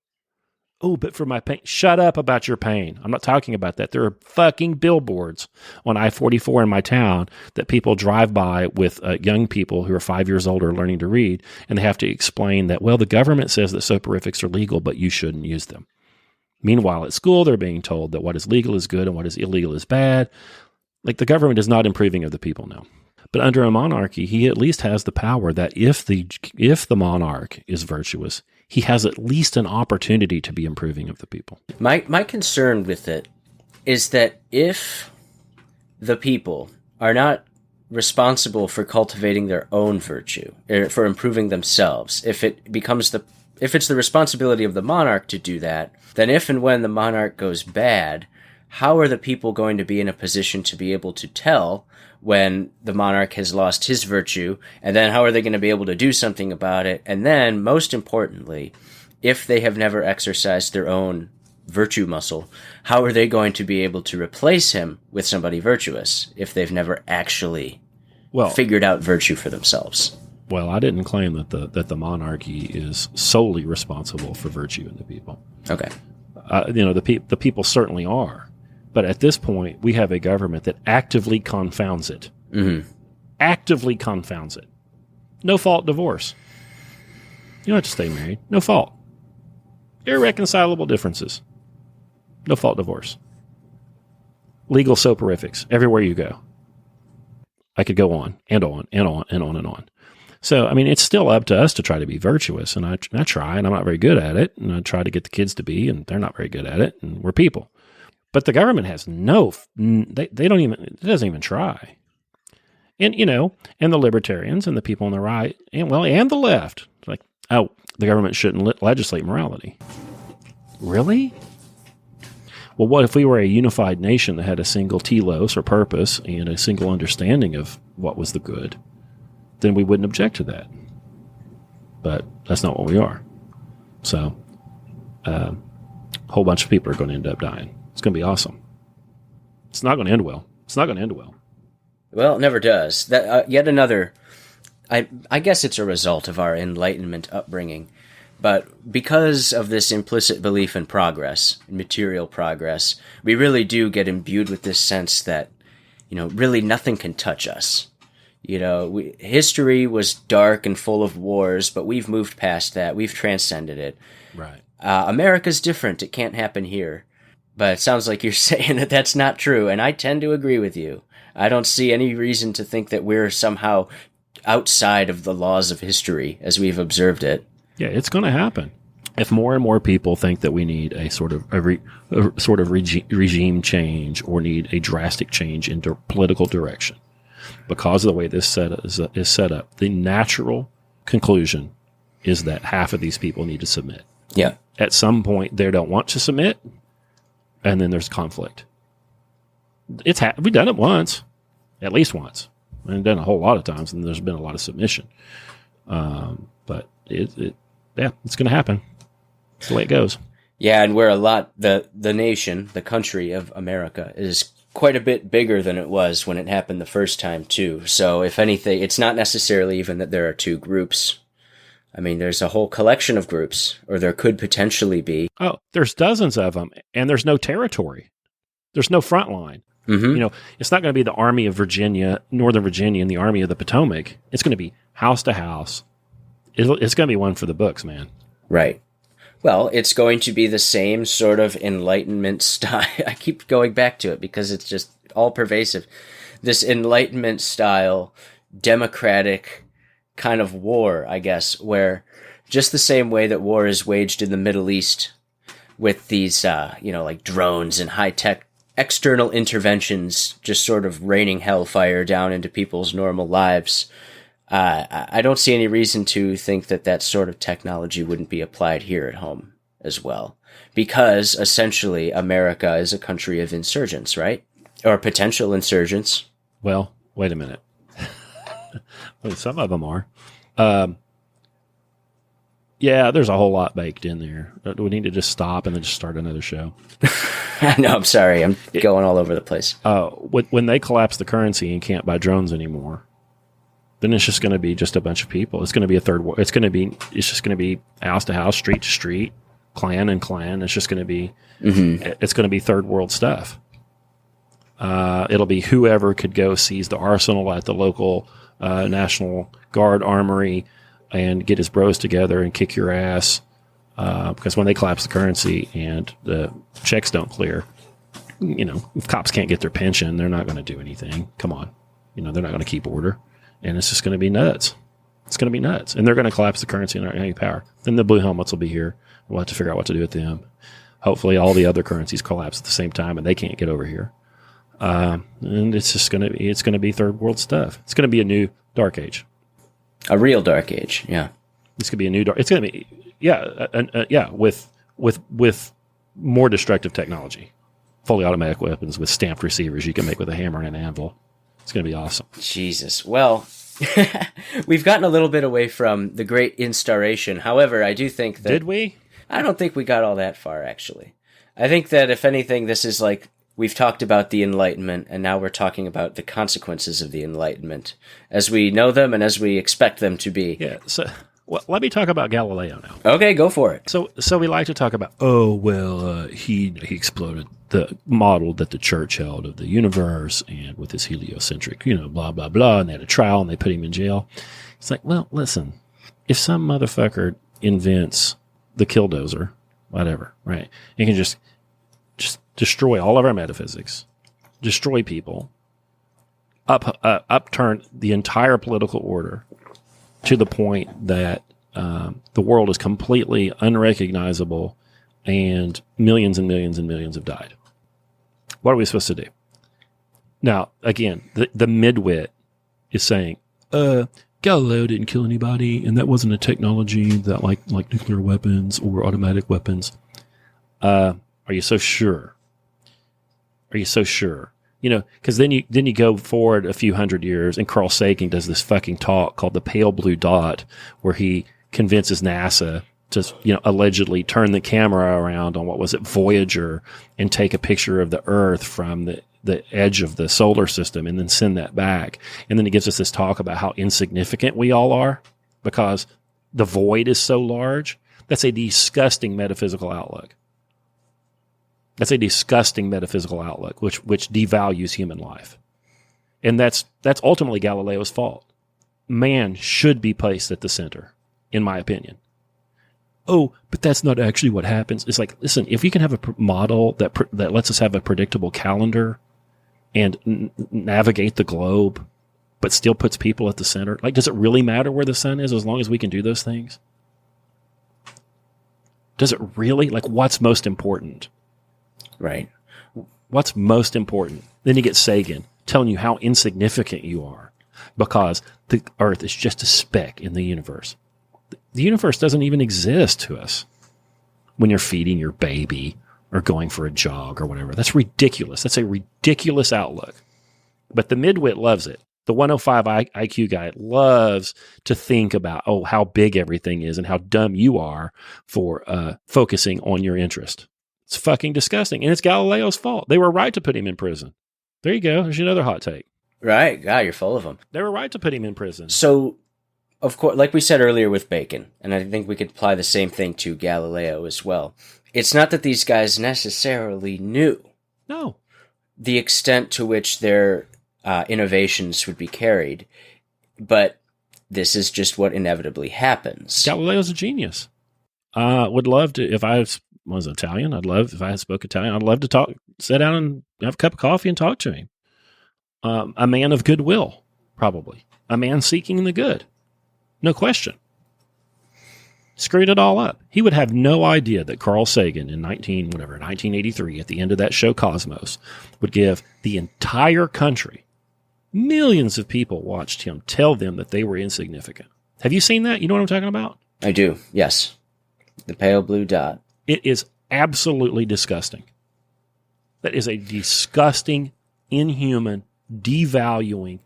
[SPEAKER 3] Oh, but for my pain. Shut up about your pain. I'm not talking about that. There are fucking billboards on I-44 in my town that people drive by with young people who are 5 years old or learning to read, and they have to explain that, well, the government says that soporifics are legal, but you shouldn't use them. Meanwhile, at school, they're being told that what is legal is good and what is illegal is bad. Like, the government is not improving of the people now. But under a monarchy, he at least has the power that if the monarch is virtuous, he has at least an opportunity to be improving of the people.
[SPEAKER 2] My concern with it is that if the people are not responsible for cultivating their own virtue, or for improving themselves, if it's the responsibility of the monarch to do that, then if and when the monarch goes bad, how are the people going to be in a position to be able to tell when the monarch has lost his virtue, and then how are they going to be able to do something about it? And then, most importantly, if they have never exercised their own virtue muscle, how are they going to be able to replace him with somebody virtuous if they've never actually figured out virtue for themselves?
[SPEAKER 3] Well, I didn't claim that the monarchy is solely responsible for virtue in the people.
[SPEAKER 2] Okay.
[SPEAKER 3] The people certainly are. But at this point, we have a government that actively confounds it.
[SPEAKER 2] Mm-hmm.
[SPEAKER 3] Actively confounds it. No fault divorce. You don't have to stay married. No fault. Irreconcilable differences. No fault divorce. Legal soporifics everywhere you go. I could go on and on and on and on and on. So, I mean, it's still up to us to try to be virtuous. And I try, and I'm not very good at it. And I try to get the kids to be, and they're not very good at it. And we're people. But the government has they don't even, it doesn't even try. And, and the libertarians and the people on the right, and the left, it's like, oh, the government shouldn't legislate morality. Really? Well, what if we were a unified nation that had a single telos or purpose and a single understanding of what was the good? Then we wouldn't object to that. But that's not what we are. So, a whole bunch of people are going to end up dying. It's going to be awesome. It's not going to end well.
[SPEAKER 2] Well, it never does. That yet another. I guess it's a result of our Enlightenment upbringing, but because of this implicit belief in progress, material progress, we really do get imbued with this sense that, really nothing can touch us. History was dark and full of wars, but we've moved past that. We've transcended it.
[SPEAKER 3] Right.
[SPEAKER 2] America's different. It can't happen here. But it sounds like you're saying that that's not true, and I tend to agree with you. I don't see any reason to think that we're somehow outside of the laws of history as we've observed it.
[SPEAKER 3] Yeah, it's going to happen. If more and more people think that we need a sort of regime change or need a drastic change in political direction, because of the way this is set up, the natural conclusion is that half of these people need to submit.
[SPEAKER 2] Yeah.
[SPEAKER 3] At some point, they don't want to submit, and then there's conflict. We've done it once, at least once. And done a whole lot of times, and there's been a lot of submission. But it's going to happen. It's the way it goes.
[SPEAKER 2] Yeah, and where the nation, the country of America, is quite a bit bigger than it was when it happened the first time, too. So, if anything, it's not necessarily even that there are two groups. I mean, there's a whole collection of groups, or there could potentially be.
[SPEAKER 3] Oh, there's dozens of them, and there's no territory. There's no front line.
[SPEAKER 2] Mm-hmm.
[SPEAKER 3] It's not going to be the Army of Virginia, Northern Virginia, and the Army of the Potomac. It's going to be house to house. It's going to be one for the books, man.
[SPEAKER 2] Right. Well, it's going to be the same sort of Enlightenment style. I keep going back to it because it's just all pervasive. This Enlightenment style, democratic kind of war, I guess, where just the same way that war is waged in the Middle East with these, like drones and high-tech external interventions just sort of raining hellfire down into people's normal lives. I don't see any reason to think that sort of technology wouldn't be applied here at home as well. Because, essentially, America is a country of insurgents, right? Or potential insurgents.
[SPEAKER 3] Well, wait a minute. Well, some of them are. Yeah, there's a whole lot baked in there. Do we need to just stop and then just start another show?
[SPEAKER 2] No, I'm sorry. I'm going all over the place.
[SPEAKER 3] When they collapse the currency and can't buy drones anymore, then it's just going to be just a bunch of people. It's going to be a third war. It's just going to be house to house, street to street, clan and clan. It's just going to be, It's going to be third world stuff. It'll be whoever could go seize the arsenal at the local National Guard armory and get his bros together and kick your ass. Because when they collapse the currency and the checks don't clear, if cops can't get their pension, they're not going to do anything. Come on. They're not going to keep order. And it's just going to be nuts. It's going to be nuts. And they're going to collapse the currency and not have any power. Then the blue helmets will be here. We'll have to figure out what to do with them. Hopefully all the other currencies collapse at the same time and they can't get over here. And it's just going to be third world stuff. It's going to be a new dark age.
[SPEAKER 2] A real dark age. Yeah.
[SPEAKER 3] It's going to be a new dark. It's going to be, with more destructive technology, fully automatic weapons with stamped receivers you can make with a hammer and an anvil. It's going to be awesome.
[SPEAKER 2] Jesus. Well, we've gotten a little bit away from the great instauration. However, I do think that...
[SPEAKER 3] Did we?
[SPEAKER 2] I don't think we got all that far, actually. I think that, if anything, this is like... We've talked about the Enlightenment, and now we're talking about the consequences of the Enlightenment, as we know them and as we expect them to be.
[SPEAKER 3] Yeah, so... Well, let me talk about Galileo now.
[SPEAKER 2] Okay, go for it.
[SPEAKER 3] So we like to talk about, he exploded the model that the church held of the universe and with his heliocentric, blah, blah, blah, and they had a trial and they put him in jail. It's like, well, listen, if some motherfucker invents the killdozer, whatever, right, you can just just destroy all of our metaphysics, destroy people, upturn the entire political order to the point that the world is completely unrecognizable and millions and millions and millions have died. What are we supposed to do? Now, again, the midwit is saying, Galileo didn't kill anybody, and that wasn't a technology that like nuclear weapons or automatic weapons. Are you so sure? Are you so sure? You know, because then you go forward a few hundred years, and Carl Sagan does this fucking talk called The Pale Blue Dot, where he convinces NASA to, you know, allegedly turn the camera around on, what was it, Voyager, and take a picture of the Earth from the edge of the solar system and then send that back. And then he gives us this talk about how insignificant we all are because the void is so large. That's a disgusting metaphysical outlook. That's a disgusting metaphysical outlook, which devalues human life. And that's ultimately Galileo's fault. Man should be placed at the center, in my opinion. Oh, but that's not actually what happens. It's like, listen, if we can have a model that lets us have a predictable calendar and navigate the globe, but still puts people at the center, like, does it really matter where the sun is as long as we can do those things? Does it really? Like, what's most important?
[SPEAKER 2] Right.
[SPEAKER 3] What's most important? Then you get Sagan telling you how insignificant you are because the Earth is just a speck in the universe. The universe doesn't even exist to us when you're feeding your baby or going for a jog or whatever. That's ridiculous. That's a ridiculous outlook. But the midwit loves it. The 105 IQ guy loves to think about, how big everything is and how dumb you are for focusing on your interest. It's fucking disgusting. And it's Galileo's fault. They were right to put him in prison. There you go. There's another hot take.
[SPEAKER 2] Right. God, you're full of them.
[SPEAKER 3] They were right to put him in prison.
[SPEAKER 2] So, of course, like we said earlier with Bacon, and I think we could apply the same thing to Galileo as well. It's not that these guys necessarily knew.
[SPEAKER 3] No.
[SPEAKER 2] The extent to which their innovations would be carried, but this is just what inevitably happens.
[SPEAKER 3] Galileo's a genius. Would love to, if I was Italian, if I spoke Italian, I'd love to sit down and have a cup of coffee and talk to him. A man of goodwill, probably. A man seeking the good. No question. Screwed it all up. He would have no idea that Carl Sagan in 1983, at the end of that show Cosmos, would give the entire country, millions of people watched him tell them that they were insignificant. Have you seen that? You know what I'm talking about?
[SPEAKER 2] I do, yes. The pale blue dot.
[SPEAKER 3] It is absolutely disgusting. That is a disgusting, inhuman, devaluing,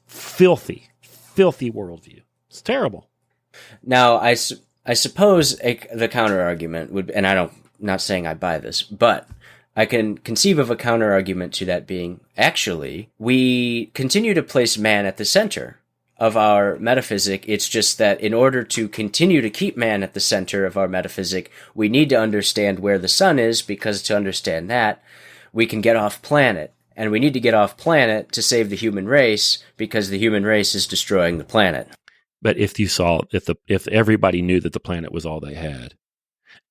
[SPEAKER 3] filthy worldview. It's terrible.
[SPEAKER 2] Now, I suppose the counter argument would, and I'm not saying I buy this, but I can conceive of a counter argument to that being, actually, we continue to place man at the center of our metaphysic. It's just that in order to continue to keep man at the center of our metaphysic, we need to understand where the sun is, because to understand that, we can get off planet. And we need to get off planet to save the human race, because the human race is destroying the planet.
[SPEAKER 3] But if everybody knew that the planet was all they had,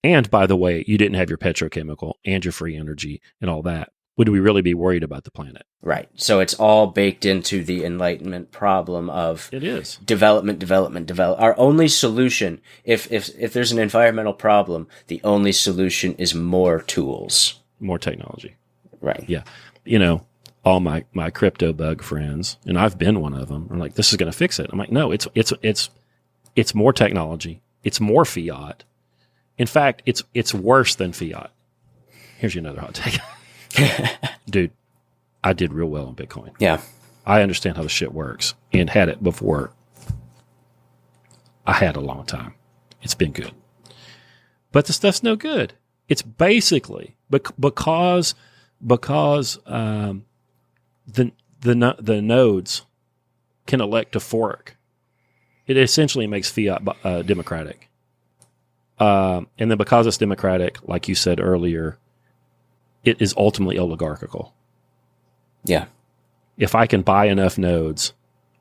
[SPEAKER 3] and by the way, you didn't have your petrochemical and your free energy and all that, would we really be worried about the planet?
[SPEAKER 2] Right. So it's all baked into the Enlightenment problem of
[SPEAKER 3] it is
[SPEAKER 2] development. Our only solution, if there's an environmental problem, the only solution is more tools, more
[SPEAKER 3] technology.
[SPEAKER 2] Right.
[SPEAKER 3] Yeah. You know, all my crypto bug friends, and I've been one of them, are like, this is going to fix it. I'm like, no, it's more technology. It's more fiat. In fact, it's worse than fiat. Here's another hot take. Dude, I did real well on Bitcoin.
[SPEAKER 2] Yeah.
[SPEAKER 3] I understand how the shit works and had it before. I had a long time. It's been good. But the stuff's no good. It's basically because the nodes can elect to fork. It essentially makes fiat democratic. And then because it's democratic, like you said earlier, it is ultimately oligarchical.
[SPEAKER 2] Yeah.
[SPEAKER 3] If I can buy enough nodes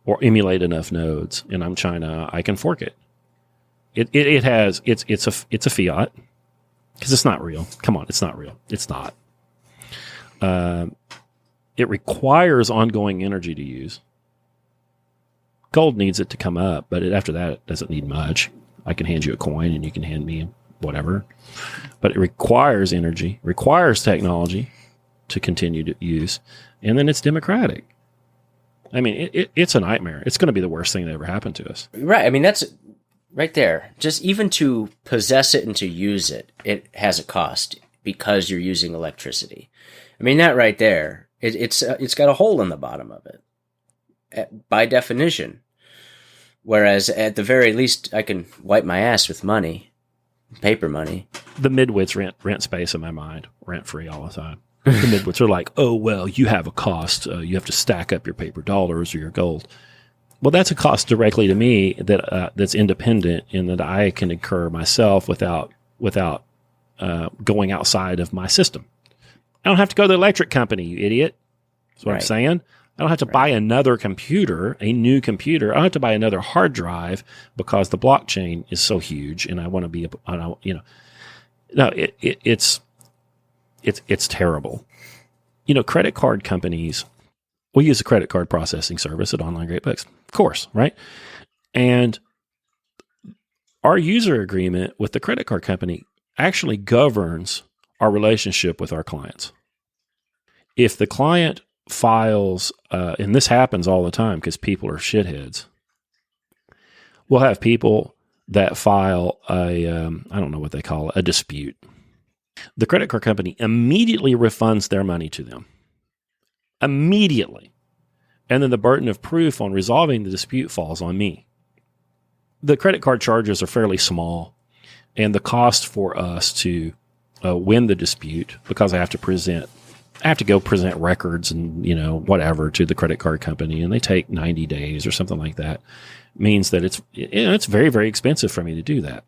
[SPEAKER 3] or emulate enough nodes, and I'm China, I can fork it. It's a fiat because it's not real. Come on, it's not real. It's not. It requires ongoing energy to use. Gold needs it to come up, but after that, it doesn't need much. I can hand you a coin and you can hand me whatever. But it requires energy, requires technology to continue to use. And then it's democratic. I mean, it's a nightmare. It's going to be the worst thing that ever happened to us.
[SPEAKER 2] Right. I mean, that's right there. Just even to possess it and to use it, it has a cost because you're using electricity. I mean, that right there, it's got a hole in the bottom of it, by definition. Whereas at the very least, I can wipe my ass with money, paper money.
[SPEAKER 3] The midwits rent space in my mind, rent free all the time. The midwits are like, oh, well, you have a cost. You have to stack up your paper dollars or your gold. Well, that's a cost directly to me that's independent in that I can incur myself without going outside of my system. I don't have to go to the electric company, you idiot. That's what I'm saying. I don't have to buy another computer, a new computer. I don't have to buy another hard drive because the blockchain is so huge, and I want to be, no, it's terrible. Credit card companies. We use a credit card processing service at Online Great Books, of course, right? And our user agreement with the credit card company actually governs our relationship with our clients. If the client files, and this happens all the time because people are shitheads, we'll have people that file I don't know what they call it, a dispute. The credit card company immediately refunds their money to them. Immediately. And then the burden of proof on resolving the dispute falls on me. The credit card charges are fairly small, and the cost for us to win the dispute, because I have to go present records and whatever to the credit card company, and they take 90 days or something like that, means that it's very, very expensive for me to do that.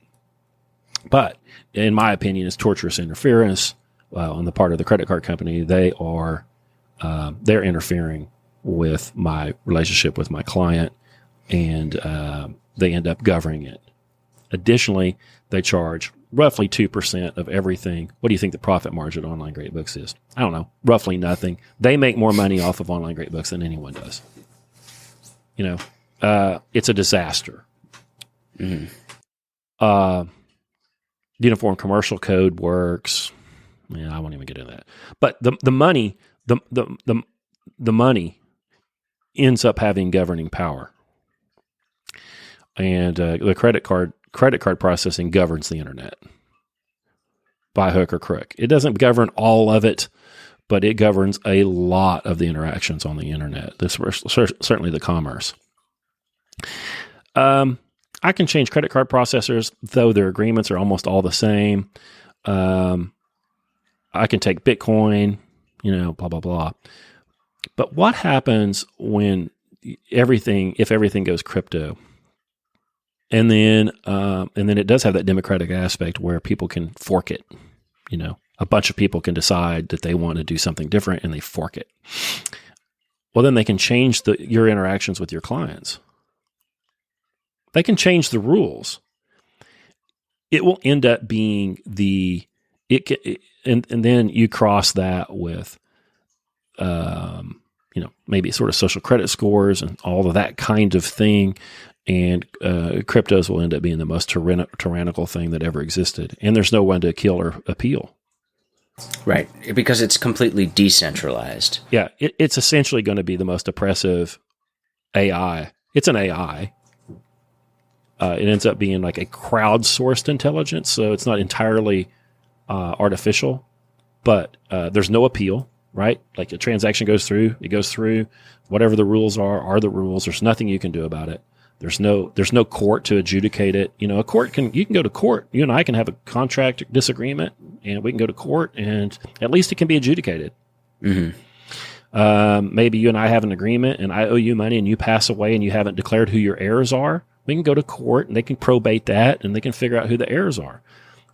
[SPEAKER 3] But in my opinion, it's torturous interference on the part of the credit card company. They're interfering with my relationship with my client, and they end up governing it. Additionally, they charge roughly 2% of everything. What do you think the profit margin of Online Great Books is? I don't know. Roughly nothing. They make more money off of Online Great Books than anyone does. It's a disaster. Mm-hmm. Uniform Commercial Code works. Yeah, I won't even get into that. But the money ends up having governing power, and the credit card processing governs the internet by hook or crook. It doesn't govern all of it, but it governs a lot of the interactions on the internet. Certainly the commerce. I can change credit card processors, though their agreements are almost all the same. I can take Bitcoin, blah, blah, blah. But what happens when if everything goes crypto? And then it does have that democratic aspect where people can fork it. A bunch of people can decide that they want to do something different and they fork it. Well, then they can change your interactions with your clients. They can change the rules. It will end up being and then you cross that with, maybe sort of social credit scores and all of that kind of thing. And cryptos will end up being the most tyrannical thing that ever existed. And there's no one to kill or appeal.
[SPEAKER 2] Right, because it's completely decentralized.
[SPEAKER 3] Yeah, it's essentially going to be the most oppressive AI. It's an AI. It ends up being like a crowdsourced intelligence, so it's not entirely artificial, but there's no appeal, right? Like a transaction goes through, it goes through. Whatever the rules are the rules. There's nothing you can do about it. There's no court to adjudicate it. You can go to court. You and I can have a contract disagreement, and we can go to court, and at least it can be adjudicated. Mm-hmm. Maybe you and I have an agreement, and I owe you money, and you pass away, and you haven't declared who your heirs are. We can go to court, and they can probate that, and they can figure out who the heirs are.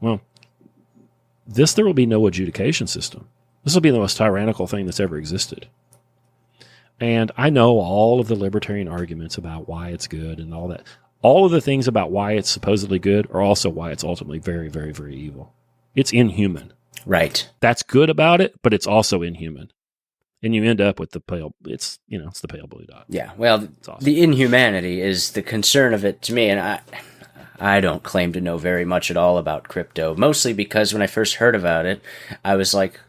[SPEAKER 3] Well, there will be no adjudication system. This will be the most tyrannical thing that's ever existed. And I know all of the libertarian arguments about why it's good and all that. All of the things about why it's supposedly good are also why it's ultimately very, very, very evil. It's inhuman.
[SPEAKER 2] Right.
[SPEAKER 3] That's good about it, but it's also inhuman. And you end up with the pale, it's the pale blue dot.
[SPEAKER 2] Yeah. Well,
[SPEAKER 3] Awesome.
[SPEAKER 2] the inhumanity is the concern of it to me. And I don't claim to know very much at all about crypto, mostly because when I first heard about it, I was like,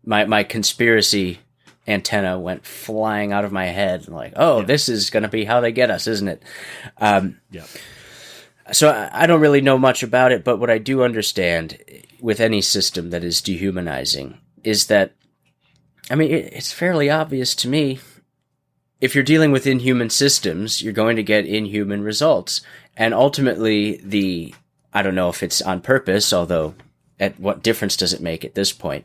[SPEAKER 2] my conspiracy antenna went flying out of my head. Like, this is going to be how they get us, isn't it?
[SPEAKER 3] Yeah.
[SPEAKER 2] So I don't really know much about it, but what I do understand with any system that is dehumanizing is that, I mean, it's fairly obvious to me. If you're dealing with inhuman systems, you're going to get inhuman results. And ultimately, I don't know if it's on purpose, although at what difference does it make at this point?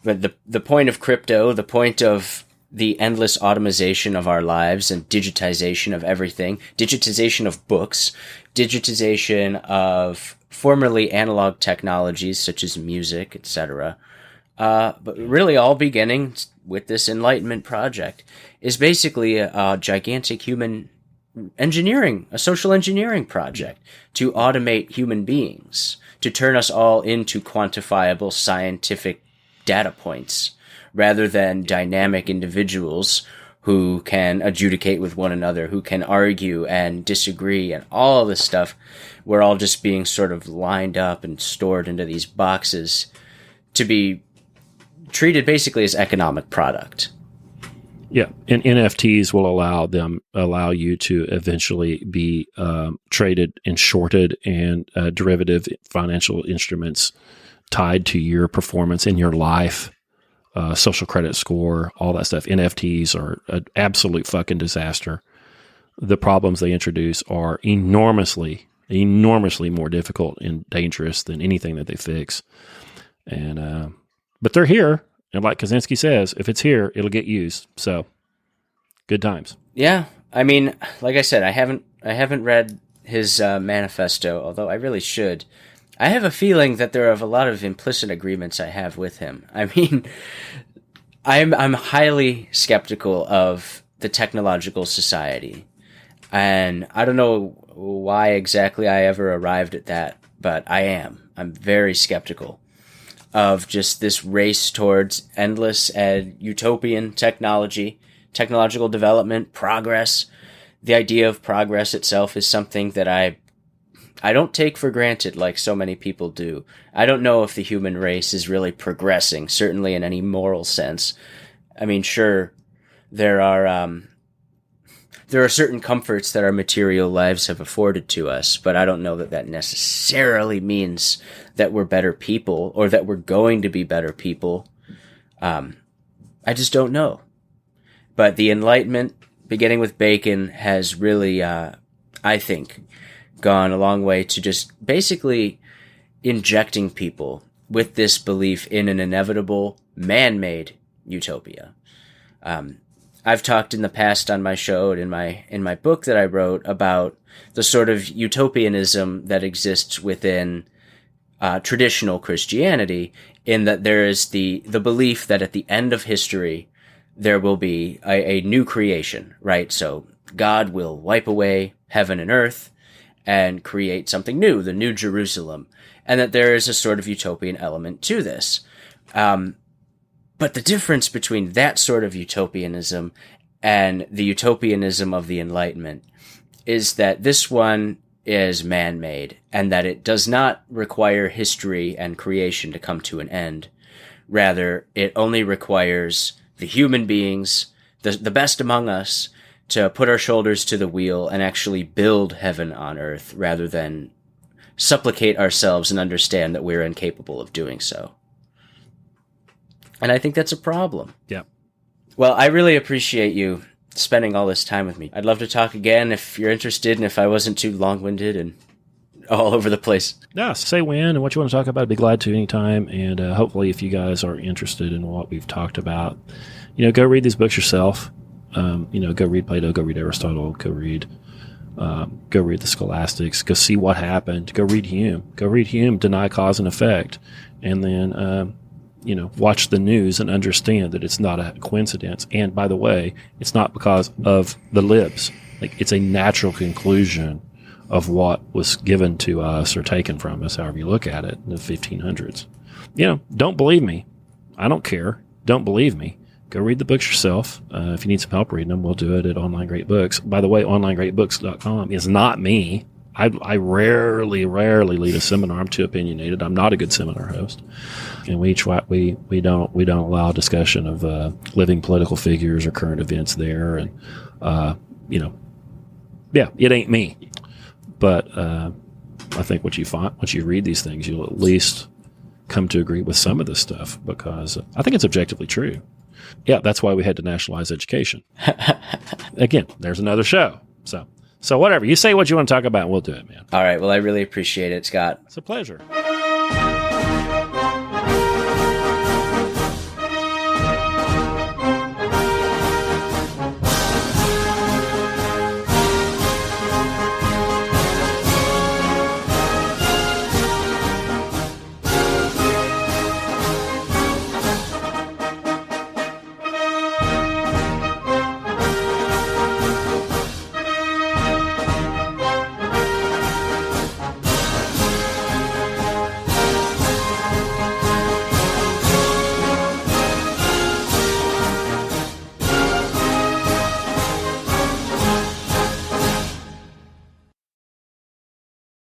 [SPEAKER 2] But the point of crypto, the point of the endless automation of our lives and digitization of everything, digitization of books, digitization of formerly analog technologies such as music, etc., but really all beginning with this Enlightenment project, is basically a gigantic human engineering, a social engineering project to automate human beings, to turn us all into quantifiable scientific data points, rather than dynamic individuals who can adjudicate with one another, who can argue and disagree and all this stuff. We're all just being sort of lined up and stored into these boxes to be treated basically as economic product.
[SPEAKER 3] Yeah, and NFTs will allow you to eventually be traded and shorted, and derivative financial instruments tied to your performance in your life, social credit score, all that stuff. NFTs are an absolute fucking disaster. The problems they introduce are enormously more difficult and dangerous than anything that they fix. And but they're here, and like Kaczynski says, if it's here, it'll get used. So, good times.
[SPEAKER 2] Yeah, I mean, like I said, I haven't read his manifesto, although I really should. I have a feeling that there are a lot of implicit agreements I have with him. I mean, I'm highly skeptical of the technological society, and I don't know why exactly I ever arrived at that, but I am. I'm very skeptical of just this race towards endless and utopian technological development, progress. The idea of progress itself is something that I don't take for granted like so many people do. I don't know if the human race is really progressing, certainly in any moral sense. I mean, sure, there are certain comforts that our material lives have afforded to us, but I don't know that that necessarily means that we're better people or that we're going to be better people. I just don't know. But the Enlightenment, beginning with Bacon, has really, I think, gone a long way to just basically injecting people with this belief in an inevitable man-made utopia. I've talked in the past on my show and in my book that I wrote about the sort of utopianism that exists within traditional Christianity, in that there is the belief that at the end of history there will be a new creation, right? So God will wipe away heaven and earth and create something new, the New Jerusalem, and that there is a sort of utopian element to this. But the difference between that sort of utopianism and the utopianism of the Enlightenment is that this one is man-made, and that it does not require history and creation to come to an end. Rather, it only requires the human beings, the best among us, to put our shoulders to the wheel and actually build heaven on earth, rather than supplicate ourselves and understand that we're incapable of doing so. And I think that's a problem.
[SPEAKER 3] Yeah.
[SPEAKER 2] Well, I really appreciate you spending all this time with me. I'd love to talk again if you're interested, and if I wasn't too long-winded and all over the place.
[SPEAKER 3] Yeah, say when and what you want to talk about. I'd be glad to anytime. And hopefully, if you guys are interested in what we've talked about, go read these books yourself. Go read Plato, go read Aristotle, go read the Scholastics, go see what happened, go read Hume, Deny Cause and Effect, and then watch the news and understand that it's not a coincidence. And by the way, it's not because of the libs. Like, it's a natural conclusion of what was given to us or taken from us, however you look at it, in the 1500s. don't believe me. I don't care. Don't believe me. Go read the books yourself. If you need some help reading them, we'll do it at Online Great Books. By the way, onlinegreatbooks.com is not me. I rarely lead a seminar. I'm too opinionated. I'm not a good seminar host. And we don't allow discussion of living political figures or current events there. And it ain't me. But I think once you read these things, you'll at least come to agree with some of this stuff, because I think it's objectively true. Yeah, that's why we had to nationalize education. Again, there's another show. So whatever. You say what you want to talk about, and we'll do it, man.
[SPEAKER 2] All right. Well, I really appreciate it, Scott.
[SPEAKER 3] It's a pleasure.